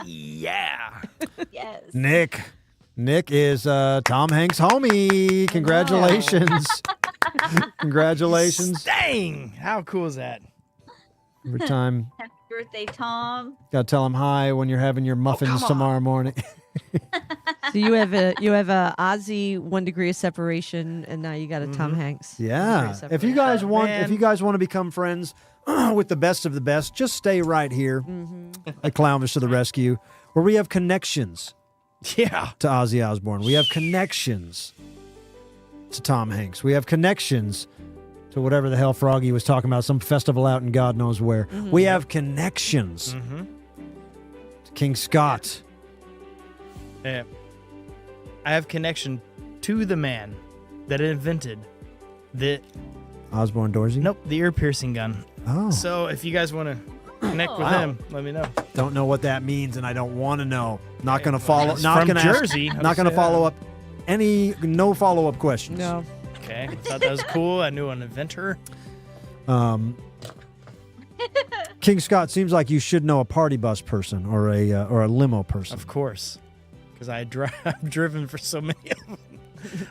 Yeah. Yes. Nick is Tom Hanks' homie. Congratulations. Congratulations. Dang. How cool is that? Every time. Happy birthday, Tom. Got to tell him hi when you're having your muffins tomorrow morning. So you have a Ozzy 1 degree of separation, and now you got a Tom Hanks. Yeah. If you guys want to become friends with the best of the best, just stay right here at Clownvis to the rescue, where we have connections. Yeah. To Ozzy Osbourne. We have connections to Tom Hanks. We have connections to whatever the hell Froggy was talking about, some festival out in God knows where. We have connections to King Scott. Yeah. I have connection to the man that invented the Osborne Dorsey? Nope, the ear piercing gun. Oh. So if you guys want to connect with him, let me know. Don't know what that means, and I don't want to know. Not going to follow. It's Not from going to Jersey. Not going to follow up. No follow up questions. No. Okay, thought that was cool. I knew an inventor. King Scott, seems like you should know a party bus person or a limo person. Of course, because I've driven for so many of them.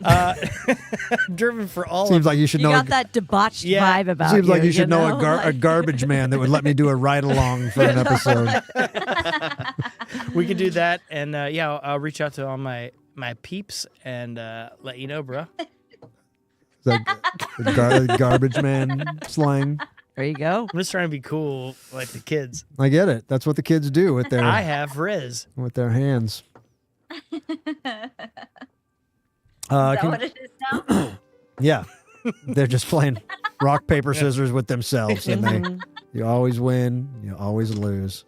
I've driven for all. Seems of like them. you should You know. got that debauched vibe about Seems you. like you should know Like- a garbage man that would let me do a ride along for an episode. We could do that, and I'll reach out to all my peeps and let you know, bro. Is that garbage man slang? There you go. I'm just trying to be cool, like the kids. I get it. That's what the kids do with their I have Riz. with their hands. Is that what it is now? Yeah, they're just playing rock paper scissors with themselves, and you always win, you always lose.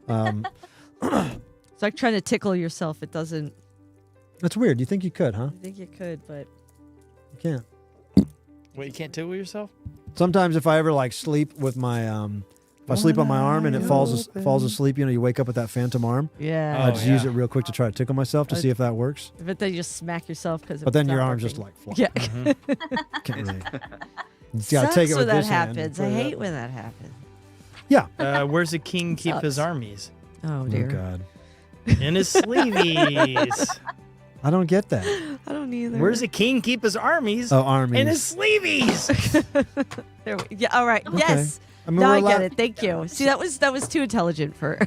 It's like trying to tickle yourself. It doesn't. That's weird. You think you could, huh? I think you could, but You can't. What, you can't tickle yourself? Sometimes if I ever like sleep with my if I sleep on my arm and it falls asleep, you wake up with that phantom arm. yeah. I just use it real quick to try to tickle myself to see if that works. But then you just smack yourself because. But then your arm's just like flop. Yeah. Can't really. You gotta Sucks take it when with that this hand. happens. I hate when that happens. Yeah. Where's the king keep his Sucks. armies? Oh Oh dear. God. In his sleeveys. I don't get that. I don't either. Where's the king keep his armies? Oh, armies. In his sleeveys. Yeah. All right. Yes. I mean, Now we're I get allowed- it. Thank you. See, that was too intelligent for.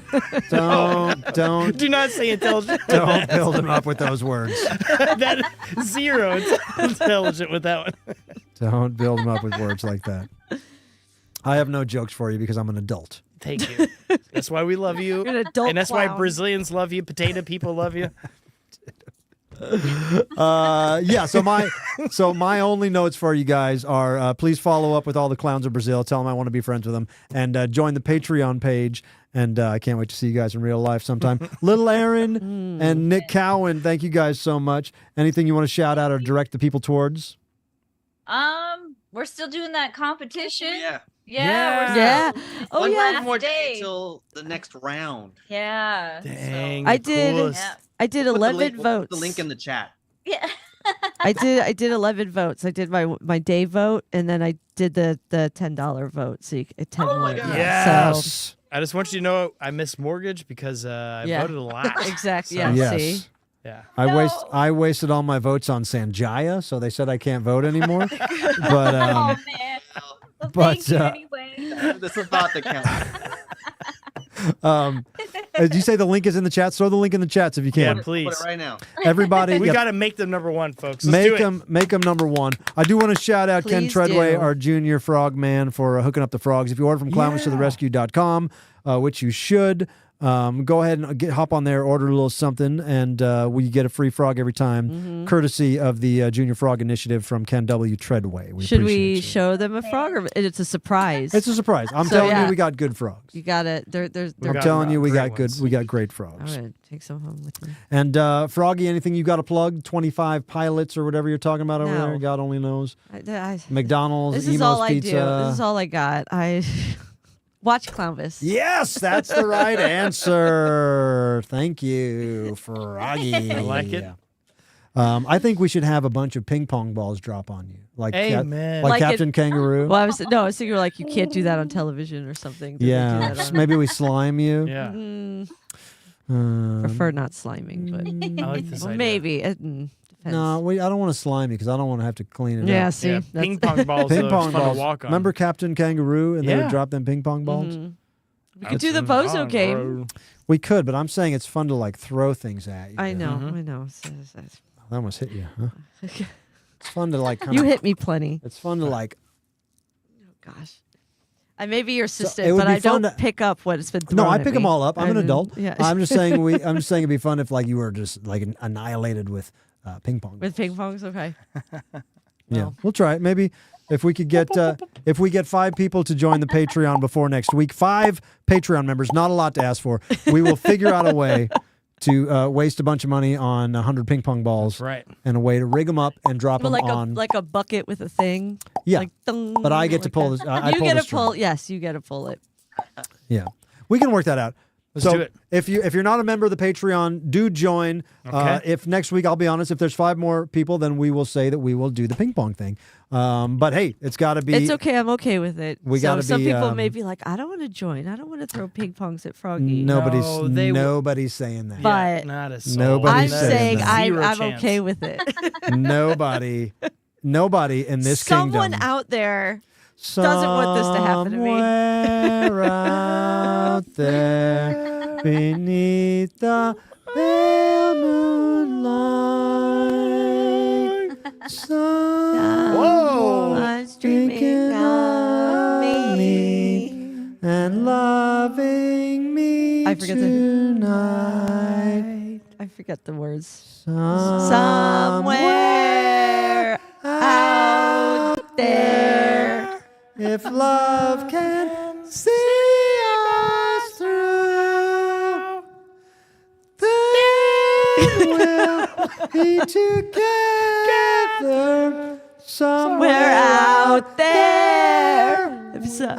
Don't Do not say intelligent. don't build him up with those words. That zero intelligent with that one. Don't build him up with words like that. I have no jokes for you because I'm an adult. Thank you. That's why we love you. You're an adult and that's why clown. Brazilians love you. Potato people love you. Yeah, so my only notes for you guys are please follow up with all the clowns of Brazil. Tell them I want to be friends with them, and join the Patreon page. And I can't wait to see you guys in real life sometime. Little Aaron and Nick Cowan, thank you guys so much. Anything you want to shout out or direct the people towards? We're still doing that competition. Yeah. Yeah. Yeah. Oh One yeah. more Last day day. till the next round. Yeah. Dang. I the did. coolest. Yeah. I did We'll put the 11 link- we'll votes. put the link in the chat. Yeah. I did 11 votes. I did my day vote, and then I did the $10 vote. So you get 10 Oh my more. God. Yes. I just want you to know I missed mortgage because I Yeah. voted a lot. Exactly. So- Yeah. Yes. See. Yeah. I wasted all my votes on Sanjaya, so they said I can't vote anymore. But Oh man. Well, but, thank you uh, anyway. This is not the count. did you say the link is in the chat? Throw the link in the chats if you Yeah, can. please. Put it right now. Everybody, We yeah, got to make them number one, folks. Let's do it. make them number one. I do want to shout out Ken Please Treadway, do. our junior frog man, for hooking up the frogs. If you order from clownvistotherescue.com, which you should, go ahead and hop on there, order a little something, and we get a free frog every time, courtesy of the Junior Frog Initiative from Ken W. Treadway. Should appreciate we you. show them a frog, or it's a surprise? It's a surprise. I'm So, telling yeah. you, we got good frogs. You got it. They're I'm got telling you, we great got good. ones. We got great I'm frogs. gonna take some home with me. And Froggy, anything you got to plug? 25 pilots or whatever you're talking about over No. there. God only knows. I, McDonald's, this is Emo's all Pizza. I do. This is all I got. I watch Clownvis. Yes, that's the right answer. Thank you, Froggy. I like it. I think we should have a bunch of ping pong balls drop on you, like Amen. like Like Captain Kangaroo. Well, I was thinking like you can't do that on television or something. Did they do yeah, that just on- maybe we slime you. Yeah. Prefer not sliming, but I like this well, idea. maybe it depends. No, I don't want to slime you because I don't want to have to clean it Yeah, up. see, Yeah, that's- ping pong balls. Ping are pong fun balls. To walk on. Remember Captain Kangaroo and they would Yeah. drop them ping pong balls? We could do the Bozo game. We could, but I'm saying it's fun to like throw things at you. I know, Mm-hmm. I know. That almost hit you, huh? It's fun to like. Kind You of, hit me plenty. It's fun to like. Gosh. I may be your it assistant, would but be I don't fun to- pick up what it's been thrown No, I at pick me. them all up. I'm an adult. Yeah. I'm just saying I'm just saying it'd be fun if like you were just like annihilated with ping pong. With ping pongs, okay. Yeah, we'll try it. Maybe if we could get if we get 5 people to join the Patreon before next week, 5 Patreon members, not a lot to ask for. We will figure out a way to waste a bunch of money on 100 ping pong balls, right? And a way to rig them up and drop Well, them like on. like a bucket with a thing. Yeah, Like, dung, but I get to like pull that. this. I You pull get the to pull. string. Yes, you get to pull it. Yeah, we can work that out. Let's so do it. if you're not a member of the Patreon, do join. Okay. If next week, I'll be honest, if there's 5 more people, then we will say that we will do the ping pong thing. But hey, it's got to be. It's okay. I'm okay with it. We so gotta some be, people may be like, I don't want to join. I don't want to throw ping pongs at Froggy. Nobody's No, they will- nobody's saying that. But Not a soul. Nobody's I'm saying saying that. I'm Zero okay chance. with it. Nobody in this Someone kingdom out there doesn't want this to happen to me. somewhere out there beneath the pale moonlight. Someone's dreaming thinking of me. and loving me I forget tonight. I forget the words. Somewhere out there. If love can see us through, then we'll be together somewhere out there.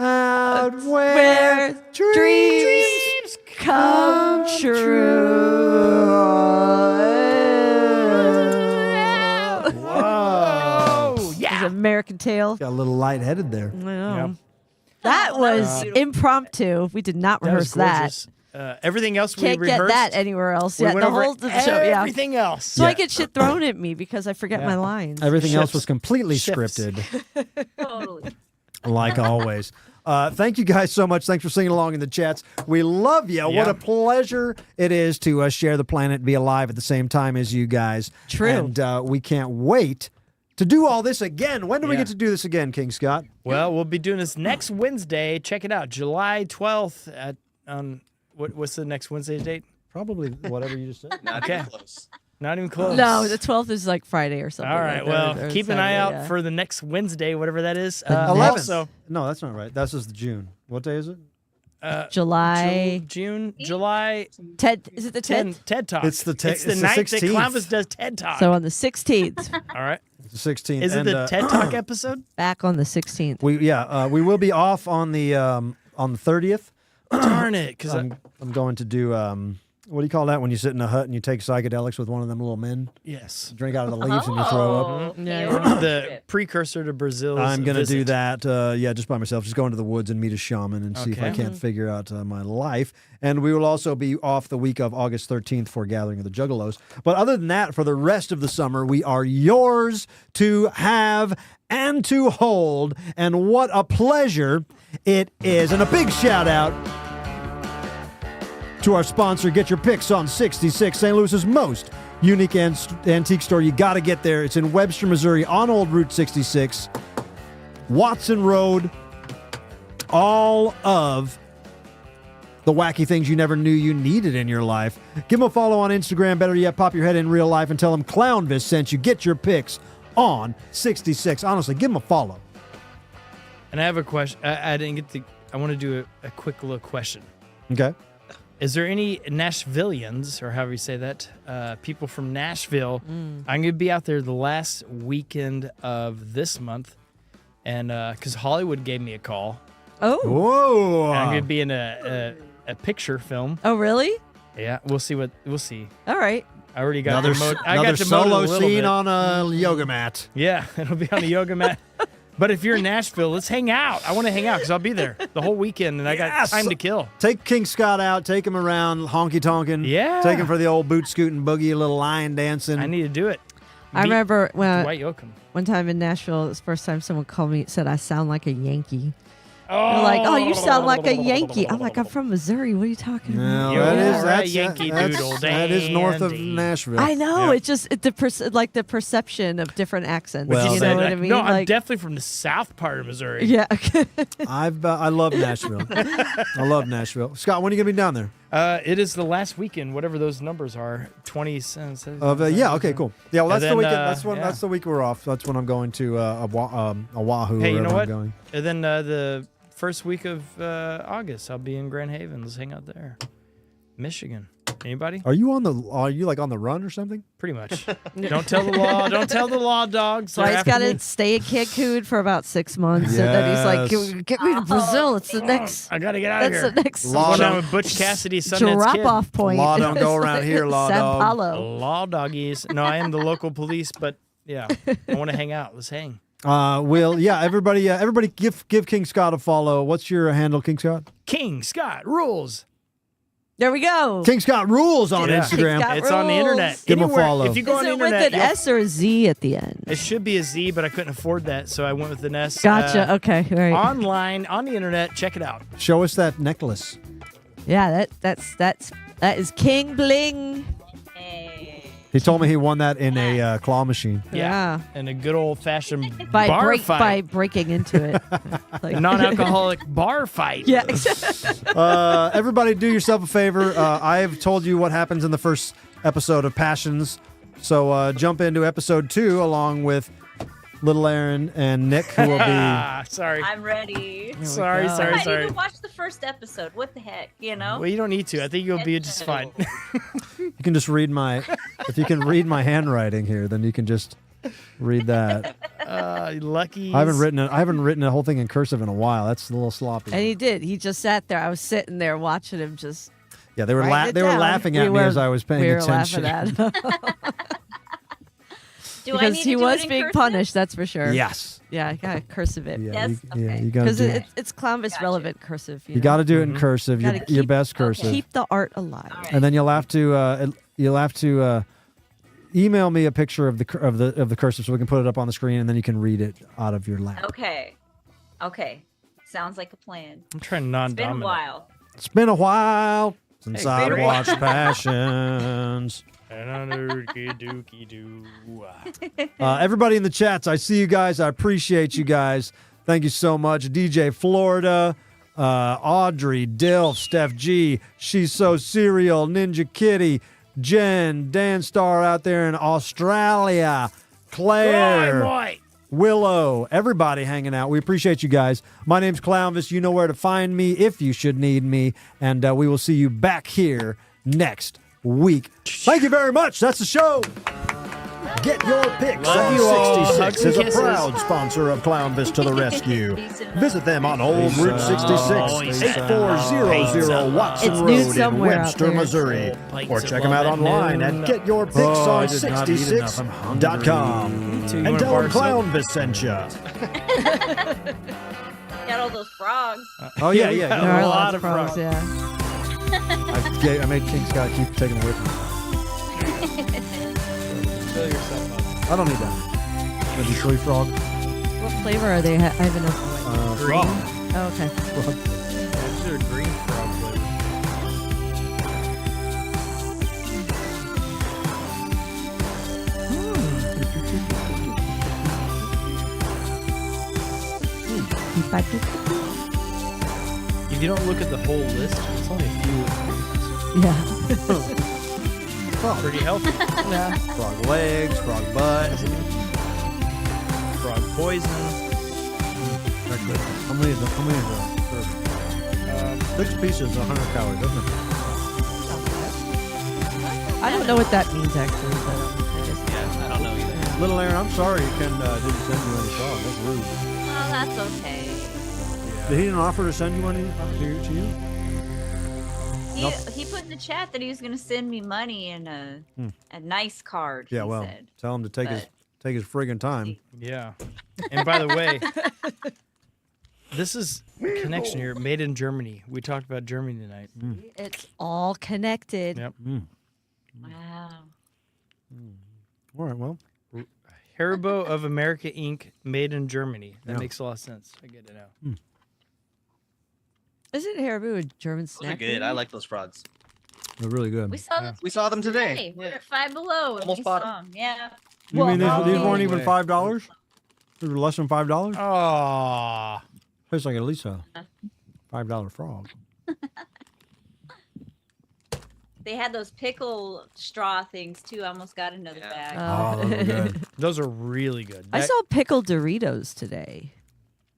out where Where dreams come true. Oh, yeah. American Tail. Got a little lightheaded there. I know. Yeah. That was impromptu. We did not That was rehearse that. gorgeous. Everything else we Can't get rehearsed. that anywhere else. We Yeah, went the over whole show. Yeah. everything else. So I get shit thrown at me because I forget Yeah. my lines. Everything else Shifts. was completely Shifts. scripted, Totally. like always. Thank you guys so much. Thanks for singing along in the chats. We love you. What Yeah. a pleasure it is to share the planet, be alive at the same time as you guys. True. And we can't wait to do all this again. When do we Yeah. get to do this again, King Scott? Well, we'll be doing this next Wednesday. Check it out, July 12th at what's the next Wednesday's date? Probably whatever you just said. Not Okay. even close. Not even close. No, the 12th is like Friday or something. All right. or- Well, or keep an eye Saturday, out yeah. for the next Wednesday, whatever that is. 11th. Also, No, that's not right. That's just the June. What day is it? July. June, July. TED. Is it the 10th? TED Talk. It's the It's the night that 16th. Clownvis does TED Talk. So on the 16th. All right. The 16th. Is it and, the TED Talk episode? Back on the 16th. We will be off on the 30th. Darn it! Because I'm going to do what do you call that when you sit in a hut and you take psychedelics with one of them little men? Yes. Drink out of the leaves and you throw up. The precursor to Brazil's I'm going to do visit. that, just by myself. Just go into the woods and meet a shaman and see if I Okay. can't figure out my life. And we will also be off the week of August 13th for Gathering of the Juggalos. But other than that, for the rest of the summer, we are yours to have and to hold. And what a pleasure it is. And a big shout out to our sponsor, Get Your Picks on 66, St. Louis's most unique antique store. You got to get there. It's in Webster, Missouri, on Old Route 66, Watson Road. All of the wacky things you never knew you needed in your life. Give them a follow on Instagram. Better yet, pop your head in real life and tell them Clownvis sent you. Get Your Picks on 66. Honestly, give them a follow. And I have a question. I didn't get the. I want to do a quick little question. Okay. Is there any Nashvillians, or however you say that, people from Nashville? I'm going to be out there the last weekend of this month, and because Hollywood gave me a call. Oh. Whoa. And I'm going to be in a picture film. Oh, really? Yeah, we'll see. All right. I already got Another I got demoted solo a little scene bit. on a yoga mat. Yeah, it'll be on a yoga mat. But if you're in Nashville, let's hang out. I want to hang out because I'll be there the whole weekend, and I got time to kill. Take King Scott out. Take him around honky tonkin'. Yeah. Take him for the old boot scooting boogie, a little lion dancing. I need to do it. I remember when Dwight Yoakam. one time in Nashville, it was the first time someone called me and said I sound like a Yankee. Oh. They're like, oh, you sound like a Yankee. I'm like, I'm from Missouri. What are you talking about? No, You're that right, is Yankee Doodle that is north of dandy. Nashville. I know. Yeah. It's just the perception of different accents. Well, you they- know what I mean? No, I'm Like, definitely from the south part of Missouri. yeah. I love Nashville. I love Nashville. Scott, when are you gonna be down there? It is the last weekend, whatever those numbers are. 20 cents. Yeah. Okay. Cool. Yeah. Well, that's And the then, weekend. That's when. yeah. That's the week we're off. That's when I'm going to Oahu. Hey, you wherever know I'm what? going. And then the first week of August, I'll be in Grand Haven. Let's hang out there. Michigan. Anybody? Are you like on the run or something? Pretty much. Don't tell the law. Don't tell the law, dogs. So he's got to stay in Cancun for about 6 months. And then he's like, Yes. get me to Brazil. It's the next. I got to get out of That's here. the next Law Going don't- down with Butch Cassidy, Sundance drop Kid. off point. Law don't go around here, law Sao dog. Paulo. Law doggies. No, I am the local police, but yeah, I want to hang out. Let's hang. Everybody give King Scott a follow. What's your handle, King Scott? King Scott rules. There we go. King Scott rules on Yeah. Instagram. King Scott It's on the rules. internet. Give him a Anywhere- follow. If you go Is on the it with internet, an you'll- S or a Z at the end? it should be a Z, but I couldn't afford that, so I went with an S. Gotcha. Okay. All right. Online, on the internet, check it out. Show us that necklace. Yeah, that is King Bling. He told me he won that in a claw machine. Yeah. And a good old fashioned By bar fight. by breaking into it. Like- Non-alcoholic bar fight. Yeah. Everybody, do yourself a favor. I have told you what happens in the first episode of Passions, so jump into episode 2 along with Little Aaron and Nick, who will be. Sorry. I'm ready. Sorry. I might even watch the first episode. What the heck, you know? Well, you don't need to. I think you'll be just fine. You can just read my. If you can read my handwriting here, then you can just read that. Lucky. I haven't written a whole thing in cursive in a while. That's a little sloppy. And he did. He just sat there. I was sitting there watching him just. Yeah, they were writing it they were down. laughing at me as I was paying we were attention. laughing at him. Do I Because need he to do was it in being cursive? punished, that's for sure. Yes. Yeah, I got to cursive it. Yeah, Yes? you Okay. gotta Because do. it's Clownvis relevant cursive. You got to do it in cursive. Gotta Your keep- best cursive. Keep the art alive. And then you'll have to email me a picture of the cursive so we can put it up on the screen, and then you can read it out of your lap. Okay. Sounds like a plan. I'm trying It's been a non-dominant. while. It's been a while since Hey, I been a watched Passions. Everybody in the chats, I see you guys. I appreciate you guys. Thank you so much. DJ Florida, Audrey, Dilf, Steph G, She's So Serial, Ninja Kitty, Jen, Dan Star out there in Australia, Claire, Boy. Willow, everybody hanging out. We appreciate you guys. My name's Clownvis. You know where to find me if you should need me. And we will see you back here next week. Thank you very much. That's the show. Get your picks Love on you all. 66 Hugs is and a kisses. proud sponsor of Clownvis to the Rescue. Visit them on Old Route 66, Pizza. 8400 Watson It's Road nude in somewhere out Webster, there. Missouri. Pizza, Or check them love out it, online at noon. getyourpicks66.com. too. You And wanna tell them borrow Clownvis sent you. Got all those frogs. Oh, yeah, we yeah. got There are a a lot lot of of frogs, frogs. yeah. I made King Scott keep taking them with me. Fill yourself up. I don't need that. Maybe chili frog. What flavor are they? I haven't opened. Green. Oh, okay. These are green frog flavors. If you don't look at the whole list, it's only a few ingredients. Yeah. Pretty healthy. Yeah. Frog legs, frog butt. Frog poison. How many is it? Six pieces, 100 calories, doesn't it? I don't know what that means actually, but I guess. Yeah, I don't know either. Little Aaron, I'm sorry Ken didn't send you any frog. That's rude. Oh, that's okay. Did he didn't offer to send you any to you? He put in the chat that he was going to send me money and a nice card. Yeah, he well, said. tell him to take his friggin' time. Yeah. And by the way, this is a connection here, made in Germany. We talked about Germany tonight. It's all connected. Yep. Wow. All right, well. Haribo of America Inc., made in Germany. That Yeah. makes a lot of sense. I get it now. Isn't Haribo a German Those are snack? good. I like those frogs. They're really good. We saw them. We saw them today. Hey, we're at Five Below. and Almost we bought saw 'em. Yeah. You mean Well, these no weren't even way. $5? These were less than $5? Oh. Tastes like at least a $5 frog. They had those pickle straw things too. I almost got another bag. Oh, those are good. Those are really good. I saw pickled Doritos today.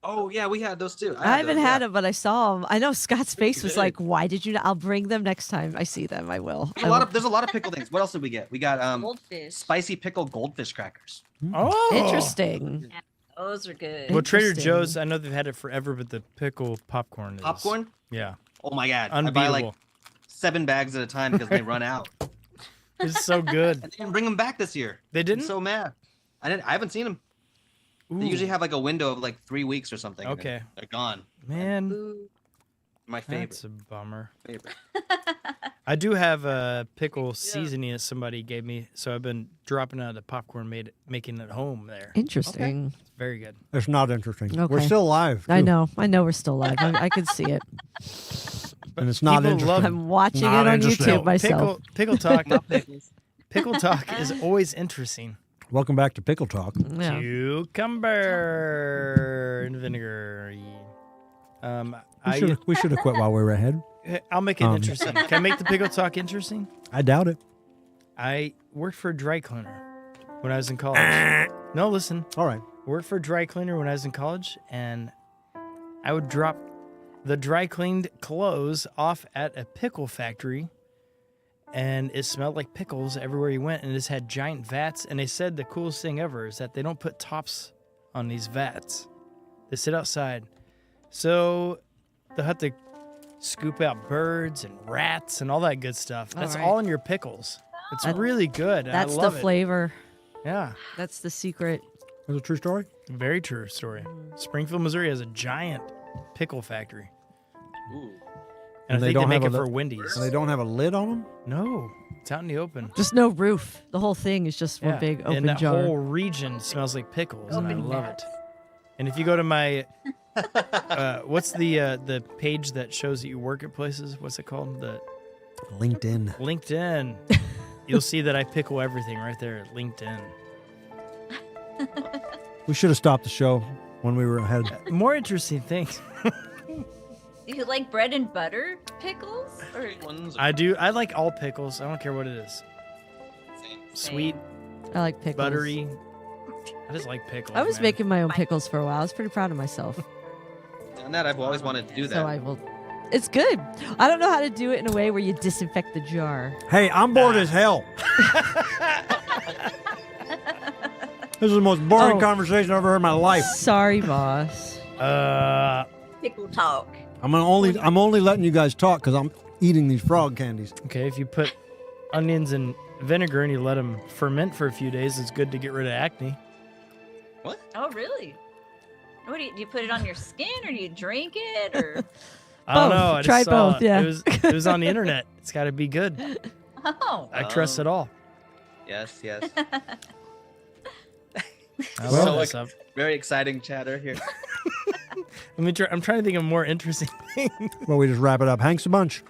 Oh yeah, we had those too. I haven't had them, but I saw them. I know Scott's face was good. like, "Why did you not?" I'll bring them next time I see them. I will. There's a lot of pickle things. What else did we get? We got Goldfish. spicy pickled goldfish crackers. Oh. Interesting. Those are good. Well, Trader Interesting. Joe's, I know they've had it forever, but the pickle popcorn is. Popcorn? Yeah. Oh my god! I buy Unbeatable. like 7 bags at a time because they run out. It's so good. And they didn't bring them back this year. They didn't? I'm so mad. I haven't seen them. They usually have like a window of like 3 weeks or something. and Okay. They're gone. Man, Ooh. My favorite. that's a bummer. Favorite. I do have a pickle seasoning that somebody gave me, so I've been dropping out the popcorn, making it home there. Interesting. It's very good. It's not interesting. We're Okay. still live. I too. know. I know we're still live. I can see it. And it's not People interesting. love- I'm watching Not it on interesting. YouTube myself. Pickle talk. Pickle talk is always interesting. Welcome back to Pickle Talk. Yeah. Cucumber and vinegar. We should have quit while we were ahead. I'll make it interesting. Can I make the pickle talk interesting? I doubt it. I worked for a dry cleaner when I was in college. No, listen. All right. Worked for a dry cleaner when I was in college, and I would drop the dry cleaned clothes off at a pickle factory, and it smelled like pickles everywhere you went, and it just had giant vats. And they said the coolest thing ever is that they don't put tops on these vats. They sit outside. So they'll have to scoop out birds and rats and all that good stuff. That's right. all in your pickles. It's That- really good. That's I the love it. flavor. Yeah. That's the secret. That's a true story? Very true story. Springfield, Missouri has a giant pickle factory. Ooh. And I think they make it for Wendy's. And they don't have a lid on them? No, it's out in the open. Just no roof. The whole thing is just one big open and that jar. whole region smells like pickles, and I Open love vats. it. And if you go to my, what's the page that shows that you work at places? What's it called? The LinkedIn. LinkedIn. You'll see that I pickle everything right there at LinkedIn. We should have stopped the show when we were ahead. More interesting things. Do you like bread and butter pickles? Or I do. I like all pickles. I don't care what it is. Sweet, I like pickles. buttery. I just like pickles. I was man. making my own pickles for a while. I was pretty proud of myself. And that I've always wanted to do that. So I will. It's good. I don't know how to do it in a way where you disinfect the jar. Hey, I'm bored as hell. This is the most boring conversation I've ever heard in my life. Sorry, boss. Pickle talk. I'm only letting you guys talk because I'm eating these frog candies. Okay, if you put onions in vinegar and you let them ferment for a few days, it's good to get rid of acne. What? Oh, really? What do you put it on your skin, or do you drink it, or? I don't know. I just Try saw both, yeah. It was on the internet. It's got to be good. Oh. I trust it all. Yes. I Well, love this up. Very exciting chatter here. I'm trying to think of more interesting things. Well, we just wrap it up. Hanks a bunch.